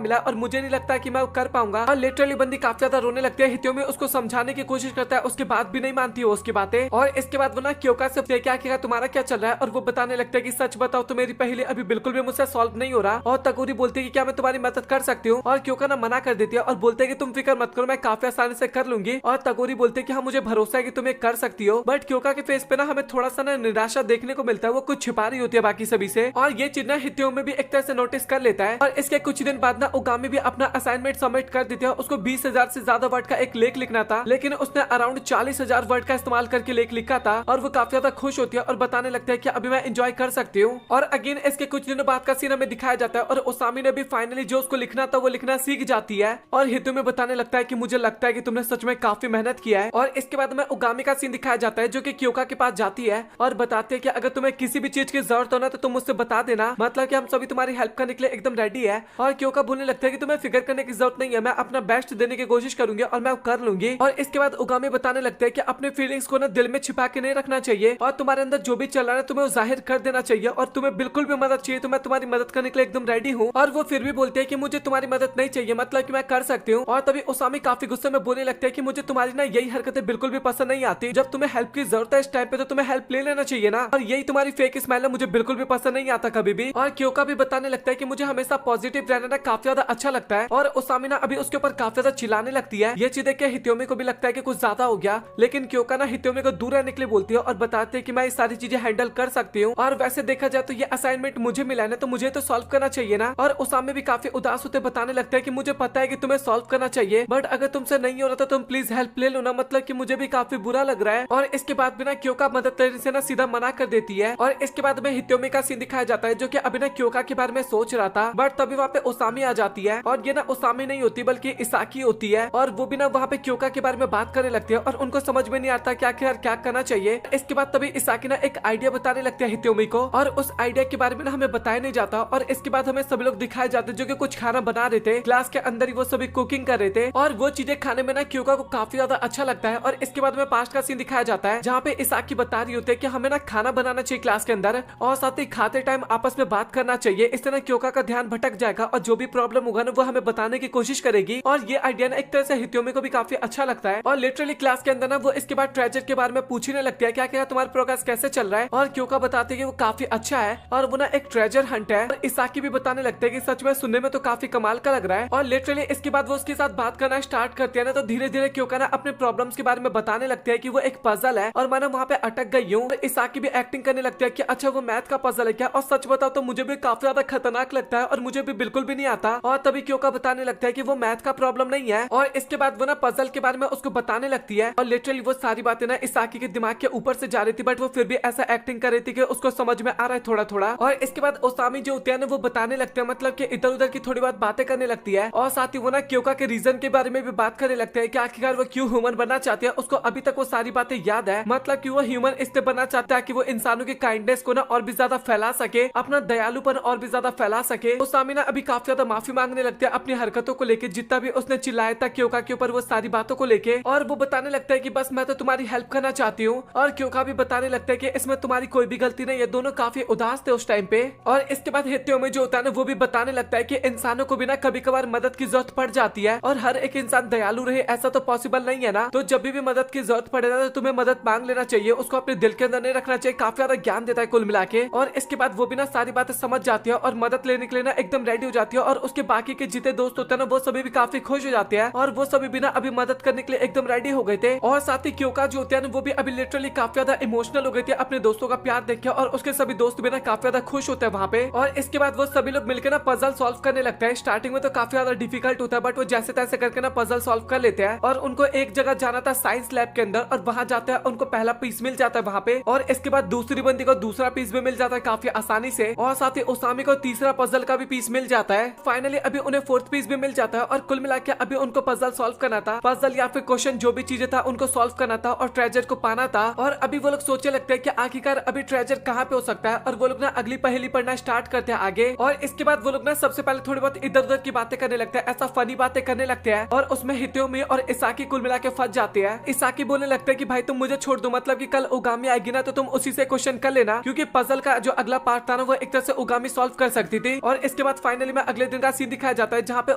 मिला और मुझे नहीं लगता कि मैं कर पाऊंगा। और लिटरली बंदी काफी ज्यादा रोने लगती है। हितोमी उसको समझाने की कोशिश करता है, उसके बाद भी नहीं मानती है उसकी बातें। और इसके बाद वो ना क्योका से क्या क्या तुम्हारा क्या चल रहा है। और वो बताने लगता है कि सच बताओ तो मेरी पहले अभी बिल्कुल भी मुझसे सॉल्व नहीं हो रहा। और तगोरी बोलती है कि क्या मैं तुम्हारी मदद कर सकती हूँ। और क्योका ना मना कर देती है और बोलते है कि तुम फिक्र मत करो, मैं काफी आसानी से कर लूंगी। और तगोरी बोलते है कि हाँ मुझे भरोसा है कि तुम ये कर सकती हो। बट क्योका के फेस पे ना हमें थोड़ा सा ना निराशा देखने को मिलता है, वो कुछ छिपा रही होती है बाकी सभी से। और ये चीज ना हितोमी भी एक तरह से नोटिस कर लेता है। और इसके कुछ दिन बाद ना उगामी भी अपना असाइनमेंट सबमिट कर देती है। उसको 20,000 से ज्यादा वर्ड का एक लेख लिखना था, लेकिन उसने अराउंड 40,000 वर्ड का इस्तेमाल करके लेख लिखा था। और वो काफी ज्यादा खुश होती है और बताने लगता है कि अभी मैं एंजॉय कर सकती हूँ। और अगेन इसके कुछ दिनों बाद का सीन हमें दिखाया जाता है और उसामी ने भी फाइनली जो उसको लिखना था वो लिखना सीख जाती है। और हितोमी बताने लगता है कि मुझे लगता है कि तुमने सच में काफी मेहनत किया है। और इसके बाद में उगामी का सीन दिखाया जाता है जो कि क्योका के पास जाती है और बताते हैं कि अगर तुम्हें किसी भी चीज की जरूरत हो ना तो तुम मुझसे बता देना, मतलब कि हम सभी तुम्हारी हेल्प करने के लिए एकदम रेडी है। और क्योका बोलने लगता है कि तुम्हें फिक्र करने की जरूरत नहीं है, मैं अपना बेस्ट देने की कोशिश करूंगी और मैं कर लूंगी। और इसके बाद उगामी बताने लगते हैं कि अपने फीलिंग्स को ना दिल में छिपा के नहीं रखना चाहिए और तुम्हारे अंदर जो भी चल रहा है तुम्हें वो जाहिर कर देना चाहिए। और तुम्हें बिल्कुल भी मदद चाहिए तो मैं तुम्हारी मदद करने के लिए एकदम रेडी हूँ। और वो फिर भी बोलते हैं कि मुझे तुम्हारी मदद नहीं चाहिए, मतलब कि मैं कर सकती हूँ। और तभी उसामी काफी गुस्से में बोलने लगते हैं कि मुझे तुम्हारी ना यही हरकतें बिल्कुल भी पसंद नहीं आती। जब तुम्हें हेल्प की जरूरत है इस टाइम पे तो तुम्हें हेल्प ले लेना चाहिए ना। और यही तुम्हारी फेक स्माइल है, मुझे बिल्कुल भी पसंद नहीं आता कभी भी। और क्योका भी बताने लगता है कि मुझे हमेशा पॉजिटिव रहना ना काफी ज्यादा अच्छा लगता है। और उसामी ना अभी उसके ऊपर काफी ज्यादा चिल्लाने लगती है। ये चीज देख के हितोमी को भी लगता है कि कुछ ज्यादा हो गया, लेकिन क्योका ना हितोमी को दूर रहने के लिए बोलती है और बताते हैं कि मैं ये सारी चीजें हैंडल कर सकती हूँ। और वैसे देखा जाए तो ये असाइनमेंट मुझे मिला है ना, तो मुझे तो सॉल्व करना चाहिए ना। और उसामी भी काफी उदास होते बताने लगता है कि मुझे पता है कि तुम्हें सॉल्व करना चाहिए, बट अगर तुमसे नहीं हो रहा तो तुम प्लीज हेल्प ले लो ना, मतलब कि मुझे भी काफी बुरा लग रहा है। और इसके बाद भी ना क्योका मदद करने से ना सीधा मना कर देती है। और इसके बाद में हितोमी का सीन दिखाया जाता है जो कि अभी ना क्योका के बारे में सोच रहा था, बट तभी वहाँ पे उसामी आ जाती है। और ये ना उसामी नहीं होती बल्कि इसाकी होती है। और वो भी ना वहाँ पे क्योका के बारे में बात करने लगती है और उनको समझ में नहीं आता क्या करना चाहिए। इसके बाद तभी इसाकी ना एक आइडिया बताने लगते हैं हितोमी को, और उस आइडिया के बारे में ना हमें बताया नहीं जाता। और इसके बाद हमें सभी लोग दिखाए जाते जो कि कुछ खाना बना रहे थे, क्लास के अंदर ही वो सभी कुकिंग कर रहे थे। और वो चीजें खाने में ना क्योका को काफी ज्यादा अच्छा लगता है। और इसके बाद में पास्ट का सीन दिखाया जाता है जहाँ पे इसाकी बता रही होती है कि हमें ना खाना बनाना चाहिए क्लास के अंदर, और साथ ही खाते टाइम आपस में बात करना चाहिए। इससे ना क्योका का ध्यान भटक जाएगा और जो भी प्रॉब्लम होगा ना वो हमें बताने की कोशिश करेगी। और ये आइडिया ना एक तरह से हितोमी को भी काफी अच्छा लगता है। और लिटरली क्लास के अंदर ना वो इसके बाद ट्रेजर के बारे में पूछने लगती है क्या तुम्हारा प्रोग्रेस कैसे चल रहा है। और क्योका बताते हैं कि वो काफी अच्छा है और वो ना एक ट्रेजर हंट है। और इसाकी भी बताने लगते हैं कि सच में सुनने में तो काफी कमाल का लग रहा है। और लिटरली इसके बाद वो उसके साथ बात करना स्टार्ट करती है ना, तो धीरे धीरे क्योका ना अपने प्रॉब्लम्स के बारे में बताने लगते हैं कि वो एक पजल है और मैं ना वहाँ पे अटक गई हूँ। इसाकी भी एक्टिंग करने लगती है कि अच्छा वो मैथ का पजल है क्या। और सच बताओ तो मुझे भी काफी ज्यादा खतरनाक लगता है और मुझे भी बिल्कुल भी नहीं आता। और तभी क्योका बताने लगता है कि वो मैथ का प्रॉब्लम नहीं है। और इसके बाद वो ना पजल के बारे में उसको बताने लगती है। और लिटरली वो सारी बातें ना इसाकी के दिमाग के ऊपर से जा रही थी, बट वो फिर भी ऐसा एक्टिंग कर रही थी कि उसको समझ में आ रहा है थोड़ा थोड़ा। और इसके बाद उसामी जो होते हैं ना वो बताने लगते हैं, मतलब कि इधर उधर की थोड़ी बहुत बातें करने लगती है। और साथ ही वो ना क्योका के रीजन के बारे में भी बात करने लगते हैं कि आखिरकार वो क्यों ह्यूमन बनना चाहती है। उसको अभी तक वो सारी बातें याद है, मतलब कि वो ह्यूमन इसलिए बनना चाहता है कि वो इंसानों की काइंडनेस को ना और भी ज्यादा फैला सके, अपना दयालुपन और भी ज्यादा फैला सके। उसामी ना अभी काफी ज्यादा माफी मांगने लगते हैं अपनी हरकतों को लेके, जितना भी उसने चिल्लाया था क्योका के ऊपर वो सारी बातों को लेके। और वो बताने लगता है कि बस मैं तो तुम्हारी हेल्प करना चाहती हूँ। और क्योका भी बताने लगता है कि इसमें तुम्हारी कोई भी गलती नहीं है, दोनों काफी उदास थे उस टाइम पे। और इसके बाद हितोमी जो होता है ना वो भी बताने लगता है कि इंसानों को भी ना कभी कभार मदद की जरूरत पड़ जाती है और हर एक इंसान दयालु रहे ऐसा तो पॉसिबल नहीं है ना। तो जब भी मदद की जरूरत पड़े ना तो तुम्हें मदद मांग लेना चाहिए, उसको अपने दिल के अंदर नहीं रखना चाहिए। काफी ज्यादा ज्ञान देता है कुल मिला के। और इसके बाद वो भी ना सारी बातें समझ जाती है और मदद लेने के लिए ना एकदम रेडी हो जाती है। और उसके बाकी के जितने दोस्त होते हैं ना वो सभी भी काफी खुश हो जाते हैं और वो सभी भी ना अभी मदद करने के लिए एकदम रेडी हो गए थे। और साथ ही क्योका जो होते हैं ना वो भी अभी लिटरली काफी ज्यादा इमोशनल हो गए थे अपने दोस्तों का प्यार देख के। और उसके सभी दोस्त भी ना काफी ज्यादा खुश होते हैं वहाँ पे। और इसके बाद वो सभी लोग मिलकर ना पजल सॉल्व करने लगते हैं। स्टार्टिंग में तो काफी ज्यादा डिफिकल्ट होता है, बट वो जैसे तैसे करके ना पजल सॉल्व कर लेते हैं। और उनको एक जगह जाना था साइंस लैब के अंदर, और वहां जाते हैं उनको पहला पीस मिल जाता है वहाँ पे। और इसके बाद दूसरी बंदी को दूसरा पीस भी मिल जाता है काफी आसानी से। और साथ ही उसामी को तीसरा पजल का भी पीस मिल जाता है। फाइनली अभी उन्हें फोर्थ पीस भी मिल जाता है। और कुल मिला के अभी उनको पजल सॉल्व करना था, पजल या फिर क्वेश्चन जो भी चीजें था उनको सॉल्व करना था और ट्रेजर को पाना था। और अभी वो लोग सोचने लगते हैं कि आखिरकार अभी ट्रेजर कहाँ पे हो सकता है, और वो लोग ना अगली पहेली पढ़ना स्टार्ट करते हैं आगे। और इसके बाद वो लोग ना सबसे पहले थोड़ी बहुत इधर उधर की बातें करने लगते हैं, ऐसा फनी बातें करने लगते हैं, और उसमें हितोमी और इसाकी कुल मिला के फंस जाते हैं। इसाकी बोलने लगते हैं कि भाई तुम मुझे छोड़ दो, मतलब कि कल उगामी आएगी ना तो तुम उसी से क्वेश्चन कर लेना, क्योंकि पजल का जो अगला पार्ट था ना वो एक तरह से उगामी सॉल्व कर सकती थी। और इसके बाद फाइनली में अगले दिन का सीन दिखाया जाता है जहाँ पे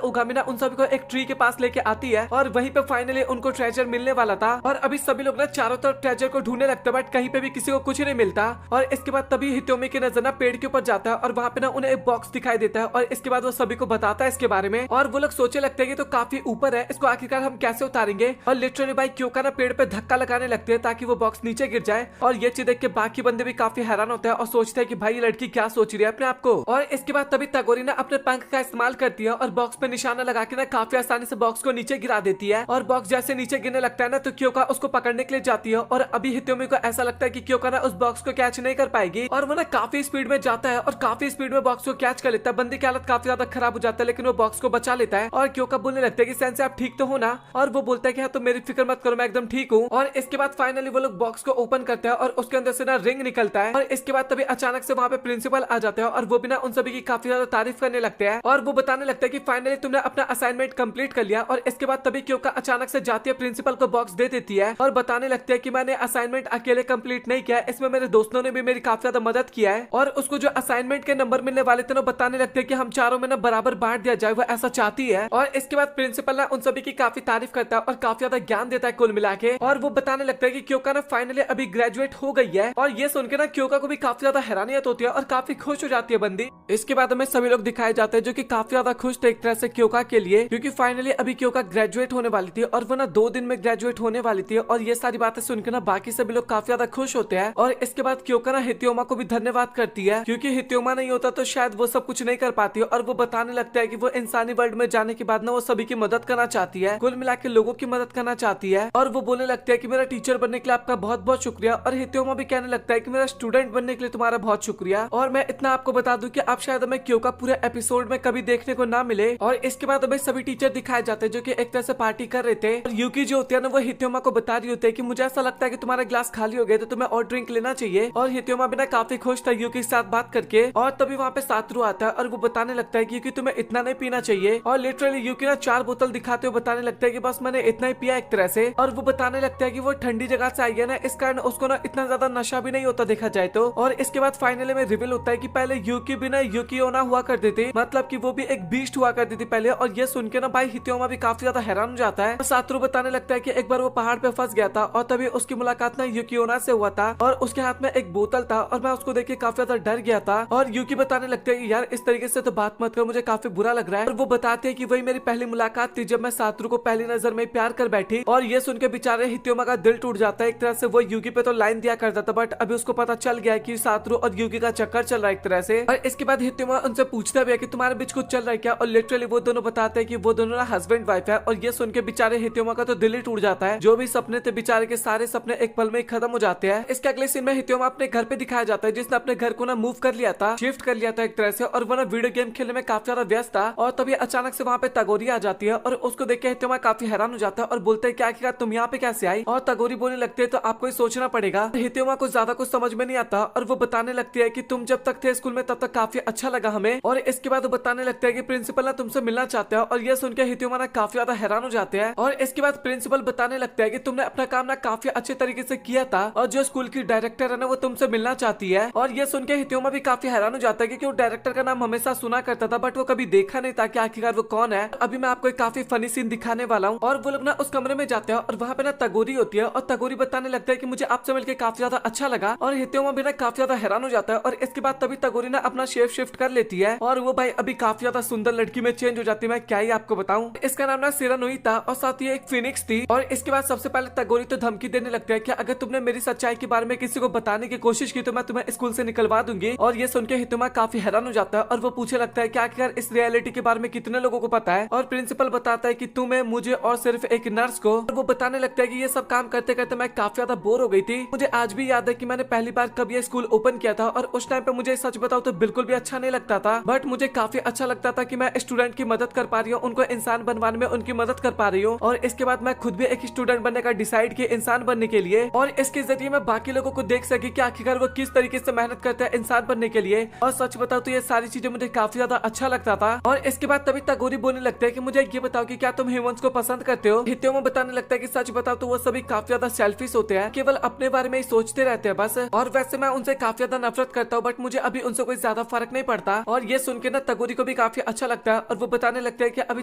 उगामी ना उन सभी को एक ट्री के पास लेके आती है, और वहीं पे फाइनली उनको ट्रेजर मिलने वाला था। और अभी सभी लोग ना चारों तरफ ट्रेजर को ढूंढने लगते हैं, बट कहीं पे भी किसी को कुछ नहीं मिलता। और इसके बाद तभी हितोमी की नजर ना पेड़ के ऊपर जाता है, और वहाँ पे ना उन्हें एक बॉक्स दिखाई देता है, और इसके बाद वो सभी को बताता है इसके बारे में। और वो लोग सोचने लगते हैं कि तो काफी ऊपर है, इसको आखिरकार हम कैसे उतारेंगे। और लिटरली भाई क्योंकि ना पेड़ पे धक्का लगाने लगते हैं ताकि वो बॉक्स नीचे गिर जाए। और ये चीज देख के बाकी बंदे भी काफी हैरान होते हैं और सोचते हैं कि भाई ये लड़की क्या सोच रही है अपने आप को। और इसके बाद तभी तगोरी ना अपने पंख का इस्तेमाल करती है और बॉक्स पे निशाना लगा के ना काफी आसानी से बॉक्स को नीचे गिरा देती है। और बॉक्स जैसे नीचे गिरने लगता है ना तो क्योंका उसको पकड़ने के लिए जाती है, और अभी हितोमी को ऐसा लगता है कि क्योंका ना उस बॉक्स को कैच नहीं कर पाएगी, और वो ना काफी स्पीड में जाता है और काफी स्पीड में बॉक्स को कैच कर लेता है। बंदी की हालत काफी ज्यादा खराब हो जाता है, लेकिन वो बॉक्स को बचा लेता है। और क्योंका बोलने लगता है कि सेंसे आप ठीक तो हो ना, और वो बोलता है कि हाँ तो मेरी फिक्र मत करो, मैं एकदम ठीक हूँ। और इसके बाद फाइनली वो लोग बॉक्स को ओपन करते हैं और उसके अंदर से ना रिंग निकलता है। और इसके बाद तभी अचानक से वहाँ पे प्रिंसिपल आ जाते हैं, और वो भी ना उन सभी की काफी ज्यादा तारीफ करने लगते हैं, और वो बताने लगता है कि फाइनली तुमने अपना असाइनमेंट कंप्लीट कर लिया। और इसके बाद तभी क्योंका अचानक से जाती है प्रिंसिपल को बॉक्स दे देती है, और बताने लगती है कि मैंने असाइनमेंट अकेले कंप्लीट नहीं किया, इसमें मेरे दोस्तों ने भी मेरी काफी ज्यादा मदद किया है। और उसको जो असाइनमेंट के नंबर मिलने वाले थे ना बताने लगते हैं कि हम चारों में ना बराबर बांट दिया जाए, वो ऐसा चाहती है। और इसके बाद प्रिंसिपल ना उन सभी की काफी तारीफ करता है और काफी ज्यादा ज्ञान देता है कुल मिला के। और वो बताने लगता है कि क्योंका ना फाइनली अभी ग्रेजुएट हो गई है। और ये सुन के ना क्योंका को भी काफी ज्यादा हैरानियत होती है और काफी खुश हो जाती है बंदी। इसके बाद हमें सभी लोग दिखाए जाते हैं जो कि काफी ज्यादा खुश थे एक तरह से क्योंका के लिए, क्योंकि फाइनली अभी क्योंका ग्रेजुएट होने वाली थी, और वो ना 2 दिन में ग्रेजुएट होने वाली थी। और ये सारी बातें सुनकर ना बाकी सभी लोग काफी ज्यादा खुश होते हैं। और इसके बाद क्योंका ना हितोमा को भी धन्यवाद करती है, क्योंकि हितोमा नहीं होता तो शायद वो सब कुछ नहीं कर पाती। और वो बताने लगता है कि वो इंसानी वर्ल्ड में जाने के बाद ना वो सभी की मदद करना चाहती है, कुल मिला के लोगों की मदद करना चाहती है। और वो बोलने लगता है कि मेरा टीचर बनने के लिए आपका बहुत बहुत शुक्रिया। और हितोमा भी कहने लगता है कि मेरा स्टूडेंट बनने के लिए तुम्हारा बहुत शुक्रिया। और मैं इतना आपको बता दूं कि आप शायद हमें क्योंका पूरे एपिसोड में कभी देखने को ना मिले। और इसके बाद हमें सभी टीचर दिखाए जाते हैं जो कि एक तरह से पार्टी कर रहे थे। और यूकी जो होती है ना वो हितोमा को बता रही होती है कि मुझे ऐसा लगता है कि तुम्हारा ग्लास खाली हो गया तो तुम्हें और ड्रिंक लेना चाहिए। और हितोमा भी ना काफी खुश था यूकी के साथ बात करके। और तभी वहाँ पे सातरू आता है और वो बताने लगता है कि तुम्हें इतना नहीं पीना चाहिए। और लिटरली यूकी ना 4 बोतल दिखाते हुए बताने लगता है कि बस मैंने इतना ही पिया एक तरह से। और वो बताने लगता है कि वो ठंडी जगह से आई है ना, इस कारण उसको ना इतना ज्यादा नशा भी नहीं होता देखा जाए तो। और इसके बाद फाइनली में रिवील होता है कि पहले यूकी भी ना यूकियोना हुआ करते थे, मतलब कि वो भी एक बीस्ट हुआ करती थी पहले। और ये सुन के ना भाई हितोमा भी काफी ज्यादा हैरान हो जाता है। सातरू बताने लगता है कि एक बार वो पहाड़ पे फंस गया था और तभी उसकी मुलाकात ना यूकियोना से हुआ था, और उसके हाथ में एक बोतल था, और मैं उसको देख के काफी ज्यादा डर गया था। और यूकी बताने लगते हैं कि यार इस तरीके से तो बात मत कर, मुझे काफी बुरा लग रहा है। और वो बताते हैं कि वही मेरी पहली मुलाकात थी जब मैं सातरू को पहली नजर में प्यार कर बैठी। और ये सुन के बेचारे हितोमा का दिल टूट जाता है एक तरह से। वो यूकी पे तो लाइन दिया करता था, बट अभी उसको पता चल गया है कि सातरू और यूकी का चक्कर चल रहा है एक तरह से। और इसके बाद हितोमा उनसे पूछता भी है कि तुम्हारे बीच कुछ चल रहा है क्या। और लिटरली वो दोनों बताते हैं कि वो दोनों ना हस्बैंड वाइफ है। और ये सुन के बेचारे हितोमा का तो दिल ही टूट जाता है। जो भी सपने थे बेचारे के सारे सपने एक पल में खत्म हो जाते हैं। इसके अगले सीन में हितोमा अपने घर पे दिखाया जाता है जिसने अपने घर को ना मूव कर लिया था, शिफ्ट कर लिया था एक तरह से। और वो ना वीडियो गेम खेलने में काफी ज्यादा व्यस्त था। और तभी अचानक से वहाँ पे तगोरी आ जाती है, और उसको देख के हितोमा काफी हैरान हो जाता है और बोलते हैं क्या तुम यहाँ पे कैसे आई। और तगोरी बोलने लगते है तो आपको ही सोचना पड़ेगा। हितोमा को ज्यादा कुछ समझ में नहीं आता, और वो बताने लगती है कि तुम जब तक थे स्कूल में तब तक काफी अच्छा लगा हमें। और इसके बाद वो बताने लगते हैं कि प्रिंसिपल ना तुमसे मिलना चाहते हैं। और ये सुन के हितोमा ना काफी ज्यादा हैरान हो जाते हैं। और इसके बाद प्रिंसिपल बताने लगता है कि तुमने अपना काम ना काफी अच्छे तरीके से किया था, और जो स्कूल की डायरेक्टर है ना वो तुमसे मिलना चाहती है। और ये सुन के हितोमा भी काफी हैरान हो जाता है क्योंकि वो डायरेक्टर का नाम हमेशा सुना करता था, बट वो कभी देखा नहीं था कि आखिरकार वो कौन है। अभी मैं आपको एक काफी फनी सीन दिखाने वाला हूँ। और वो लोग ना उस कमरे में जाते हैं और वहाँ पे ना तगोरी होती है, और तगोरी बताने लगता है कि मुझे आपसे मिलकर काफी ज्यादा अच्छा लगा। और हितोमा भी ना काफी ज्यादा हैरान हो जाता है। और इसके बाद तभी तगोरी ना अपना शेप शिफ्ट कर लेती है, और वो भाई अभी काफी ज्यादा सुंदर लड़की में चेंज हो जाती है। मैं क्या ही आपको बताऊं, इसका नाम ना सिरानुई था, और साथ ही एक फिनिक्स थी। और इसके बाद सबसे पहले तगोरी तो धमकी देने लगता है कि अगर तुमने मेरी सच्चाई के बारे में किसी को बताने की कोशिश की तो मैं तुम्हें स्कूल से निकलवा दूंगी। और ये सुन के हितोमा काफी हैरान हो जाता है, और वो पूछे लगता है कि आखिर इस रियलिटी के बारे में कितने लोगों को पता है। और प्रिंसिपल बताता है कि तुम्हें, मुझे और सिर्फ एक नर्स को। और वो बताने लगता है कि ये सब काम करते करते मैं काफी ज्यादा बोर हो गई थी। मुझे आज भी याद है कि मैंने पहली बार कब ये स्कूल ओपन किया था, और उस टाइम पे मुझे सच बताओ तो बिल्कुल भी अच्छा नहीं लगता था, बट मुझे काफी अच्छा लगता था कि मैं स्टूडेंट की मदद कर पा रही हूँ, उनको इंसान बनवाने में उनकी मदद कर पा रही हूँ। और इसके बाद मैं खुद भी एक स्टूडेंट बनने का डिसाइड किया इंसान बनने के लिए, और इसके जरिए मैं बाकी लोगों को देख सकी कि आखिरकार वो किस तरीके से मेहनत करता है इंसान बनने के लिए। और सच बताओ तो ये सारी चीजें मुझे काफी ज्यादा अच्छा लगता था। और इसके बाद तभी तगोरी बोलने लगता है कि मुझे ये बताओ कि क्या तुम ह्यूमंस को पसंद करते हो। हित्योमा बताने लगता है कि सच बताओ तो वो सभी काफी ज्यादा सेल्फिश होते हैं, केवल अपने बारे में ही सोचते रहते हैं बस। और वैसे मैं उनसे काफी ज्यादा नफरत करता हूँ, बट मुझे अभी उनसे कोई ज्यादा फर्क नहीं पड़ता। और ये सुन के ना तगोरी को भी काफी अच्छा लगता है, और वो बताने लगता है कि अभी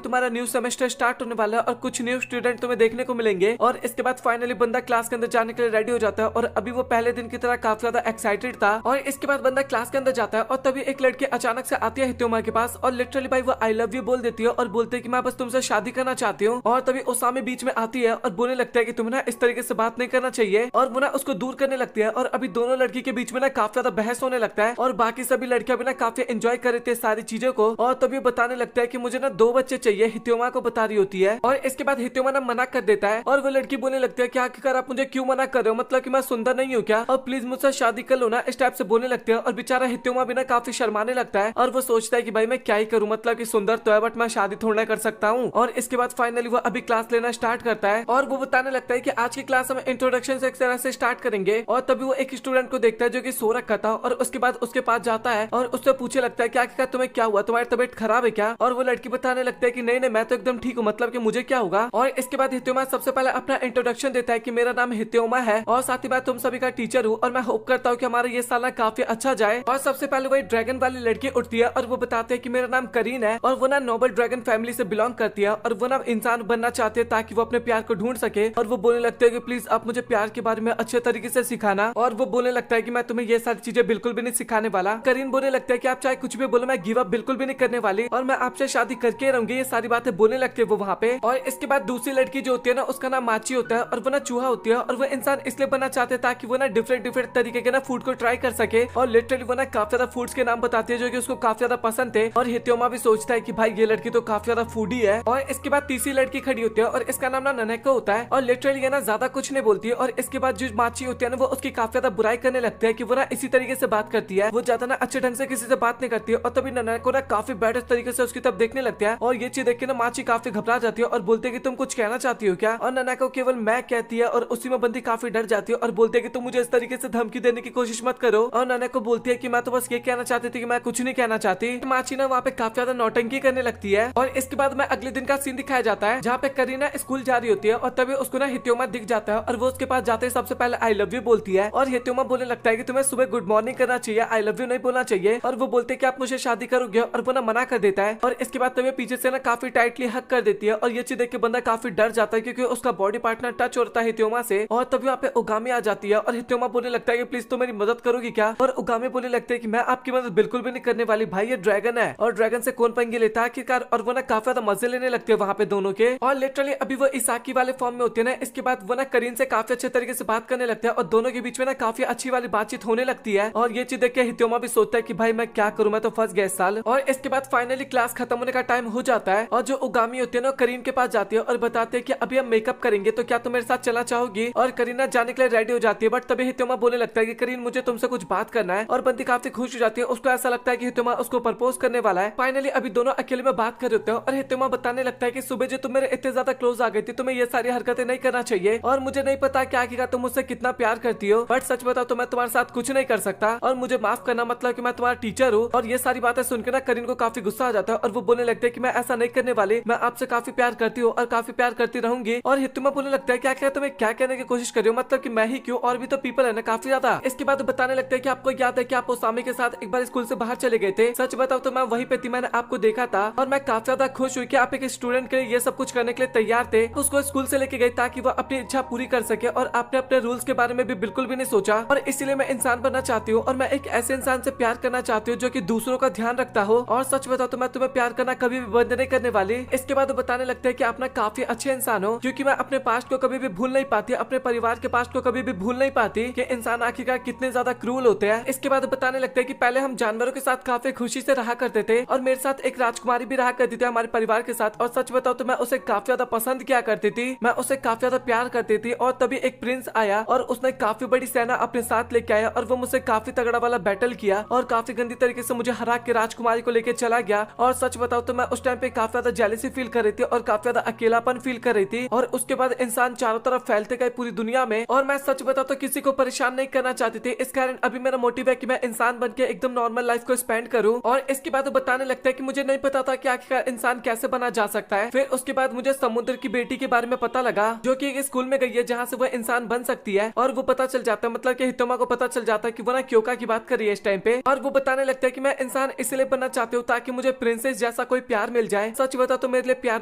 तुम्हारा न्यू सेमेस्टर स्टार्ट होने वाला है और कुछ न्यू स्टूडेंट तुम्हें देखने को मिलेंगे। और इसके बाद फाइनली बंदा क्लास के अंदर जाने के लिए रेडी हो जाता है, और अभी वो पहले दिन की तरह काफी ज्यादा एक्साइटेड था। और इसके बाद बंदा क्लास के अंदर जाता है, और तभी एक लड़की अचानक से आती है हित्योमा के पास, और लिटरली भाई वो आई लव यू बोल देती है, और बोलते है कि मैं बस तुमसे शादी करना चाहती हूँ। और तभी ओसामी बीच में आती है और बोलने लगता है कि तुम्हें ना इस तरीके से बात नहीं करना चाहिए, और वो ना उसको दूर करने लगती है। और अभी दोनों लड़की के बीच में ना काफी ज्यादा बहस होने लगता है, और बाकी सभी लड़कियां भी ना काफी एंजॉय कर रही थी सारी चीजों को। और तभी बताने लगता है कि मुझे ना 2 बच्चे चाहिए, हित्योमा को बता रही होती है। और इसके बाद हित्योमा ना मना कर देता है, और वो लड़की बोलने लगती है कि आखिरकार आप मुझे क्यों मना कर रहे हो, मतलब कि मैं सुंदर नहीं हूँ क्या, और प्लीज मुझसे शादी कर लो ना, इस टाइप से बोलने लगते हैं। और बेचारा हित्योमा भी ना काफी शर्माने लगता है, और वो सोचता है कि भाई मैं क्या ही करूँ, मतलब कि सुंदर तो है बट मैं शादी थोड़ा कर सकता हूँ। और इसके बाद फाइनली वो अभी क्लास लेना स्टार्ट करता है, और वो बताने लगता है कि आज की क्लास हम इंट्रोडक्शन से एक तरह से स्टार्ट करेंगे। और तभी वो एक स्टूडेंट को देखता है जो कि सो रखा था, और उसके बाद उसके पास जाता है और उससे पूछे लगता है कि आखिरकार तुम्हें क्या हुआ, तुम्हारी तबीयत खराब है क्या। और वो लड़की बताने लगता है कि नहीं नहीं मैं तो एकदम ठीक हूँ, मतलब कि मुझे क्या होगा। और इसके बाद हित्योमा सबसे पहले अपना इंट्रोडक्शन देता है कि मेरा नाम हित्योमा है, और साथ ही मैं तुम सभी का टीचर हूँ, और मैं होप करता हूँ कि हमारा ये साल काफी अच्छा जाए। और सबसे पहले वही ड्रैगन वाली लड़की उठती है, और वो बताते हैं कि मेरा नाम करीन है, और वो ना नोबल ड्रैगन फैमिली से बिलोंग करती है, और वो ना इंसान बनना चाहते हैं ताकि वो अपने प्यार को ढूंढ सके। और वो बोलने लगते हैं कि प्लीज आप मुझे प्यार के बारे में अच्छे तरीके से सिखाना। और वो बोलने लगता है कि मैं तुम्हें ये सारी चीजें बिल्कुल भी नहीं सिखाने वाला। करीन बोलने लगता है कि आप चाहे कुछ भी बोलो, मैं गिव अप बिल्कुल भी नहीं करने वाली, और मैं आपसे शादी करके रहूंगी, ये सारी बातें बोलने लगते हैं वो वहाँ पे। और इसके बाद दूसरी लड़की जो होती है ना, उसका नाम माची होता है, और वो ना चूहा होती है, और वो इंसान इसलिए बनना चाहते हैं ताकि वो ना डिफरेंट तरीके के ना फूड को ट्राई कर सके। और लिटरली वो ना काफी ज्यादा फूड्स के नाम बताती है जो कि उसको काफी ज्यादा पसंद थे। और हित्योमा भी सोचता है कि भाई ये लड़की तो काफी ज्यादा फूडी है। और इसके बाद तीसरी लड़की खड़ी होती है, और इसका नाम ना ननेको होता है, और लिटरली ये ना ज्यादा कुछ नहीं बोलती है। और इसके बाद जो माची होती है ना, वो उसकी काफी ज्यादा बुराई करने लगते हैं कि वो ना इसी तरीके से बात करती है, वो ज्यादा ना अच्छे ढंग से किसी से बात नहीं करती है। और तभी ननेको ना काफी बैड तरीके से उसकी तरफ देखने लगता है, और ये चीज देख के ना माची काफी घबरा जाती है, और बोलते है कि तुम कुछ कहना चाहती हो क्या। और ननेको केवल मैं कहती है, और उसी में बंदी काफी डर जाती है, और बोलते है कि तुम मुझे इस तरीके से धमकी देने की कोशिश मत करो। और ननेको बोलती है कि मैं तो बस ये कहना चाहती थी कि मैं कुछ नहीं कहना चाहती। माची ना वहाँ पे काफी ज्यादा नौटंकी करने लगती है। और इसके बाद में अगले दिन का सीन दिखाया जाता है जहाँ पे करीना स्कूल जा रही होती है, और तभी उसको ना हित्योमा दिख जाता है, और वो उसके पास जाते ही सबसे पहले आई लव यू बोलती है। और हित्योमा बोलने लगता है कि तुम्हें सुबह गुड मॉर्निंग करना चाहिए, आई लव यू नहीं बोलना चाहिए। और वो बोलते हैं कि आप मुझे शादी करोगे, और वो ना मना कर देता है। और इसके बाद तभी पीछे से ना काफी टाइटली हक कर देती है, और ये चीज देख के बंदा काफी डर जाता है क्योंकि उसका बॉडी पार्टनर टच होता है हित्योमा से। और तभी वहाँ पे उगामी आ जाती है, और हित्योमा बोलने लगता है कि प्लीज तुम मेरी मदद करोगी क्या। और उगामी बोलने लगते हैं कि मैं आपकी मदद बिल्कुल भी नहीं करने वाली, भाई ये ड्रैगन है, और ड्रैगन से कौन पंगे लेता है आखिरकार। और वो ना काफी ज्यादा मजे लेने लगते हैं वहाँ पे दोनों के। और लिटरली अभी वो इसाकी वाले फॉर्म में होते हैं ना, इसके बाद वो ना करीन से काफी अच्छे तरीके से बात करने लगते हैं, और दोनों के बीच में ना काफी अच्छी वाली बातचीत होने लगती है। और ये चीज देख के हित्योमा भी सोचता है कि भाई मैं क्या करूँ, मैं तो फंस गया इस साल। और इसके बाद फाइनली क्लास खत्म होने का टाइम हो जाता है, और जो उगामी होती है ना करीन के पास जाती है, और बताते हैं कि अभी हम मेकअप करेंगे, तो क्या तुम मेरे साथ चलना चाहोगी। और करीना जाने के लिए रेडी हो जाती है, बट तभी हित्योमा बोलने लगता है कि करीन मुझे तुमसे कुछ बात करना है। और बंदी काफी खुश हो जाती है, उसको ऐसा लगता है कि हित्योमा उसको प्रपोज करने वाला है। फाइनली अभी दोनों अकेले में बात कर रहे होते हैं, और हित्योमा बताने लगता है कि सुबह जो तुम मेरे इतने ज्यादा क्लोज आ गई थी, तुम्हें ये सारी हरकतें नहीं करना चाहिए, और मुझे नहीं पता क्या आखिरकार तुम मुझसे कितना प्यार करती हो, बट सच बताओ तो मैं तुम्हारे साथ कुछ नहीं कर सकता, और मुझे माफ करना, मतलब कि मैं तुम्हारा टीचर हूँ। और ये सारी बातें सुनकर ना करीन को काफी गुस्सा आ जाता है, और वो बोलने लगते हैं कि मैं ऐसा नहीं करने वाली, मैं आपसे काफी प्यार करती हूँ और काफी प्यार करती रहूंगी। और हित्योमा बोलने लगता है क्या तुम्हें क्या कहने की कोशिश कर रही हो, मतलब कि मैं ही क्यों, और भी तो पीपल है ना काफी ज्यादा। इसके बाद बताने लगते हैं कि आपको याद है कि आप ओसामी के साथ एक बार स्कूल से बाहर चले गए थे, सच बताओ तो मैं वहीं पे थी, मैंने आपको देखा था, और मैं काफी ज्यादा खुश हुई कि आप एक स्टूडेंट के लिए ये सब कुछ करने के लिए तैयार थे। उसको स्कूल से लेके गए ताकि वो अपनी इच्छा पूरी कर सके, और आपने अपने रूल्स के बारे में भी बिल्कुल भी नहीं सोचा, और इसीलिए मैं इंसान बनना चाहती हूँ, और मैं एक ऐसे इंसान से प्यार करना चाहती हूँ जो कि दूसरों का ध्यान रखता हो। और सच बताओ तो मैं तुम्हें प्यार करना कभी भी बंद नहीं करने वाली। इसके बाद बताने लगते हैं कि आप ना काफी अच्छे इंसान हो, क्योंकि मैं अपने पास्ट को कभी भी भूल नहीं पाती, अपने परिवार के पास्ट को कभी भी भूल नहीं पाती कि इंसान आखिरकार कितने ज्यादा क्रूल होते हैं। इसके बाद बताने लगते हैं कि पहले हम जानवरों के साथ काफी खुशी से रहा करते थे, और मेरे साथ एक राजकुमारी भी रहा करती थी हमारे परिवार के साथ, और सच बताओ तो मैं उसे काफी ज्यादा पसंद किया करती थी, मैं उसे काफी ज्यादा प्यार करती थी। और तभी एक प्रिंस आया, और उसने काफी बड़ी सेना अपने साथ लेके आया, और वो मुझसे काफी तगड़ा वाला बैटल किया, और काफी गंदी तरीके से मुझे हरा के राजकुमारी को लेके चला गया। और सच बताओ तो मैं उस टाइम पे काफी ज्यादा जेलसी फील कर रही थी, और काफी ज्यादा अकेलापन अनकॉमन फील कर रही थी और उसके बाद इंसान चारों तरफ फैलते गए पूरी दुनिया में। और मैं सच बताऊं तो किसी को परेशान नहीं करना चाहती थी, इस कारण अभी मेरा मोटिव है कि मैं इंसान बन के एकदम नॉर्मल लाइफ को स्पेंड करूं। और इसके बाद वो बताने लगता है कि मुझे नहीं पता था कि आखिरकार इंसान कैसे बना जा सकता है। फिर उसके बाद मुझे समुद्र की बेटी के बारे में पता लगा जो कि एक स्कूल में गई है जहाँ से वो इंसान बन सकती है। और वो पता चल जाता है, मतलब कि हितोमा को पता चल जाता है कि वो ना क्योका की बात कर रही है इस टाइम पे। और वो बताने लगता है कि मैं इंसान इसलिए बनना चाहती हूँ ताकि मुझे प्रिंसेस जैसा कोई प्यार मिल जाए। सच बता तो मेरे लिए प्यार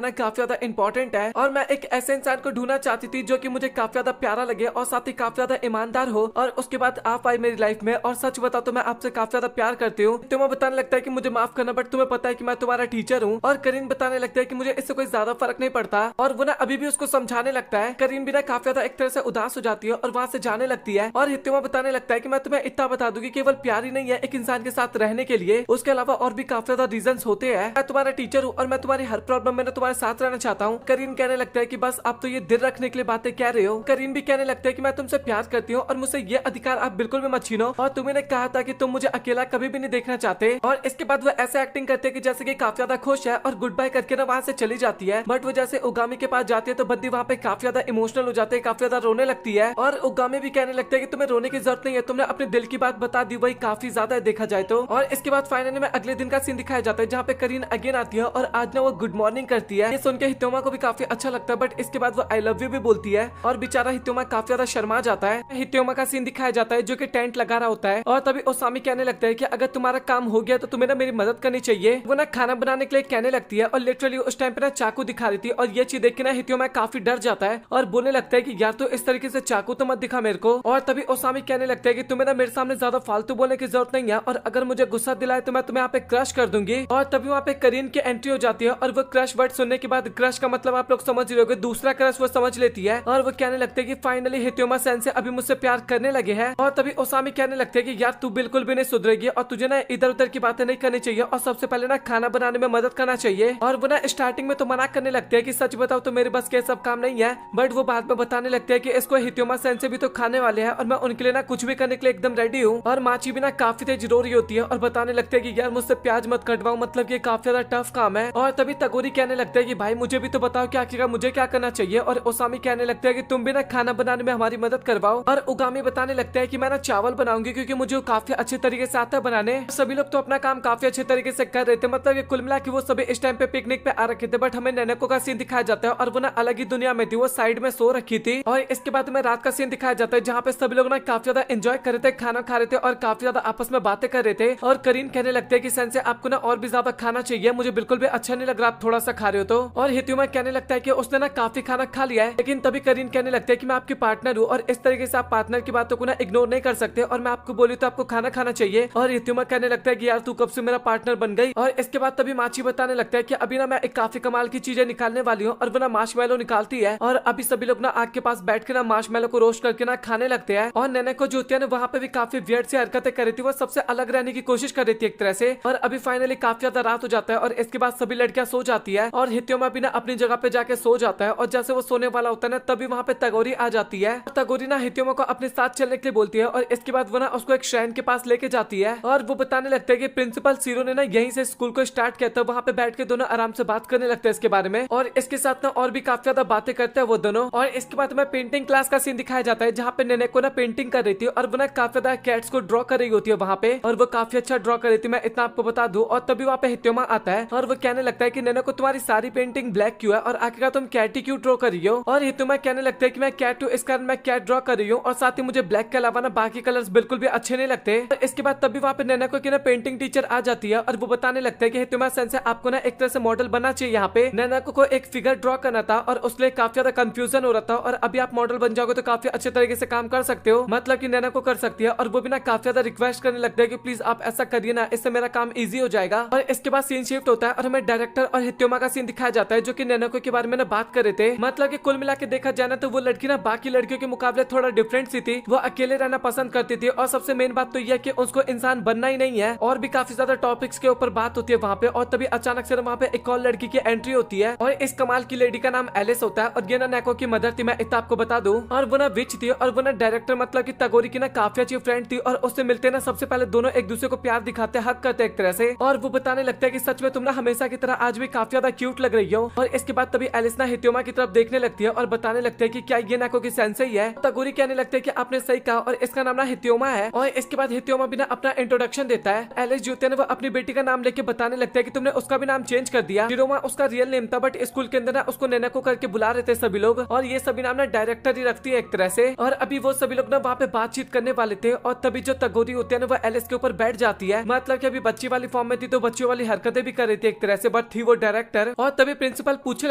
ना काफी ज्यादा इंपॉर्टेंट है और मैं एक ऐसे इंसान को ढूंढना चाहती थी जो कि मुझे काफी ज्यादा प्यारा लगे और साथ ही काफी ज्यादा ईमानदार हो। और उसके बाद आप आई मेरी लाइफ में और सच बता तो मैं आपसे काफी ज्यादा प्यार करती हूँ। हितोमा बताने लगता है कि मुझे माफ करना बट तुम्हें पता है कि मैं तुम्हारा टीचर हूँ। और करीन बताने लगता है कि मुझे इससे कोई ज्यादा फर्क नहीं पड़ता और वो ना अभी भी उसको समझाने लगता है। करीन भी ना काफी ज्यादा एक तरह से उदास हो जाती है और वहाँ से जाने लगती है। और हितोमा बताने लगता है कि मैं तुम्हें इतना बता दूंगी केवल प्यार ही नहीं है एक इंसान के साथ रहने के लिए, उसके अलावा और भी काफी ज्यादा रीजंस होते हैं। मैं तुम्हारा टीचर हूँ और मैं तुम्हारी हर प्रॉब्लम में तुम्हारे साथ रहना चाहता हूँ। करीन कहने लगता है कि बस आप तो ये दिल रखने के लिए बातें कह रहे हो। करीन भी कहने लगता है कि मैं तुमसे प्यार करती हूँ और मुझसे ये अधिकार आप बिल्कुल भी मत छीनो और तुमने कहा था कि तुम मुझे अकेला कभी भी नहीं देखना चाहते। और इसके बाद वो ऐसे एक्टिंग करते हैं कि जैसे कि काफी ज्यादा खुश है और गुड बाय करके ना वहाँ से चली जाती है। बट वो जैसे उगामी के पास जाती है तो बद्दी वहाँ पे काफी ज्यादा इमोशनल हो जाते हैं, काफी ज्यादा रोने लगती है। और उगामी भी कहने लगता है कि तुम्हें रोने की जरूरत नहीं है, तुमने अपने दिल की बात बता दी, वही काफी ज्यादा है देखा जाए तो। और इसके बाद फाइनली में अगले दिन का सीन दिखाया जाता है जहाँ पे करीन अगेन आती है और आज ना वो गुड मॉर्निंग करती है। ये सुन के हितोमा को भी काफी अच्छा लगता है बट इसके बाद वो आई लव यू भी बोलती है और बेचारा हितोमा काफी ज्यादा शर्मा जाता है। हितोमा का सीन दिखाया जाता है जो कि टेंट लगा रहा होता है और तभी ओसामी कहने लगता है कि अगर तुम्हारा काम हो गया तो तुम्हें ना मेरी मदद करनी चाहिए। वो ना खाना बनाने के लिए कहने लगती है और लिटरली उस टाइम पे ना चाकू दिखा रही थी और ये चीज देख के ना हितोमा काफी डर जाता है और बोलने लगता है कि यार तो इस तरीके से चाकू तो मत दिखा मेरे को। और तभी ओसामी कहने लगता है कि तुम्हें ना मेरे सामने ज्यादा फालतू बोलने की जरूरत नहीं है और अगर मुझे गुस्सा दिलाए तो मैं तुम्हें यहाँ पे क्रश कर दूंगी। और तभी वहाँ पे करीन की एंट्री हो जाती है और वो क्रश वर्ड सुनने के बाद क्रश का मतलब आप लोग समझ रहे होगे, दूसरा क्रश वो समझ लेती है और वो कहने लगते हैं कि फाइनली हितोमा सेन से अभी मुझसे प्यार करने लगे हैं। और तभी ओसामी कहने लगते हैं कि यार तू बिल्कुल भी नहीं सुधरेगी और तुझे ना इधर उधर की बातें नहीं करनी चाहिए और सबसे पहले ना खाना बनाने में मदद करना चाहिए। और वो ना स्टार्टिंग में तो मना करने लगते हैं कि सच बताओ तो मेरे बस के सब काम नहीं है, बट वो बाद में बताने लगते हैं कि इसको हितोमा सेन से भी तो खाने वाले हैं और मैं उनके लिए ना कुछ भी करने के लिए एकदम रेडी हूँ। और माची भी ना काफी तेज रो रही होती है और बताने लगते हैं कि यार मुझसे प्याज मत कटवाओ, मतलब कि काफी ज्यादा टफ काम है। और तभी तगोरी कहने लगता है कि भाई मुझे भी तो बताओ क्या आखिरकार मुझे क्या करना चाहिए। और ओसामी कहने लगता है कि तुम भी ना खाना बनाने में हमारी मदद करवाओ। और उगामी बताने लगता है कि मैं ना चावल बनाऊंगी क्योंकि मुझे काफी अच्छे तरीके से आता है बनाने। सभी लोग तो अपना काम काफी अच्छे तरीके से कर रहे थे, मतलब ये कुल मिला के वो सभी इस टाइम पे पिकनिक पे आ रखे थे। बट हमें नैनको का सीन दिखाया जाता है और वो ना अलग ही दुनिया में थी, वो साइड में सो रखी थी। और इसके बाद में रात का सीन दिखाया जाता है जहाँ पे सभी लोग ना काफी ज्यादा एंजॉय कर रहे थे, खाना खा रहे थे और काफी ज्यादा आपस में बातें कर रहे थे। और करीन कहने लगते हैं कि सेन से आपको ना और भी ज्यादा खाना चाहिए, मुझे बिल्कुल भी अच्छा नहीं लग रहा आप थोड़ा सा खा रहे हो तो। और हितोमा कहने लगता है कि उसने ना काफी खाना खा लिया है, लेकिन तभी करीन कहने लगता है कि मैं आपकी पार्टनर हूँ और इस तरीके से आप पार्टनर की बातों को ना इग्नोर नहीं कर सकते और मैं आपको बोली तो आपको खाना खाना चाहिए। और हितोमा कहने लगता है कि यार तू कब से मेरा पार्टनर बन गई। और इसके बाद तभी माची बताने लगता है कि अभी ना मैं एक काफी कमाल की चीजें निकालने वाली हूँ और वो ना मार्शमैलो निकालती है और अभी सभी लोग ना आग के पास बैठ के ना मार्शमैलो को रोस्ट करके ना खाने लगते हैं। और नैनको जो होती है ना वहाँ पे भी काफी वियर्ड सी हरकतें कर रही थी, वो सबसे अलग रहने की कोशिश कर रही थी एक तरह से। और अभी फाइनली काफी ज्यादा रात हो जाता है और इसके बाद सभी लड़कियां सो जाती है और हितोमा भी ना अपनी जगह पे जाके सो जाता है। और जैसे वो सोने वाला होता है ना तभी वहाँ पे तगोरी आ जाती है। तगोरी ना हितोमा को अपने साथ चलने के लिए बोलती है और इसके बाद वो ना उसको एक श्राइन के पास लेके जाती है और वो बताने लगता है कि प्रिंसिपल सीरो ने ना यहीं से स्कूल को स्टार्ट किया था। वहाँ पे बैठ के दोनों आराम से बात करने लगते हैं इसके बारे में और इसके साथ ना और भी काफी ज्यादा बातें करते हैं वो दोनों। और इसके बाद में पेंटिंग क्लास का सीन दिखाया जाता है जहाँ पे नैनको ना पेंटिंग कर रही थी और वो ना काफी ज्यादा कैट्स को ड्रॉ कर रही होती है वहाँ पे और वो काफी अच्छा ड्रॉ कर रही थी, मैं इतना आपको बता दूं। और तभी वहाँ पे हितोमा आता है और वो कहने लगता है कि नैनको तुम्हारी सारी पेंटिंग ब्लैक क्यों है और आखिरकार तुम कैट ही क्यों ड्रॉ कर रही हो। और हितोमा कहने लगता है कि मैं कैट हूँ इस कारण मैं कैट ड्रॉ कर रही हूँ और साथ ही मुझे ब्लैक के अलावा ना बाकी कलर्स बिल्कुल भी अच्छे नहीं लगते। तो इसके बाद तभी वहाँ पे नैनको की ना पेंटिंग टीचर आ जाती है और वो बताने लगता है कि हितोमा सेन से आपको ना एक तरह से मॉडल बनना चाहिए। यहाँ पे नैनको को एक फिगर ड्रॉ करना था और उसके लिए काफी ज्यादा कंफ्यूजन हो रहा था और अभी आप मॉडल बन जाओगे तो काफी अच्छे तरीके से काम कर सकते हो, मतलब कि नैनको कर सकती है। और वो भी ना काफी ज्यादा रिक्वेस्ट करने लगता है कि प्लीज आप ऐसा करिए ना, इससे मेरा काम इजी हो जाएगा। और इसके बाद सीन शिफ्ट होता है और हमें डायरेक्टर और हितोमा का सीन दिखाया जाता है जो कि नैनको के बारे में ना बात कर रहे थे। मतलब कि कुल मिला के देखा जाए ना तो वो लड़की ना बाकी लड़कियों के मुकाबले थोड़ा डिफरेंट सी थी, वो अकेले रहना पसंद करती थी और सबसे मेन बात तो यह कि उसको इंसान बनना ही नहीं है और भी काफी ज्यादा टॉपिक्स के ऊपर बात होती है वहाँ पे। और तभी अचानक से वहाँ पे एक और लड़की की एंट्री होती है और इस कमाल की लेडी का नाम एलिस होता है और ये ना नैको की मदर थी, मैं इतना आपको बता दूं। और वो ना विच थी और वो ना डायरेक्टर मतलब कि तगोरी की ना काफी अच्छी फ्रेंड थी और उससे मिलते ना सबसे पहले दोनों एक दूसरे को प्यार दिखाते हक करते एक तरह से। और वो बताने लगता है कि सच में तुम ना हमेशा की तरह आज भी काफी ज्यादा क्यूट लग रही हो। और इसके बाद तभी एलिस ना हित्योमा की तरफ देखने लगती है और बताने लगते हैं कि क्या ये नाको की सेंसेई है। तगोरी कहने लगते हैं कि आपने सही कहा और इसका नाम ना हित्योमा है। और इसके बाद हित्योमा भी ना अपना इंट्रोडक्शन देता है। एलिस जो है वो अपनी बेटी का नाम लेके बताने लगता है कि तुमने उसका भी नाम चेंज कर दिया। शिरोमा उसका रियल नेम था, बट स्कूल के अंदर ना उसको नैनाको करके बुला रहे थे सभी लोग, और ये सभी नाम ना डायरेक्टर ही रखती है एक तरह से। और अभी वो सभी लोग ना वहाँ पे बातचीत करने वाले थे और तभी जो तगोरी होती है ना वो एलिस के ऊपर बैठ जाती है। मतलब कि अभी बच्ची वाली फॉर्म में थी तो बच्ची वाली हरकतें भी कर रही थी एक तरह से, बट थी वो डायरेक्टर। और तभी प्रिंसिपल पूछने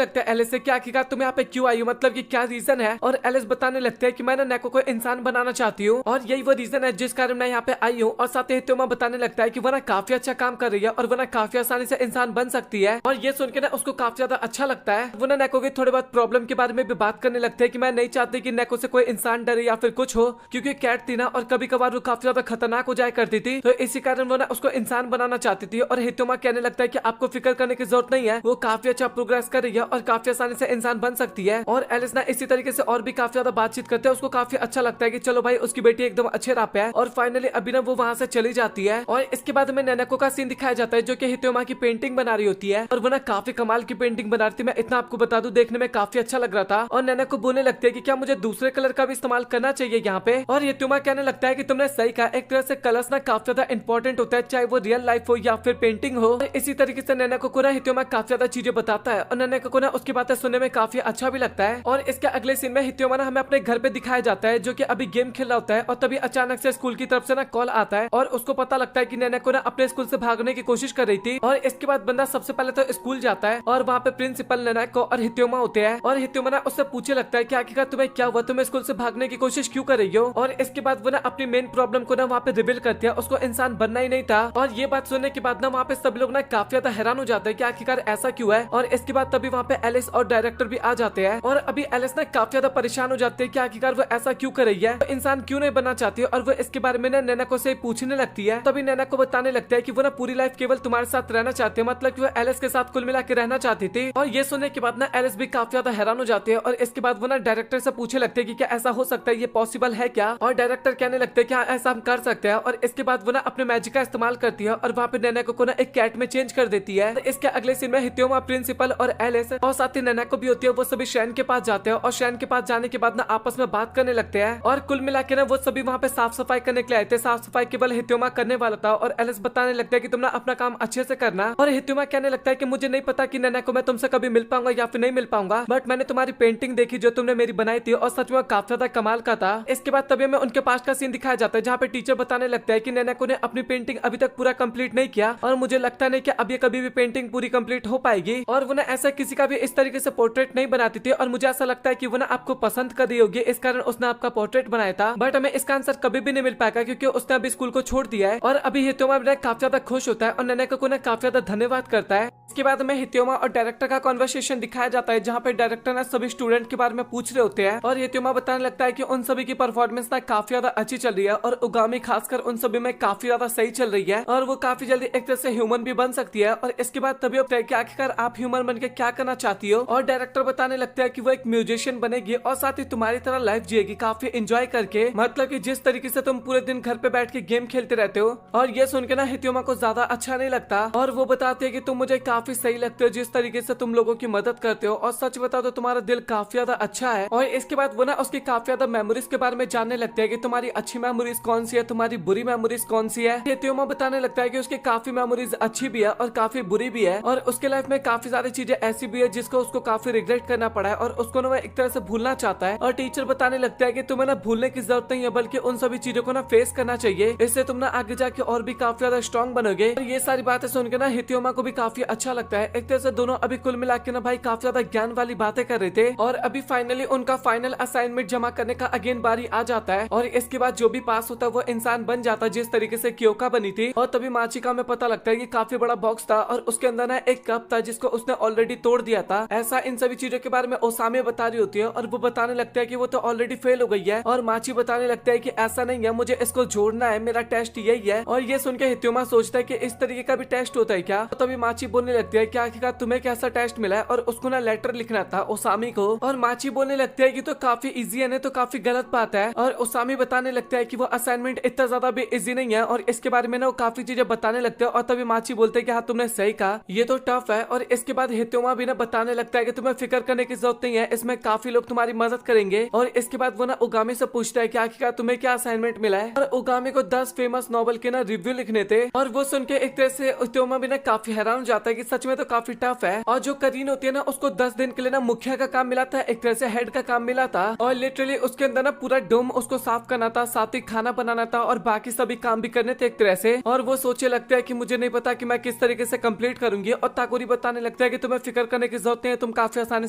लगता है एलिस से, क्या आखिरकार तुम यहाँ पे क्यों आई हो, मतलब कि क्या रीजन है। और एलिस बताने लगते है कि मैं ना नेको को इंसान बनाना चाहती हूँ और यही वो रीजन है जिस कारण मैं यहाँ पे आई हूँ। और साथ ही हित्योमा बताने लगता है कि वो ना काफी अच्छा काम कर रही है और वो ना काफी आसानी से इंसान बन सकती है। और ये सुन के ना उसको काफी ज्यादा अच्छा लगता है। वो ना नेको के थोड़े बहुत प्रॉब्लम के बारे में भी बात करने लगते हैं कि मैं नहीं चाहती कि नेको से कोई इंसान डरे या फिर कुछ हो, क्योंकि कैट थी ना और कभी कभार वो काफी ज्यादा खतरनाक हो जाया करती थी, तो इसी कारण वो ना उसको इंसान बनाना चाहती थी। और हित्योमा कहने लगता है कि आपको फिक्र करने की जरूरत नहीं है, वो काफी अच्छा प्रोग्रेस कर रही है और काफी आसानी से इंसान बन सकती है। और एलिस ना इसी तरीके से और भी काफी ज्यादा बातचीत करते हैं। उसको काफी अच्छा लगता है कि चलो भाई उसकी बेटी एकदम अच्छे राह पे है। और फाइनली अभी ना वो वहाँ से चली जाती है। और इसके बाद में नैनाको का सीन दिखाया जाता है जो कि हित्योमा की पेंटिंग बना रही होती है। और वो ना काफी कमाल की पेंटिंग बना रही थी, मैं इतना आपको बता दूं, देखने में काफी अच्छा लग रहा था। और नैनाको बोलने लगती है कि क्या मुझे दूसरे कलर का भी इस्तेमाल करना चाहिए यहाँ पे। और हित्योमा कहने लगता है कि तुमने सही कहा, एक तरह से कलर्स ना काफी ज्यादा इंपॉर्टेंट होता है, चाहे वो रियल लाइफ हो या फिर पेंटिंग हो। इसी तरीके से नैनाको को ना हित्योमा काफी ज्यादा चीजें बताता है और नैनाको को ना उसकी बातें सुनने में काफी अच्छा भी लगता है। और इसके अगले सीन में हित्योमा ना हमें अपने घर पे दिखाया जाता है जो कि अभी गेम खेल रहा होता है। और तभी अचानक से स्कूल की तरफ से ना कॉल आता है और उसको पता लगता है कि नैनाको ना अपने स्कूल से भागने की कोशिश कर रही थी। और इसके बाद बंदा सबसे पहले तो स्कूल जाता है और वहाँ पे प्रिंसिपल नैनाको और हित्योमा होते हैं। और हित्योमा ना उससे पूछने लगता है कि आखिरकार तुम्हें क्या हुआ, तुम्हें स्कूल से भागने की कोशिश क्यों कर रही हो। और इसके बाद वो ना अपनी मेन प्रॉब्लम को ना वहाँ पे रिवील करती है, उसको इंसान बनना ही नहीं था। और ये बात सुनने के बाद ना वहाँ पे सब लोग ना काफी ज्यादा हैरान हो जाते हैं कि आखिरकार ऐसा क्यों है। और इसके बाद तभी वहाँ पे एलिस और डायरेक्टर भी आ जाते हैं। और अभी एलिस ना काफी ज्यादा परेशान हो जाते हैं कि आखिरकार वो ऐसा क्यों कर रही है, तो इंसान क्यों नहीं बनना चाहती है। और वो इसके बारे में ना नैनाको से पूछने लगती है। तभी नैनाको बताने लगता है कि वो ना पूरी लाइफ केवल तुम्हारे साथ रहना चाहती है, मतलब कि वो एलिस के साथ कुल मिला के रहना चाहती थी। और ये सुनने के बाद ना एलिस भी काफी ज्यादा हैरान हो जाती है। और इसके बाद वो ना डायरेक्टर से पूछने लगते हैं कि क्या ऐसा हो सकता है, ये पॉसिबल है क्या। और डायरेक्टर कहने लगते हैं कि हाँ ऐसा हम कर सकते हैं। और इसके बाद वो ना अपने मैजिक का इस्तेमाल करती है और वहाँ पे नैनाको को ना एक कैट में चेंज कर देती है। तो इसके अगले सीन में हित्योमा, प्रिंसिपल और एलिस और साथ ही नैनाको भी होती है, वो सभी शैन के पास जाते हैं। और शैन के पास जाने के बाद ना आपस में बात करने लगते हैं। और कुल मिला के ना वो सभी वहाँ पे साफ सफाई करने के लिए आए थे। साफ सफाई केवल हित्योमा करने वाला था। और एलिस बताने लगता है कि तुम ना अपना काम अच्छे से करना। और हित्योमा कहने लगता है कि मुझे नहीं पता कि नैनाको मैं तुमसे कभी मिल पाऊंगा या फिर नहीं मिल पाऊंगा, बट मैंने तुम्हारी पेंटिंग देखी जो तुमने मेरी बनाई थी और सच में काफी ज्यादा कमाल का था। इसके बाद तभी हमें उनके पास का सीन दिखाया जाता है जहाँ पे टीचर बताने लगता है कि नैनाको ने अपनी पेंटिंग अभी तक पूरा कंप्लीट नहीं किया और मुझे लगता नहीं कि अब ये कभी भी पेंटिंग पूरी कंप्लीट हो पाएगी। और वो ना ऐसा किसी का भी इस तरीके से पोर्ट्रेट नहीं बनाती थी और मुझे ऐसा लगता है कि वो ना आपको पसंद कर रही होगी, इस कारण उसने आपका पोर्ट्रेट बनाया था, बट हमें इसका आंसर कभी भी नहीं मिल पाएगा क्योंकि उसने अभी स्कूल को छोड़ दिया है। और अभी हित्योमा काफी ज्यादा खुश होता है और नैनाको को ना काफी ज्यादा धन्यवाद करता है। इसके बाद हमें हित्योमा और डायरेक्टर का कॉन्वर्सेशन दिखाया जाता है जहाँ पे डायरेक्टर ना सभी स्टूडेंट के बारे में पूछ रहे होते हैं। और हित्योमा बताने लगता है कि उन सभी की परफॉर्मेंस ना काफी ज्यादा अच्छी चल रही है और उगामी खासकर उन सभी में काफी ज्यादा सही चल रही है और वो काफी जल्दी एक तरह से ह्यूमन भी बन सकती है। और इसके बाद तभी होता है कि आखिरकार आप ह्यूमन बन के क्या करना चाहती हो। और डायरेक्टर बताने लगता है कि वो एक म्यूजिशियन बनेगी और साथ ही तुम्हारी तरह लाइफ जिएगी काफी एंजॉय करके, मतलब कि जिस तरीके से तुम पूरे दिन घर पे बैठ के गेम खेलते रहते हो। और ये सुन के ना हित्योमा को ज्यादा अच्छा नहीं लगता और वो बताते हैं कि तुम मुझे काफी सही लगते हो जिस तरीके से तुम लोगों की मदद करते हो और सच बताओ तो तुम्हारा दिल काफी ज्यादा अच्छा है। और इसके बाद वो ना उसकी काफी ज्यादा मेमोरीज के बारे में जानने लगते हैं कि तुम्हारी अच्छी मेमोरीज कौन सी है, तुम्हारी बुरी मेमोरीज कौन सी है। हित्योमा बताने लगता है कि उसकी काफी मेमोरीज अच्छी भी है और काफी बुरी भी है और उसके लाइफ में काफी सारी चीजें ऐसी भी है जिसको उसको काफी रिग्रेट करना पड़ा है और उसको ना एक तरह से भूलना चाहता है। और टीचर बताने लगता है कि तुम्हें ना भूलने की जरूरत नहीं है बल्कि उन सभी चीजों को ना फेस करना चाहिए, इससे तुम ना आगे जाके और भी काफी ज्यादा स्ट्रॉन्ग बनोगे। और ये सारी बातें सुन के ना हित्योमा को भी काफी अच्छा लगता है। एक तरह से दोनों अभी कुल मिला के ना भाई काफी ज्यादा ज्ञान वाली बातें कर रहे थे। और अभी फाइनली उनका फाइनल असाइनमेंट जमा करने का अगेन बारी आ जाता है और इसके बाद जो भी पास होता है वो इंसान बन जाता है जिस तरीके से क्योका बनी थी। और तभी माचिका में पता लगता है कि काफी बड़ा बॉक्स था और उसके अंदर ना एक कप था जिसको उसने ऑलरेडी तोड़ दिया था। ऐसा इन सभी चीजों के बारे में ओसामे बता रही होती है और वो बताने लगता है कि वो तो ऑलरेडी फेल हो गई है। और माची बताने लगता है कि ऐसा नहीं है, मुझे इसको जोड़ना है, मेरा टेस्ट यही है। और ये सुन के हित्योमा सोचता है कि इस तरीके का भी टेस्ट होता है क्या। तो तभी माची बोलने लगती है कि आखिरकार तुम्हें कैसा टेस्ट मिला है और उसको ना लेटर लिखना था ओसामी को। और माची बोलने लगती है कि तो काफी इजी है ना, तो काफी गलत बात है। और ओसामी बताने लगता है कि वो असाइनमेंट इतना ज्यादा भी इजी नहीं है और इसके बारे में ना वो काफी चीजें बताने लगते हैं। और तभी माची बोलते हैं कि हाँ तुमने सही कहा, ये तो टफ है। और इसके बाद हितोमा भी ना बताने लगता है कि तुम्हें फिक्र करने की जरूरत नहीं है, इसमें काफी लोग तुम्हारी मदद करेंगे। और इसके बाद वो ना उगामी से पूछता है कि आखिरकार तुम्हें क्या असाइनमेंट मिला है। और उगामी को 10 फेमस नॉवल के ना रिव्यू लिखने थे। और वो सुन के एक तरह से हितोमा भी ना काफी हैरान हो जाता है कि सच में तो काफी टफ है। और जो करीन होती है ना उसको 10 दिन के लिए ना मुखिया का काम मिला था, एक तरह से हेड का काम मिला था। और लिटरली उसके अंदर ना पूरा डोम उसको साफ करना था, साथ ही खाना बनाना था और बाकी सभी काम भी करने थे एक तरह से। और वो सोचे लगता है कि मुझे नहीं पता कि मैं किस तरीके से कंप्लीट करूंगी। और ताकोरी बताने लगता है कि तुम्हें फिक्र करने की जरूरत नहीं है, तुम काफी आसानी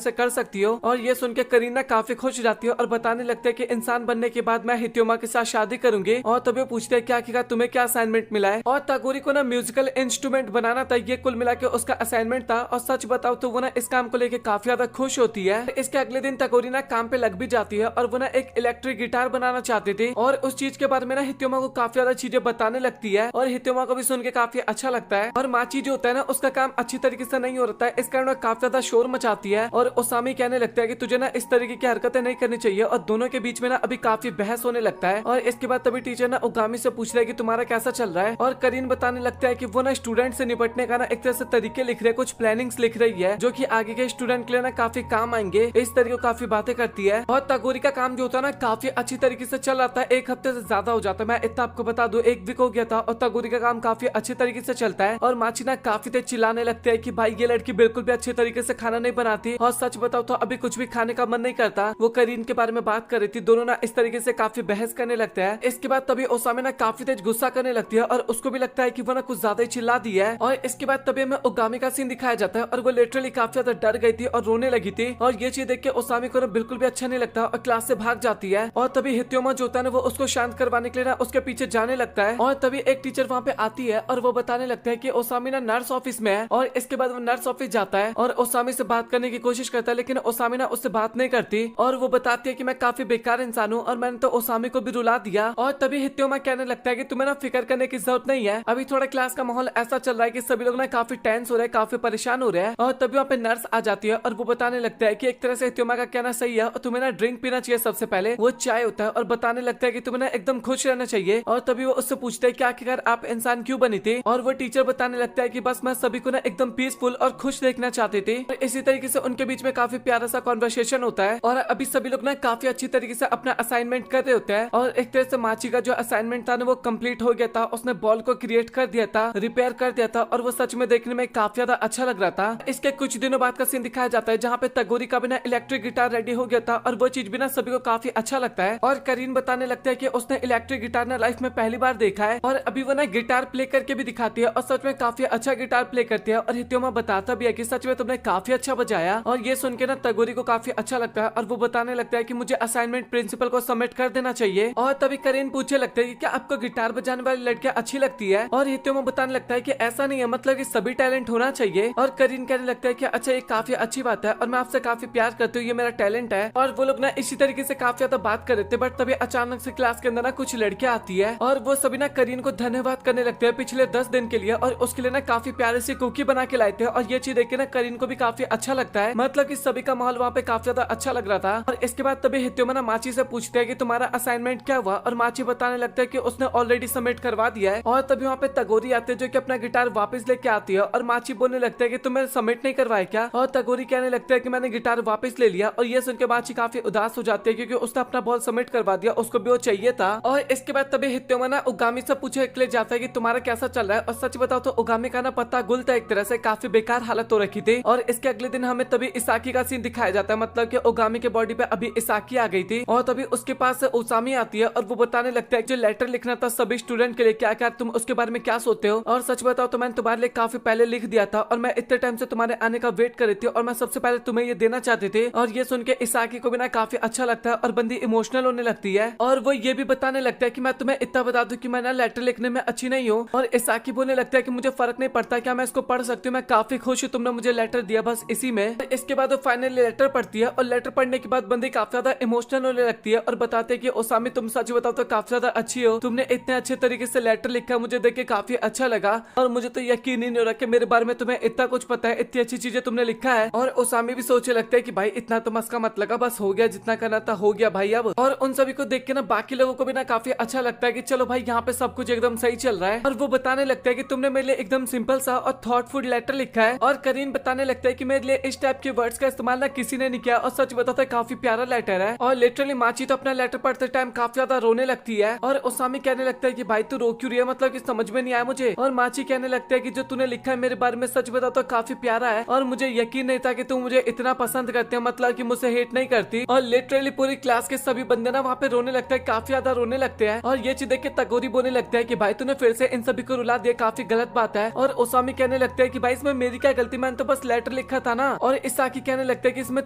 से कर सकती हो। और ये सुन के करीना काफी खुश हो जाती है और बताने लगता है कि इंसान बनने के बाद मैं हितोमा के साथ शादी करूंगी। और तभी पूछते हैं क्या आखिरकार तुम्हें क्या असाइनमेंट मिला है। और ताकोरी को ना म्यूजिकल इंस्ट्रूमेंट बनाना था, ये कुल मिला के उसका असाइनमेंट था। और सच बताओ तो वो ना इस काम को लेके काफी ज्यादा खुश होती है। इसके अगले दिन ताकोरी ना काम पे लग भी जाती है और वो ना एक इलेक्ट्रिक गिटार बनाना चाहती थी। और उस चीज के बारे में ना हितोमा को काफी ज्यादा चीजें बताने लगती है। और हितोमा को भी सुन के काफी अच्छा लगता है। और माची जो होता है ना उसका काम अच्छी तरीके से नहीं हो रहा है, इस कारण वो काफी ज्यादा शोर मचाती है। और ओसामी कहने लगता है कि तुझे ना इस तरीके की हरकतें नहीं करनी चाहिए। और दोनों के बीच में ना अभी काफी बहस होने लगता है। और इसके बाद तभी टीचर ना उगामी से पूछ रहा है कि तुम्हारा कैसा चल रहा है। और करीन बताने लगता है कि वो ना स्टूडेंट से निपटने का ना एक तरह से तरीके लिख रहे, कुछ प्लानिंग्स लिख रही है जो कि आगे के स्टूडेंट के लिए ना काफी काम आएंगे। इस तरीके काफी बातें करती है। और ताकोरी का काम जो होता है ना काफी अच्छी तरीके से चल रहा था, एक हफ्ते से ज्यादा हो जाता है, मैं इतना आपको बता दूं, 1 वीक हो गया था। और ताकोरी का काम काफी अच्छी तरीके से चलता है। और माची ना काफी तेज चिल्लाने लगते हैं कि भाई ये लड़की बिल्कुल भी अच्छे तरीके से खाना नहीं बनाती। और सच बताओ तो अभी कुछ भी खाने का मन नहीं करता। वो करीन के बारे में बात कर रही थी, दोनों ना इस तरीके से काफी बहस करने लगते हैं। इसके बाद तभी ओसामी ना काफी तेज गुस्सा करने लगती है और उसको भी लगता है कि वो ना कुछ ज्यादा ही चिल्ला दी है। और इसके बाद तभी हमें उगामी का सीन दिखाया जाता है और वो लिटरली काफी ज्यादा डर गई थी और रोने लगी थी। और ये चीज देख के ओसामी को ना बिल्कुल भी अच्छा नहीं लगता और क्लास से भाग जाती है। और तभी हितोमा जो होता है ना वो उसको शांत करवाने के लिए ना उसके पीछे जाने लगता है। और तभी एक टीचर वहाँ पे आती है और वो बताने लगता है कि ओसामी ना नर्स ऑफिस में है। और इसके बाद वो नर्स ऑफिस जाता है और ओसामी से बात करने की कोशिश करता है, लेकिन ओसामी ना उससे बात नहीं करती। और वो बताती है कि मैं काफी बेकार इंसान हूँ और मैंने तो ओसामी को भी रुला दिया। और तभी हितोमा कहने लगता है कि तुम्हें ना फिक्र करने की जरूरत नहीं है, अभी थोड़ा क्लास का माहौल ऐसा चल रहा है कि सभी लोग ना काफी टेंस हो रहे हैं, काफी परेशान हो रहे हैं। और तभी वहाँ पे नर्स आ जाती है और वो बताने लगता है कि एक तरह से हितोमा का कहना सही है और तुम्हें ना ड्रिंक पीना चाहिए, सबसे पहले वो चाय होता है। और बताने लगता है कि तुम्हें ना एकदम खुश रहना चाहिए। और तभी वो उससे पूछते हैं कि आखिरकार आप इंसान क्यों बनी थी। और वो टीचर बताने लगता है कि बस मैं सभी को ना एकदम पीसफुल और खुश देखना चाहती थी। और इसी तरीके से उनके बीच में काफी प्यारा सा कॉन्वर्सेशन होता है। और अभी सभी लोग ना काफी अच्छी तरीके से अपना असाइनमेंट कर रहे होते हैं। और एक तरह से माची का जो असाइनमेंट था ना वो कंप्लीट हो गया था, उसने बॉल को क्रिएट कर दिया था, रिपेयर कर दिया था और वो सच में देखने में काफी ज्यादा अच्छा लग रहा था। इसके कुछ दिनों बाद का सीन दिखाया जाता है जहाँ पे ताकोरी का भी ना इलेक्ट्रिक गिटार रेडी हो गया था और वो चीज भी ना सभी को काफी अच्छा लगता है। और करीन बताने लगता है कि उसने इलेक्ट्रिक गिटार ना लाइफ में पहली बार देखा है और अभी वो ना गिटार प्ले करके भी दिखाती है और सच में काफी अच्छा गिटार प्ले करती है। और हितोमा बताता भी है कि सच में तुमने काफी अच्छा बजाया। और ये सुन के ना ताकोरी को काफी अच्छा लगता है और वो बताने लगता है कि मुझे असाइनमेंट प्रिंसिपल को सबमिट कर देना चाहिए। और तभी करीन पूछे लगता है कि क्या आपको गिटार बजाने वाली लड़कियां अच्छी लगती है। और हितोमा बताने लगता है कि ऐसा नहीं है, मतलब कि सभी टैलेंट होना चाहिए। और करीन कहने लगता है कि अच्छा ये काफी अच्छी बात है और मैं आपसे काफी प्यार करती हूँ, ये मेरा टैलेंट है। और वो लोग ना इसी तरीके से काफी ज्यादा बात कर रहे थे, बट तभी अचानक से क्लास के अंदर ना कुछ लड़कियां आती है और वो सभी ना करीन को धन्यवाद करने लगते हैं पिछले 10 दिन के लिए। और उसके लिए ना काफी प्यारे से कुकी बना के लाए थे और ये चीज देख के ना करीन को भी काफी अच्छा लगता है, मतलब कि सभी का माहौल वहाँ पे काफी ज्यादा अच्छा लग रहा था। और इसके बाद तभी हितोमा ना माची से पूछते हैं कि तुम्हारा असाइनमेंट क्या हुआ। और माची बताने लगता है कि उसने ऑलरेडी सबमिट करवा दिया है। और तभी वहाँ पे ताकोरी आते हैं जो कि अपना गिटार वापस लेके आती है और माची बोलने लगता है कि तुम्हें सबमिट नहीं करवाया क्या। और ताकोरी कहने लगता है कि मैंने गिटार वापस ले लिया। और ये सुन के माची काफी उदास हो जाती है क्योंकि उसने अपना बॉल सबमिट करवा दिया, उसको भी वो चाहिए था। और इसके बाद तभी हितोमा ना उगामी से पूछे के लिए जाता है कि तुम्हारा कैसा चल रहा है। और सच बताओ तो उगामी का ना पत्ता गुल था, एक तरह से काफी बेकार हालत हो रखी थी। और इसके अगले दिन हमें तभी इसाकी का सीन दिखाया जाता है, मतलब कि उगामी के बॉडी पे अभी इसाकी आ गई थी। और तभी उसके पास ओसामी आती है और वो बताने लगता है जो लेटर लिखना था सभी स्टूडेंट के लिए, क्या क्या तुम उसके बारे में क्या सोचते हो। और सच बताओ तो मैंने तुम्हारे लिए काफी पहले लिख दिया था और मैं इतने टाइम से तुम्हारे आने का वेट कर रही थी और मैं सबसे पहले तुम्हें ये देना चाहती थी। और ये सुन के इसाकी को भी ना काफी अच्छा लगता है और बंदी इमोशनल होने लगती है। और वो ये भी बताने लगता है कि मैं तुम्हें इतना बता दूं कि मैं ना लेटर लिखने में अच्छी नहीं हूँ। और इसाकी बोलने लगता है कि मुझे फर्क नहीं पड़ता, क्या मैं इसको पढ़ सकती हूँ, मैं काफी खुश हूँ तुमने मुझे लेटर दिया बस इसी में। इसके बाद वो फाइनली लेटर पढ़ती है और लेटर पढ़ने के बाद बंदी काफी ज्यादा इमोशनल होने लगती है और बताते हैं कि ओसामी तुम सच बताओ तो काफी ज्यादा अच्छी हो, तुमने इतने अच्छे तरीके से लेटर लिखा, मुझे देख के काफी अच्छा लगा और मुझे तो यकीन ही नहीं हो रहा कि मेरे बारे में तुम्हें इतना कुछ पता है, इतनी अच्छी चीजें तुमने लिखा है। और ओसामी भी सोचने लगता है कि भाई इतना तो मस्का मत लगा, बस हो गया जितना करना था हो गया भाई अब। और उन सभी को देख के ना बाकी लोगों को भी ना काफी अच्छा लगता है कि चलो भाई यहाँ पे सब कुछ एकदम सही चल रहा है। और वो बताने लगता है कि तुमने मेरे लिए एकदम सिंपल सा और थॉटफुल लेटर लिखा है। और करीन बताने लगता है कि मेरे लिए इस टाइप के वर्ड्स का इस्तेमाल ना किसी ने नहीं किया, और सच बताता है काफी प्यारा लेटर है। और लिटरली माची तो अपना लेटर पढ़ते टाइम काफी ज्यादा रोने लगती है। और ओसामी कहने लगता है कि भाई तू रो क्यों रही है, मतलब कि समझ में नहीं आया मुझे। और माची कहने लगता है कि जो तूने लिखा है मेरे बारे में सच बताओ तो काफी प्यारा है, और मुझे यकीन नहीं था कि तू मुझे इतना पसंद करते हैं, मतलब कि मुझसे हेट नहीं करती। और लिटरली पूरी क्लास के सभी बंदे ना वहाँ पे रोने लगते हैं, काफी ज्यादा रोने लगते हैं। और ये चीज देख के तगोरी बोलने लगता है कि भाई तूने फिर से इन सभी को रुला दिया, काफी गलत बात है। और ओसामी कहने लगता है कि भाई इसमें मेरी क्या गलती, मैंने तो बस लेटर लिखा था ना। और इसाकी कहने लगता है कि इसमें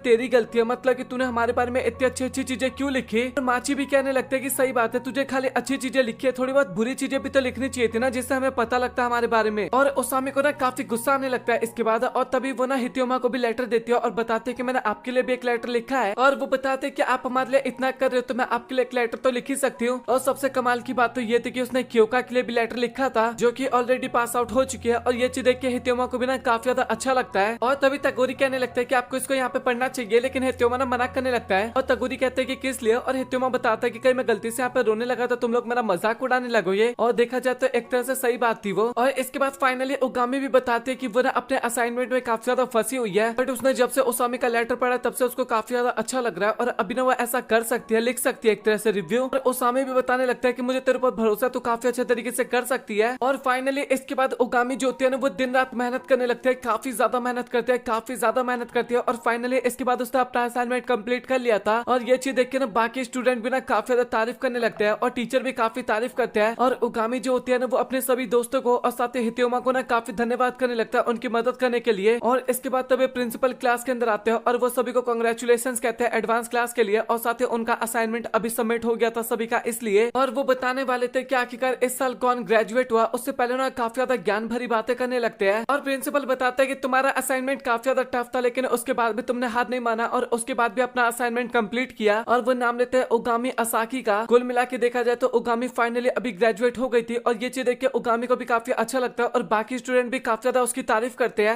तेरी गलती है, मतलब कि तूने हमारे बारे में इतनी अच्छी अच्छी चीजें क्यों लिखी। और माची भी कहने लगता है कि सही बात है, तुझे खाली अच्छी चीजें लिखी है, थोड़ी बहुत बुरी चीजें भी तो लिखनी चाहिए थी ना, जिससे हमें पता लगता है हमारे बारे में। और ओसामी को ना काफी गुस्सा आने लगता है इसके बाद। और तभी वो ना हितियोमा को भी लेटर देती है और बताते हैं कि मैंने आपके लिए भी एक लेटर लिखा है। और वो बताते हैं कि आप हमारे लिए इतना कर रहे हो तो मैं आपके लिए एक लेटर तो लिख ही सकती हूँ। और सबसे कमाल की बात तो ये थी कि उसने क्योका के लिए भी लेटर लिखा था, जो कि ऑलरेडी पास आउट हो चुकी है। और ये चीज देख के हितियोमा को भी ना काफी ज्यादा अच्छा लगता है। और तभी तगोरी कहने लगता है कि आपको इसको यहाँ पे पढ़ना चाहिए, लेकिन हितियोमा ना मना करने लगता है। और तगोरी कहते हैं कि किस लिए। और हितियोमा बताता है कि कहीं मैं गलती से यहाँ पे रोने लगा तो तुम लोग मेरा मजाक उड़ाने लगोगे। और देखा जाए तो एक तरह से सही बात थी वो। और इसके बाद फाइनली ओगामी भी बताते हैं कि वो ना अपने असाइनमेंट में काफी ज्यादा फंसी हुई है, बट उसने जब से ओसामी का लेटर पढ़ा तब से उसको काफी ज्यादा अच्छा लग रहा है। और अभी ना वो ऐसा कर सकती है, लिख सकती है एक तरह से रिव्यू। और ओसामी भी बताने लगता है कि मुझे तेरे ऊपर भरोसा, तो काफी अच्छे तरीके से कर सकती है। और फाइनली इसके बाद ओगामी जो होती है ना वो दिन रात मेहनत करने लगते हैं, काफी ज्यादा मेहनत करते हैं, काफी ज्यादा मेहनत करती है। और फाइनली इसके बाद उसने अपना असाइनमेंट कंप्लीट कर लिया था। और ये चीज देख के ना बाकी स्टूडेंट भी ना काफी ज्यादा तारीफ करने लगते हैं, और टीचर भी काफी तारीफ करते हैं। और ओगामी जो होती है ना वो अपने सभी दोस्तों को और साथ ही हितियोमा को ना काफी धन्यवाद करने लगता है उनकी मदद करने के लिए। और इसके बाद तभी प्रिंसिपल क्लास के अंदर आते हैं और वो सभी को कांग्रेचुलेशंस कहते हैं एडवांस क्लास के लिए। और साथ ही उनका असाइनमेंट अभी सबमिट हो गया था सभी का, इसलिए। और वो बताने वाले थे कि आखिरकार इस साल कौन ग्रेजुएट हुआ, उससे पहले ना काफी ज्यादा ज्ञान भरी बातें करने लगते हैं। और प्रिंसिपल बताता है कि तुम्हारा असाइनमेंट काफी ज्यादा टफ था, लेकिन उसके बाद भी तुमने हार नहीं माना और उसके बाद भी अपना असाइनमेंट कंप्लीट किया। और वो नाम लेते हैं ओगामी असाकी का। कुल मिला के देखा जाए तो ओगामी फाइनली अभी ग्रेजुएट हो गई थी। और ये चीज देख के ओगामी को भी काफी अच्छा लगता है और बाकी स्टूडेंट भी काफी ज्यादा उसकी तारीफ करते हैं।